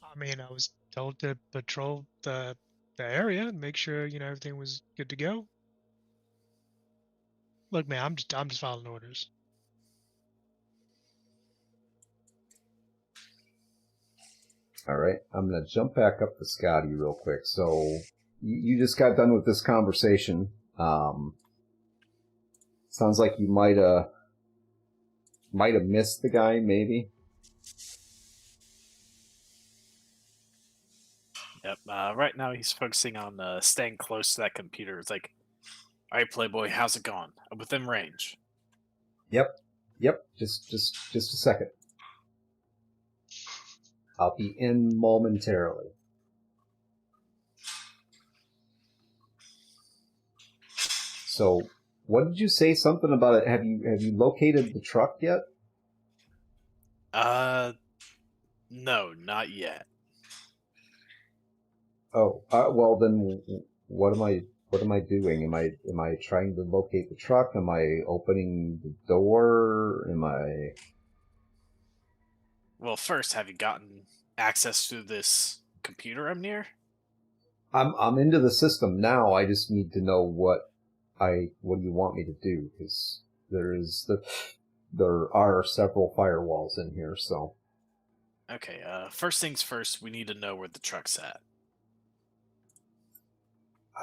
I mean, I was told to patrol the area and make sure everything was good to go. Look, man, I'm just following orders. All right, I'm gonna jump back up to Scotty real quick. So you just got done with this conversation. Sounds like you might have missed the guy, maybe. Yep. Right now he's focusing on staying close to that computer. It's like, all right, Playboy, how's it going? I'm within range. Yep. Just a second. I'll be in momentarily. So, what did you say? Something about it? Have you located the truck yet? No, not yet. Oh, well then, what am I doing? Am I trying to locate the truck? Am I opening the door? Am I? Well, first, have you gotten access to this computer I'm near? I'm into the system now. I just need to know what do you want me to do? Because there are several firewalls in here. So Okay. First things first, we need to know where the truck's at.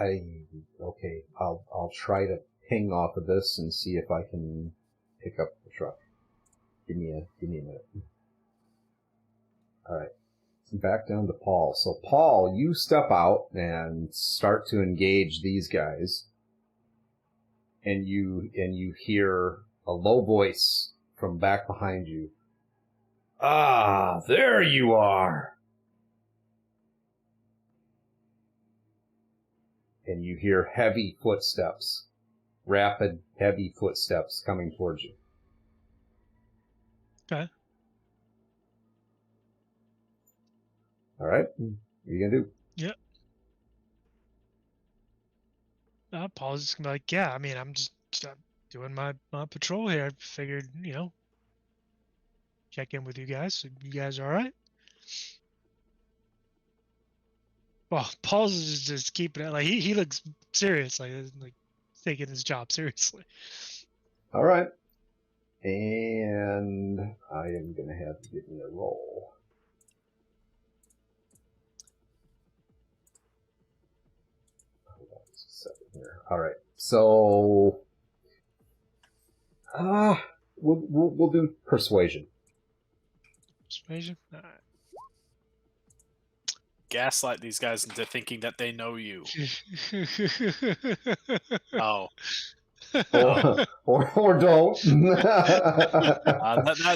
okay. I'll try to ping off of this and see if I can pick up the truck. Give me a minute. All right. Back down to Paul. So Paul, you step out and start to engage these guys. And you hear a low voice from back behind you. Ah, there you are. And you hear heavy footsteps. Rapid, heavy footsteps coming towards you. Okay. All right. What are you gonna do? Yep. Paul's just gonna be like, yeah. I mean, I'm just doing my patrol here. I figured, check in with you guys. So you guys all right? Well, Paul's just keeping it like he looks serious, like taking his job seriously. All right. And I am gonna have to give me a roll. Hold on just a second here. All right. So, we'll do persuasion. Persuasion. All right. Gaslight these guys into thinking that they know you. Oh. Or don't.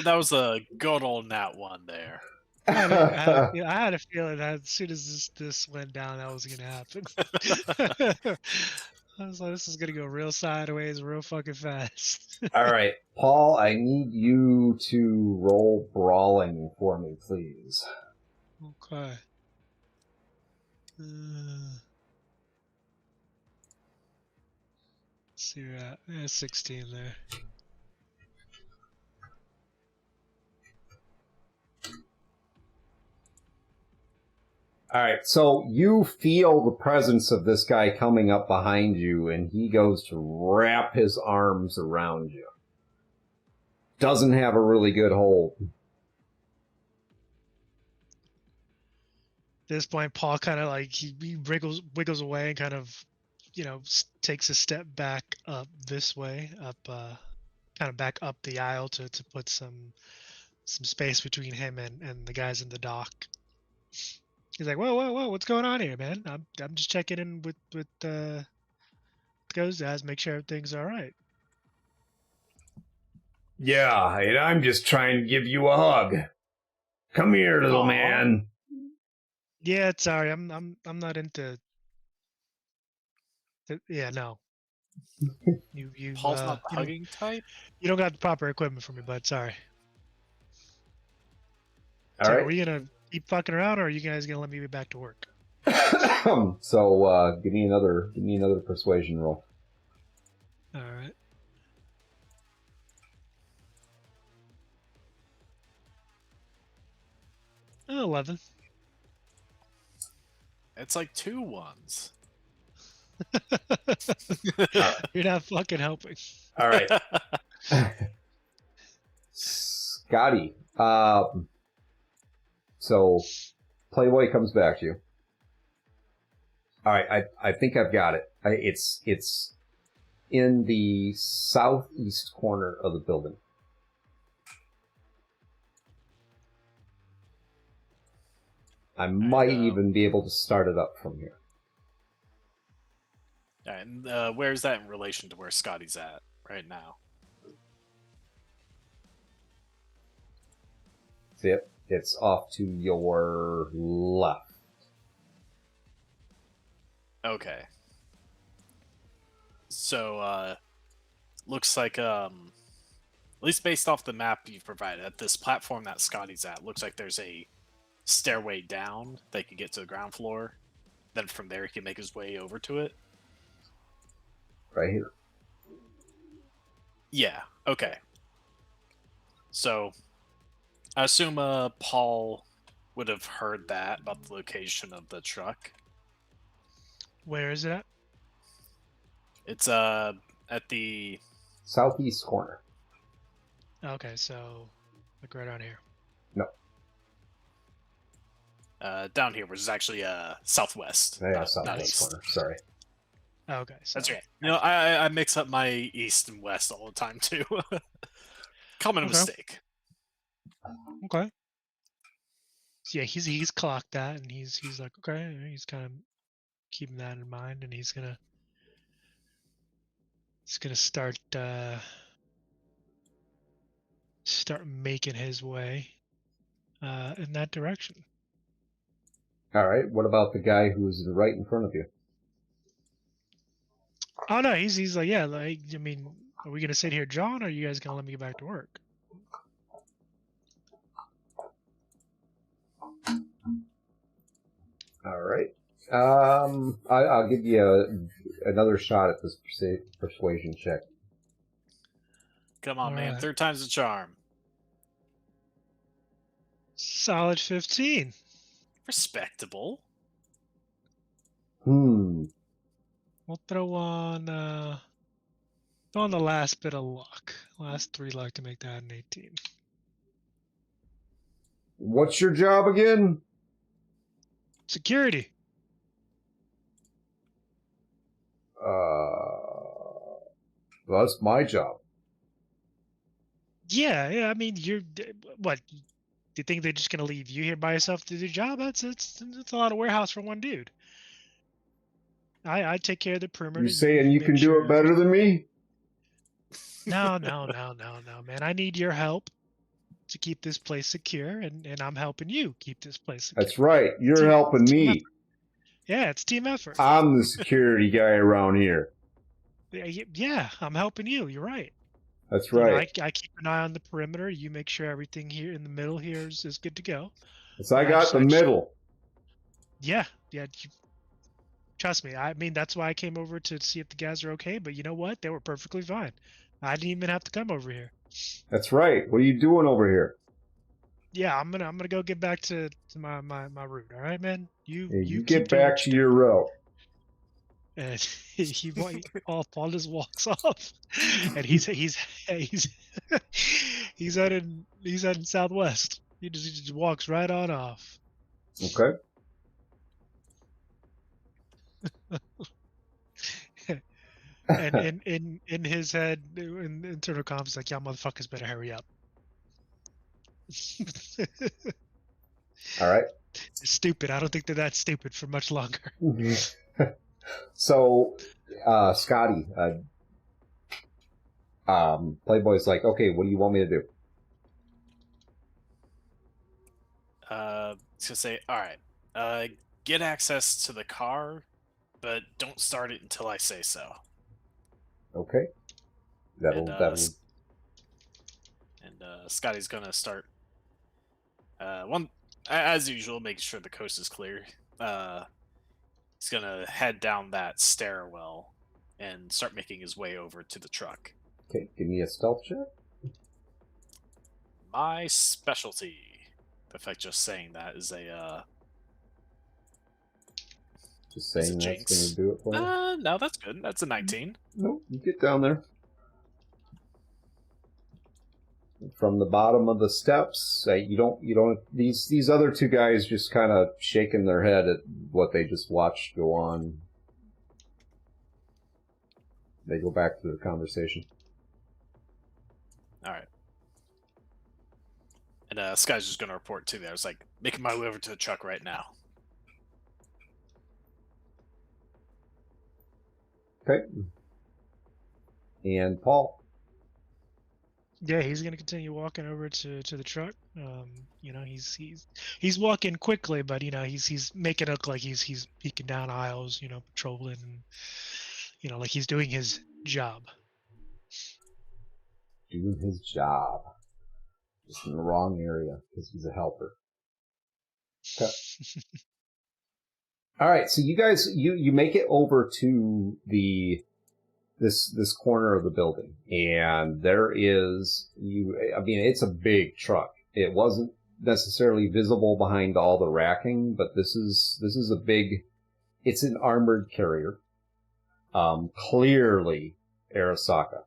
That was a good old nat one there. I had a feeling that as soon as this went down, that was gonna happen. I was like, this is gonna go real sideways, real fucking fast. All right, Paul, I need you to roll brawling for me, please. Okay. Let's see where at. 16 there. All right, so you feel the presence of this guy coming up behind you, and he goes to wrap his arms around you. Doesn't have a really good hold. At this point, Paul kind of like he wiggles away and kind of, takes a step back up this way, up kind of back up the aisle to put some space between him and the guys in the dock. He's like, whoa, what's going on here, man? I'm just checking in with those guys, make sure everything's all right. Yeah, and I'm just trying to give you a hug. Come here, little man. Yeah, sorry, I'm not into. Yeah, no. You Paul's not the hugging type. You don't got the proper equipment for me, bud. Sorry. All so right. Are we gonna keep fucking around, or are you guys gonna let me get back to work? So give me another persuasion roll. All right. Oh, 11. It's like 2 ones. You're not fucking helping. All right. Scotty. So Playboy comes back to you. All right, I think I've got it. It's in the southeast corner of the building. I might even be able to start it up from here. And where's that in relation to where Scotty's at right now? See it? It's off to your left. Okay. So, looks like, at least based off the map you've provided, at this platform that Scotty's at, looks like there's a stairway down that can get to the ground floor. Then from there, he can make his way over to it. Right here. Yeah, okay. So, I assume Paul would have heard that about the location of the truck. Where is it at? It's at the Southeast corner. Okay, so like right around here. No. Down here, which is actually southwest. Yeah, not southwest east. corner. Sorry. Okay, so That's right. You know, I mix up my east and west all the time too. Common mistake. Okay. So yeah, he's clocked that, and he's like, okay, he's kind of keeping that in mind, and he's gonna start making his way in that direction. All right. What about the guy who's right in front of you? Oh no, he's like, yeah, like, I mean, are we gonna sit here, John, or are you guys gonna let me get back to work? All right. I'll give you another shot at this persuasion check. Come on, All man. right. 3rd time's a charm. Solid 15. Respectable. We'll throw on the last bit of luck. Last 3 luck to make that an 18. What's your job again? Security. Well, that's my job. Yeah. I mean, you're what? Do you think they're just gonna leave you here by yourself to do your job? It's a lot of warehouse for one dude. I take care of the perimeter. You saying you make can do sure it better than me? No, man. I need your help to keep this place secure, and I'm helping you keep this place secure. That's right. You're helping me. Effort. Yeah, it's team effort. I'm the security guy around here. Yeah, I'm helping you. You're right. That's You know, right. I keep an eye on the perimeter. You make sure everything here in the middle here is good to go. So I got the middle. Yeah. Trust me. I mean, that's why I came over to see if the guys are okay. But you know what? They were perfectly fine. I didn't even have to come over here. That's right. What are you doing over here? Yeah, I'm gonna go get back to my route. All right, man. You get keep doing back what to you're your route. And Paul just walks off, and he's heading southwest. He just walks right on off. Okay. And in his head, in internal comms, he's like, "Y'all motherfuckers better hurry up." All right. It's stupid. I don't think they're that stupid for much longer. So, Scotty, Playboy's like, okay, what do you want me to do? To say, all right, get access to the car, but don't start it until I say so. Okay. That'll. And Scotty's gonna start. As usual, making sure the coast is clear. He's gonna head down that stairwell and start making his way over to the truck. Okay, give me a stealth check. My specialty. In fact, just saying that is a Just Is saying it that's Jinx? going to do it for you. No, that's good. That's a 19. Nope, you get down there. From the bottom of the steps, you don't. These other two guys just kind of shaking their head at what they just watched go on. They go back to their conversation. All right. And Sky's just gonna report to there. I was like, making my way over to the truck right now. Okay. And Paul. Yeah, he's gonna continue walking over to the truck. You know, he's walking quickly, but you know, he's making it look like he's peeking down aisles, you know, patrolling, and you know, like he's doing his job. Doing his job. Just in the wrong area because he's a helper. Okay. All right, so you guys, you make it over to this corner of the building, and there is I mean, it's a big truck. It wasn't necessarily visible behind all the racking, but this is a big. It's an armored carrier. Clearly Arasaka.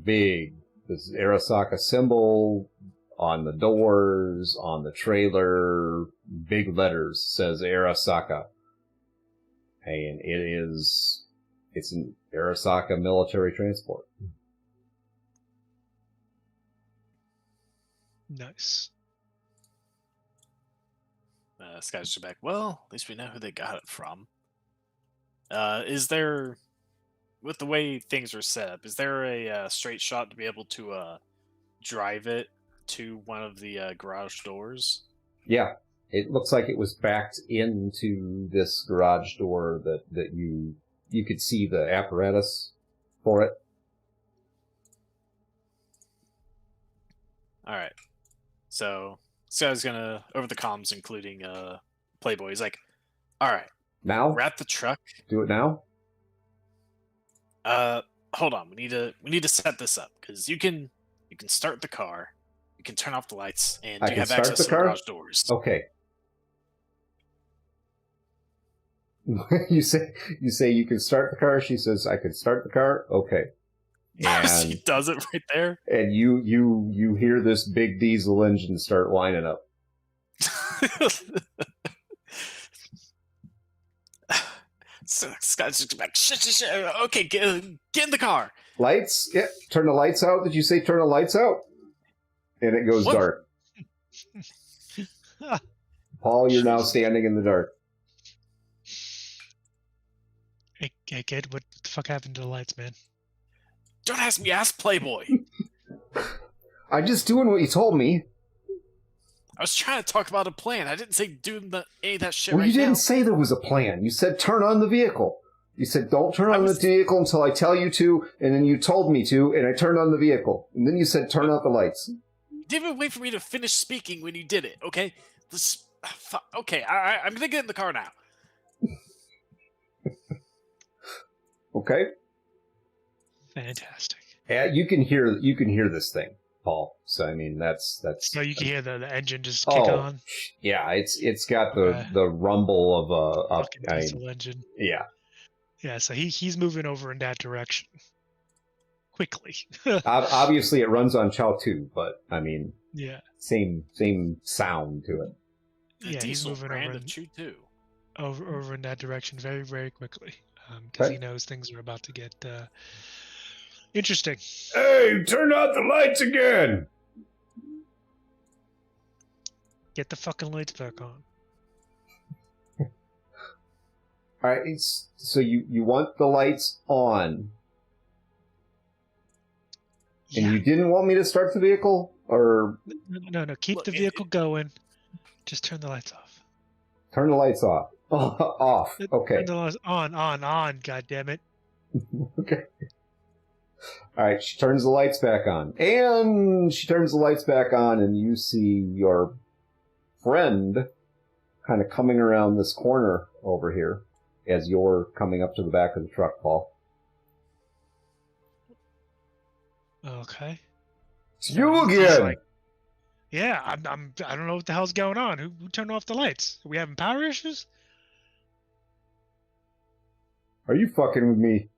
Big. This Arasaka symbol on the doors, on the trailer, big letters says Arasaka. And it's an Arasaka military transport. Nice. Sky's just back. Well, at least we know who they got it from. Is there, with the way things are set up, is there a straight shot to be able to drive it to one of the garage doors? Yeah, it looks like it was backed into this garage door that you could see the apparatus for it. All right. So this guy's gonna over the comms, including Playboy. He's like, "All right, Now? we're at the truck. Do it now? Hold on. We need to set this up because you can start the car, you can turn off the lights, and I you can have start access the to the car? garage doors." Okay. you say you can start the car. She says I can start the car. Okay. She And does it right there. and you hear this big diesel engine start lining up. So Scott's just like, shit. Okay, get in the car. Lights? Yeah. Turn the lights out. Did you say turn the lights out? And it goes What? dark. Paul, you're now standing in the dark. Hey kid, what the fuck happened to the lights, man? Don't ask me, ask Playboy. I'm just doing what you told me. I was trying to talk about a plan. I didn't say doing any of that shit Well, right you didn't now. say there was a plan. You said turn on the vehicle. You said don't turn on the vehicle until I tell you to, and then you told me to, and I turned on the vehicle. And then you said turn out the lights. You didn't even wait for me to finish speaking when you did it, okay? Okay, I'm gonna get in the car now. Okay? Fantastic. Yeah, you can hear this thing, Paul. So I mean that's So you can hear the engine just kick on. Yeah, it's got the rumble of a Fucking diesel engine. yeah. Yeah, so he's moving over in that direction quickly. Obviously it runs on Chow 2, but I mean Yeah. same sound to it. The Yeah, he's diesel moving brand over of Chew too. over in that direction very, very quickly. Because Okay. he knows things are about to get interesting. Hey, turn out the lights again. Get the fucking lights back on. All right, so you want the lights on, and Yeah. you didn't want me to start the vehicle, or No. Keep Look, the vehicle going. Just turn the lights off. turn the lights off. Off. Okay. Turn the lights on. God damn it. Okay. All right, she turns the lights back on. And she turns the lights back on, and you see your friend kind of coming around this corner over here as you're coming up to the back of the truck, Paul. Okay. It's you He's again! like, yeah, I don't know what the hell's going on. Who turned off the lights? Are we having power issues? Are you fucking with me?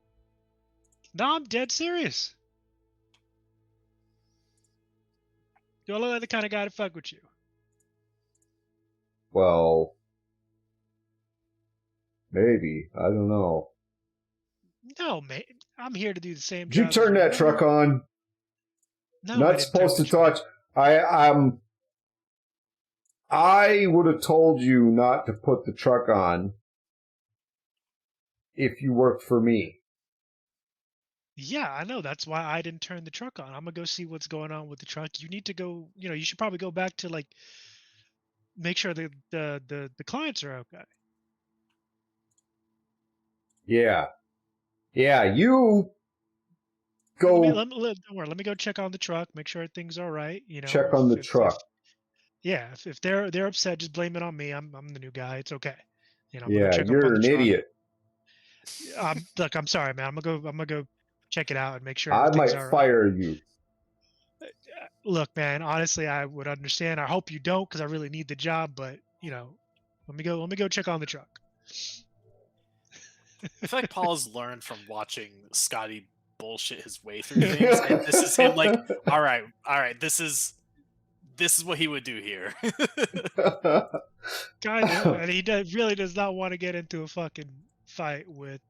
No, I'm dead serious. Do I look like the kind of guy to fuck with you? Well, maybe. I don't know. No, man. I'm here to do the same Did you job. turn that truck on? No, Not I didn't turn supposed the to truck touch. I would have told you not to put the truck on if you worked for me. Yeah, I know. That's why I didn't turn the truck on. I'm gonna go see what's going on with the truck. You need to go. You should probably go back to like make sure the clients are okay. Yeah. Yeah, you go Don't worry. Let me go check on the truck. Make sure everything's all right. check on the truck. If they're upset, just blame it on me. I'm the new guy. It's okay. I'm gonna go Yeah, check up on you're the an truck. idiot. Look, I'm sorry, man. I'm gonna go check it out and make sure I everything's might all right. fire you. Look, man. Honestly, I would understand. I hope you don't, because I really need the job. But let me go check on the truck. I feel like Paul's learned from watching Scotty bullshit his way through things, and this is him like, all right, this is what he would do here. Kind of, and he really does not want to get into a fucking fight with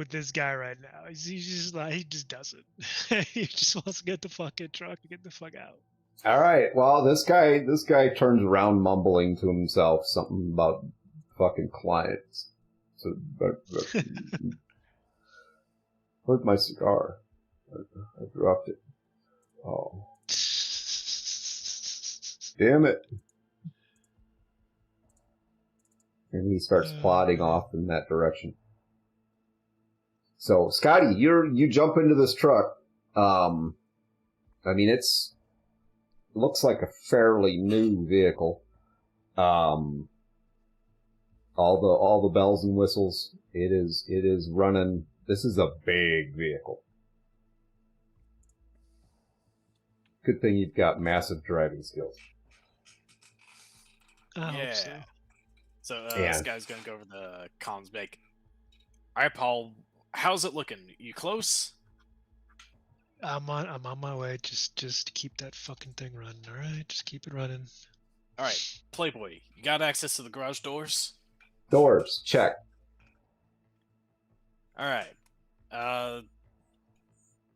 this guy right now. He's just like, he just doesn't. He just wants to get the fucking truck and get the fuck out. All right. Well, this guy turns around mumbling to himself something about fucking clients. So, where's my cigar? I dropped it. Oh, damn it! And he starts plodding off in that direction. So, Scotty, you jump into this truck. I mean, looks like a fairly new vehicle. All the bells and whistles. It is running. This is a big vehicle. Good thing you've got massive driving skills. I hope so. So this guy's gonna go over the comms make. All right, Paul. How's it looking? You close? I'm on my way. Just keep that fucking thing running. All right, just keep it running. All right, Playboy. You got access to the garage doors? Doors, check. All right.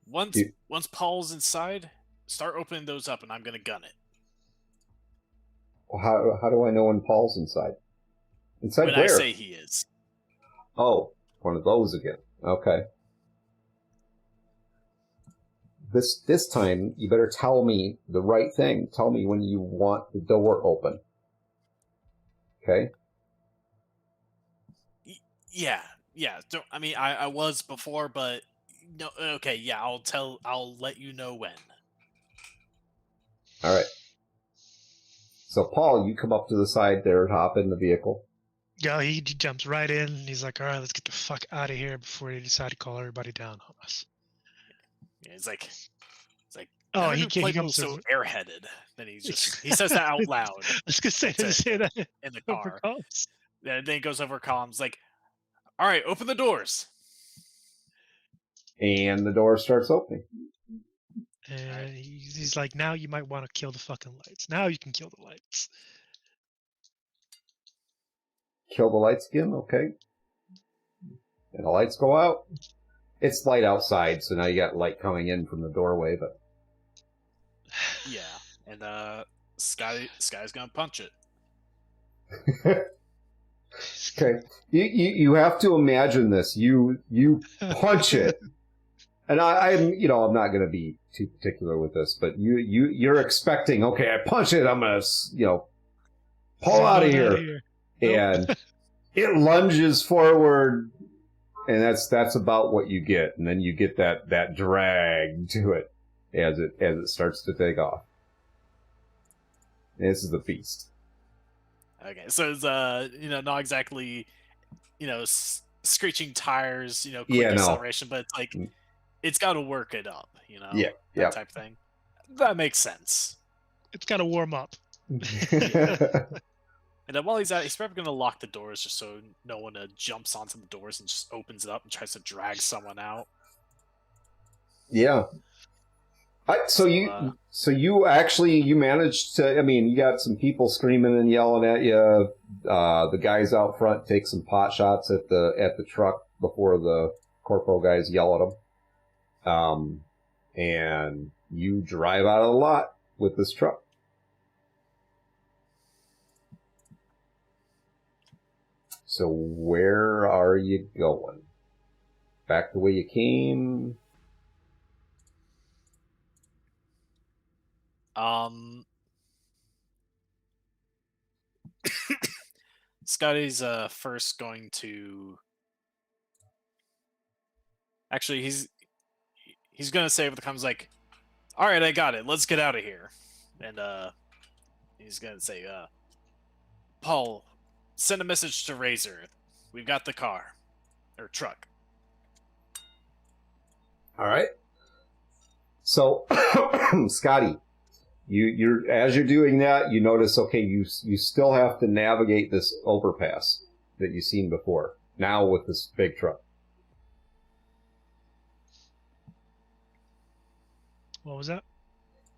Once Paul's inside, start opening those up, and I'm gonna gun it. Well, how do I know when Paul's inside? Inside when where? I say he is. Oh, one of those again. Okay. This time, you better tell me the right thing. Tell me when you want the door open. Okay? Yeah. I was before, but no. Okay, yeah. I'll let you know when. All right. So, Paul, you come up to the side there, hop in the vehicle. Yeah, he jumps right in. He's like, all right, let's get the fuck out of here before they decide to call everybody down on us. Yeah, he's like, oh, he comes so airheaded. Then he says that out loud. I was gonna say that in the car. Then he goes over comms like, all right, open the doors. And the door starts opening. And he's like, now you might want to kill the fucking lights. Now you can kill the lights. Kill the lights again? Okay. And the lights go out. It's light outside, so now you got light coming in from the doorway, but... Yeah, and Sky's gonna punch it. Okay. You have to imagine this. You punch it. And I'm not going to be too particular with this, but you're expecting, okay, I punch it, I'm going to, pull out of here. And it lunges forward, and that's about what you get. And then you get that drag to it as it starts to take off. And this is the beast. Okay, so it's not exactly screeching tires, quick acceleration, but it's like it's got to work it up, that type of thing. That makes sense. It's got to warm up. And then while he's at, he's probably gonna lock the doors just so no one jumps onto the doors and just opens it up and tries to drag someone out. Yeah. So you actually managed to. I mean, you got some people screaming and yelling at you. The guys out front take some pot shots at the truck before the corpo guys yell at them. And you drive out of the lot with this truck. So where are you going? Back the way you came? Scotty's first going to. Actually, he's gonna say what comes like, "All right, I got it. Let's get out of here." And he's gonna say, "Paul, send a message to Razor. We've got the car or truck." All right. So, Scotty, you're as you're doing that, you notice, okay, you still have to navigate this overpass that you've seen before. Now with this big truck. What was that?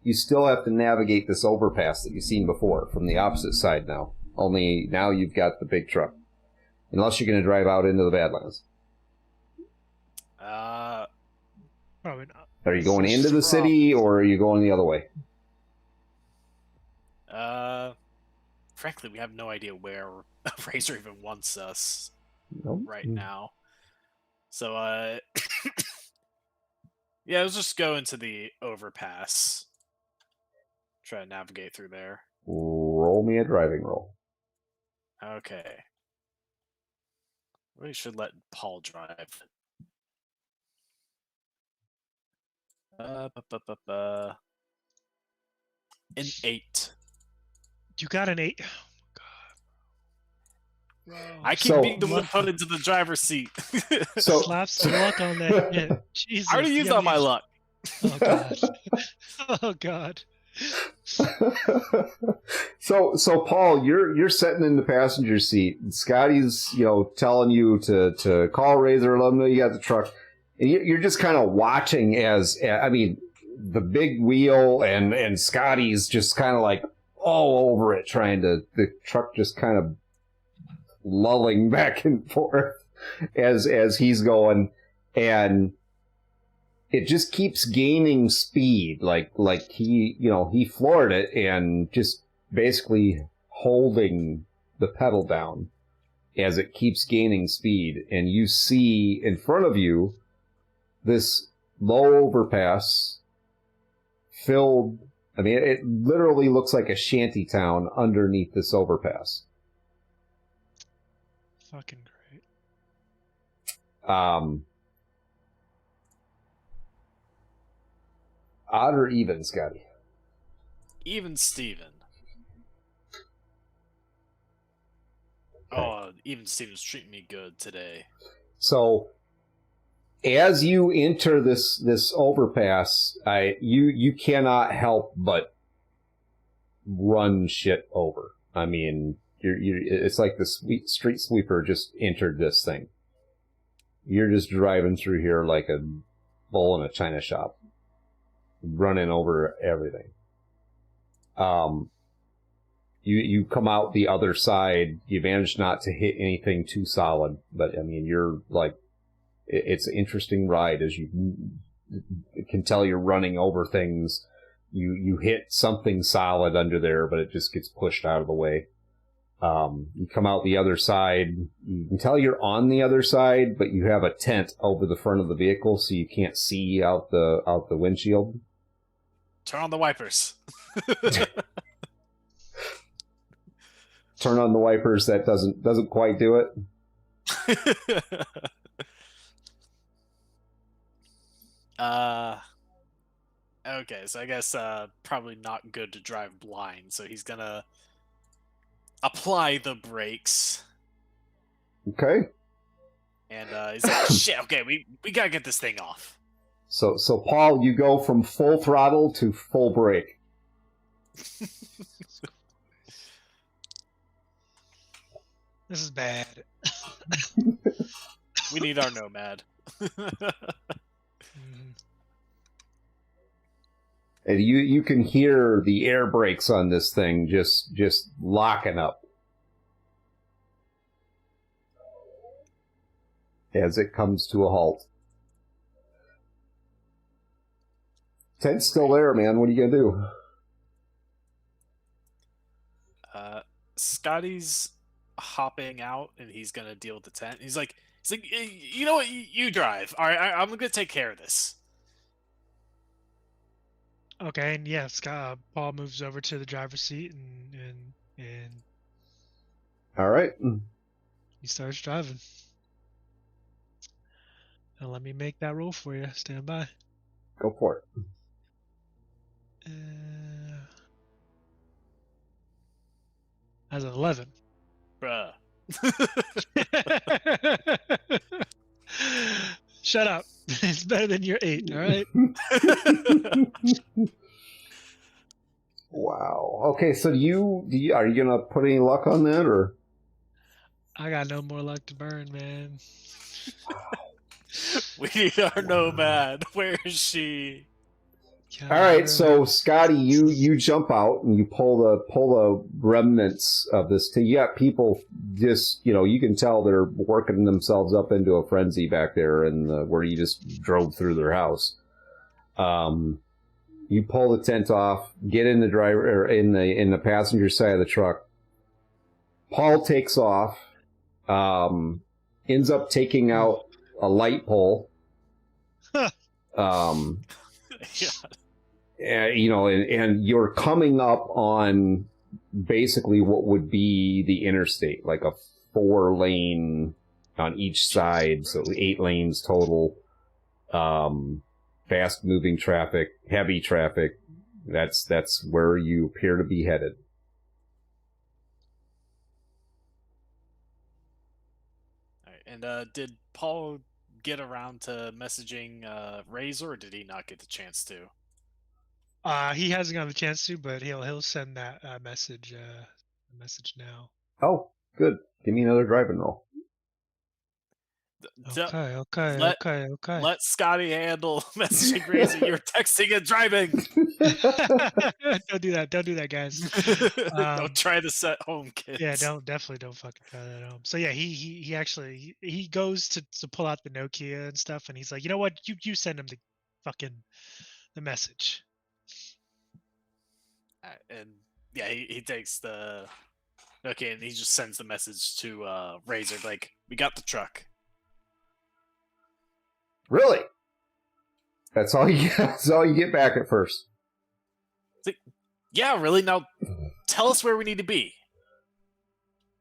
You still have to navigate this overpass that you've seen before from the opposite side now. Only now you've got the big truck. Unless you're going to drive out into the Badlands. Probably not. Are you going into the city, or are you going the other way? Frankly, we have no idea where Razor even wants us right Hmm. now. So, yeah, let's just go into the overpass. Try to navigate through there. Roll me a driving roll. Okay. We should let Paul drive. An 8. You got an 8. Oh, I keep So- being the one put into the driver's seat. So, slap some luck on that shit. Jesus. I already used you all my luck. Oh god. Oh god. so Paul, you're sitting in the passenger seat. And Scotty's, telling you to call Razor, let them know you got the truck, and you're just kind of watching as, I mean, the big wheel and Scotty's just kind of like all over it, the truck just kind of lulling back and forth as he's going, and it just keeps gaining speed, like he floored it and just basically holding the pedal down as it keeps gaining speed. And you see in front of you this low overpass filled. I mean, it literally looks like a shanty town underneath this overpass. Fucking great. Odd or even, Scotty? Even Steven. Okay. Oh, even Steven's treating me good today. So, as you enter this overpass, you cannot help but run shit over. I mean, it's like the street sweeper just entered this thing. You're just driving through here like a bull in a china shop, running over everything. You come out the other side. You manage not to hit anything too solid, but I mean, you're like, it's an interesting ride as you can tell you're running over things. You hit something solid under there, but it just gets pushed out of the way. You come out the other side. You can tell you're on the other side, but you have a tent over the front of the vehicle, so you can't see out the windshield. Turn on the wipers. Turn on the wipers. That doesn't quite do it. Okay, so I guess probably not good to drive blind, so he's gonna apply the brakes. Okay. And he's like, shit, okay, we gotta get this thing off. So Paul, you go from full throttle to full brake. This is bad. We need our nomad. Mhm. And you can hear the air brakes on this thing just locking up as it comes to a halt. Tent's still there, man. What are you gonna do? Scotty's hopping out, and he's gonna deal with the tent. He's like, you know what? You drive. All right, I'm gonna take care of this. Okay, and yeah, Paul moves over to the driver's seat and All right. he starts driving. And let me make that roll for you. Stand by. Go for it. As an 11. Bruh. Shut up. It's better than your 8, all right? Wow. Okay, so are you gonna put any luck on that, or? I got no more luck to burn, man. We need our nomad. Where is she? All right, so Scotty, you jump out and you pull the remnants of this. You got people just, you can tell they're working themselves up into a frenzy back there, and where you just drove through their house. You pull the tent off, get in the driver or in the passenger side of the truck. Paul takes off, ends up taking out a light pole. Yeah. And you're coming up on basically what would be the interstate, like a 4-lane on each side, so 8 lanes total. Fast moving traffic, heavy traffic. That's where you appear to be headed. All right, and did Paul get around to messaging Razor, or did he not get the chance to? He hasn't gotten the chance to, but he'll send that message now. Oh, good. Give me another driving roll. Okay. Let Scotty handle messaging Razor. You're texting and driving. Don't do that, guys. Don't try this at home, kids. Yeah, definitely don't fucking try that at home. So yeah, he actually he goes to pull out the Nokia and stuff, and he's like, you know what, you send him the message. And yeah, he takes the Nokia and he just sends the message to Razor, like, we got the truck. Really? That's all you get back at first. Like, yeah, really? Now tell us where we need to be.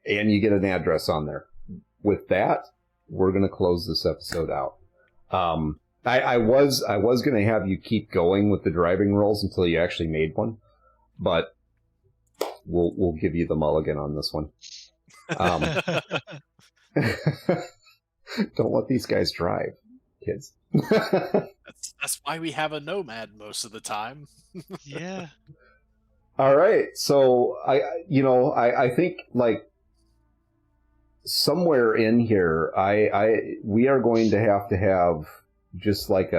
And you get an address on there. With that, we're going to close this episode out. I was going to have you keep going with the driving rolls until you actually made one, but we'll give you the mulligan on this one. Don't let these guys drive, kids. That's why we have a nomad most of the time. Yeah. All right. So I think, like, somewhere in here, we are going to have just like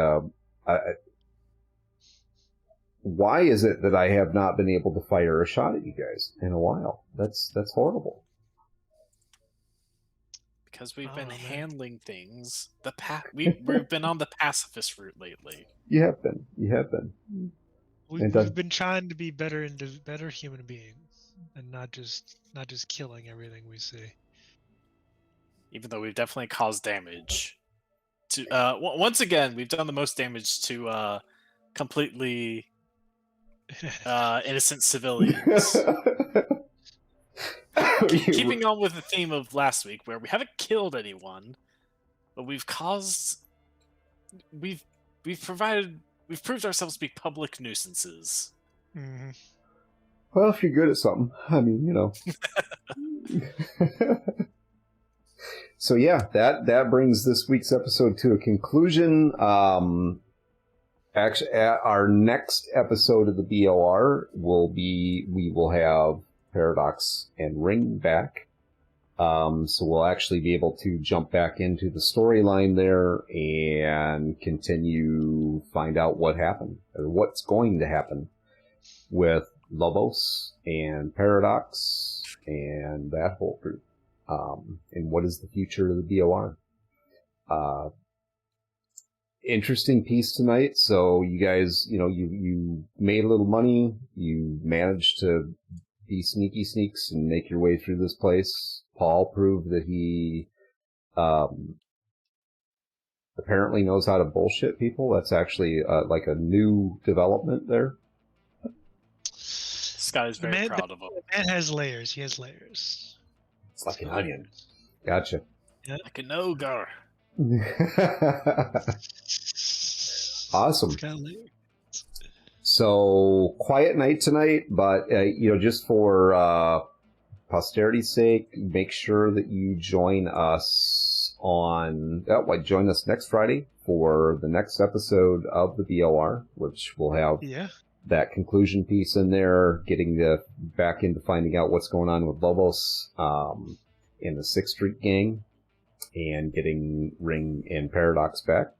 why is it that I have not been able to fire a shot at you guys in a while? That's horrible. Because we've been handling things. We've been on the pacifist route lately. You have been. We've been trying to be better human beings, and not just killing everything we see. Even though we've definitely caused damage to. Once again, we've done the most damage to completely innocent civilians. Keeping on with the theme of last week, where we haven't killed anyone, but we've proved ourselves to be public nuisances. Mm-hmm. Well, if you're good at something, I mean, So yeah, that brings this week's episode to a conclusion. Actually, our next episode of the BOR we will have Paradox and Ring back. So we'll actually be able to jump back into the storyline there and continue find out what happened or what's going to happen with Lobos and Paradox and that whole group. And what is the future of the BOR? Interesting piece tonight. So you guys, you made a little money. You managed to be sneaky sneaks and make your way through this place. Paul proved that he apparently knows how to bullshit people. That's actually like a new development there. Scott is very proud of him. The man has layers. He has layers. It's like an onion. Gotcha. Yeah. Like an ogre. Awesome. He's got layers. So, quiet night tonight, but, just for posterity's sake, make sure that you join us join us next Friday for the next episode of the BOR, which will have that conclusion piece in there, getting back into finding out what's going on with Lobos in the 6th Street gang, and getting Ring and Paradox back.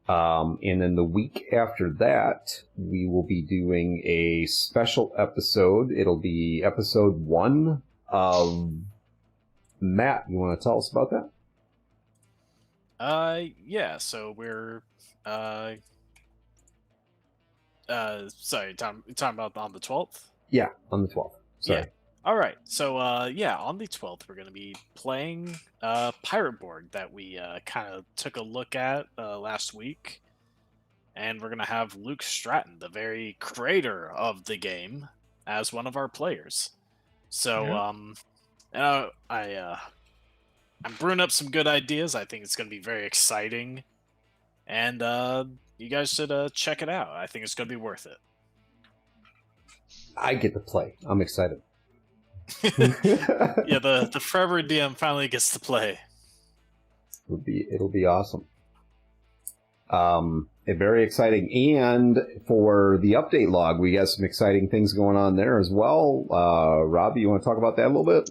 And then the week after that, we will be doing a special episode. It'll be episode 1 of Matt. You want to tell us about that? Yeah, so we're, sorry, talking about on the 12th? Yeah, on the 12th. Sorry. Yeah. All right. So, on the 12th, we're going to be playing Pirate Board that we kind of took a look at last week. And we're going to have Luke Stratton, the very creator of the game, as one of our players. So, I'm brewing up some good ideas. I think it's going to be very exciting. And you guys should check it out. I think it's going to be worth it. I get to play. I'm excited. Yeah, the forever DM finally gets to play. It'll be awesome. Very exciting. And for the update log, we got some exciting things going on there as well. Rob, you want to talk about that a little bit?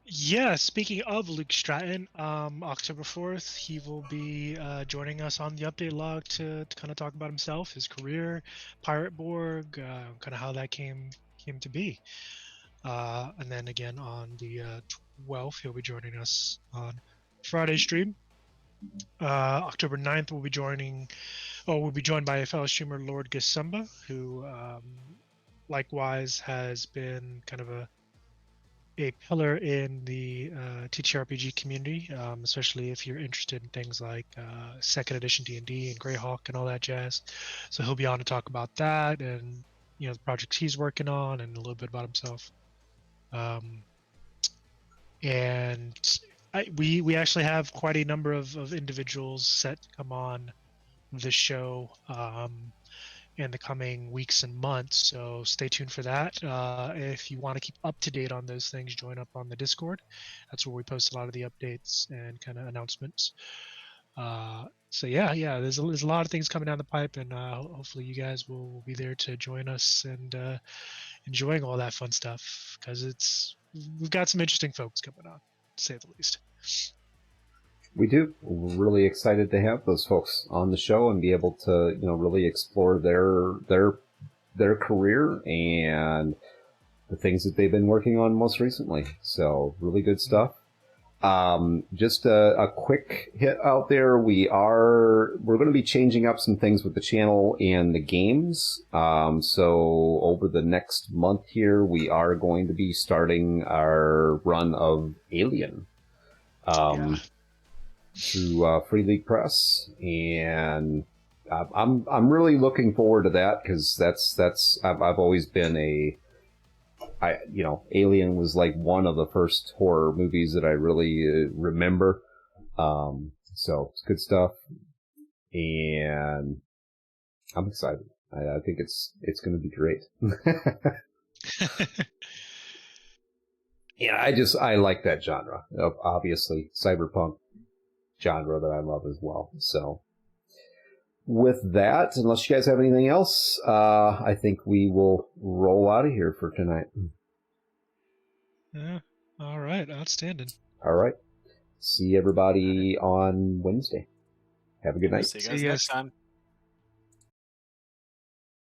Yeah, speaking of Luke Stratton, October 4th, he will be joining us on the update log to kind of talk about himself, his career, Pirate Borg, kind of how that came to be. And then again on the 12th, he'll be joining us on Friday stream. October 9th, we'll be joined by a fellow streamer, Lord Gasumba, who likewise has been kind of a pillar in the TTRPG community, especially if you're interested in things like second edition D&D and Greyhawk and all that jazz. So he'll be on to talk about that and the projects he's working on and a little bit about himself. We actually have quite a number of individuals set to come on the show in the coming weeks and months, so stay tuned for that. If you want to keep up to date on those things, join up on the Discord. That's where we post a lot of the updates and kind of announcements. So there's a lot of things coming down the pipe, and hopefully you guys will be there to join us and enjoying all that fun stuff, because we've got some interesting folks coming on, to say the least. We do. We're really excited to have those folks on the show and be able to, really explore their career and the things that they've been working on most recently. So really good stuff. Just a quick hit out there. We're going to be changing up some things with the channel and the games. So over the next month here, we are going to be starting our run of Alien. Through Free League Press, and I'm really looking forward to that, because I've always been Alien was like one of the first horror movies that I really remember. So it's good stuff, and I'm excited. I think it's going to be great. Yeah, I like that genre of, obviously, cyberpunk genre that I love as well. So with that, unless you guys have anything else, I think we will roll out of here for tonight. Yeah. All right. Outstanding. All right. See everybody on Wednesday. Have a good night. See you See guys you next guys. time.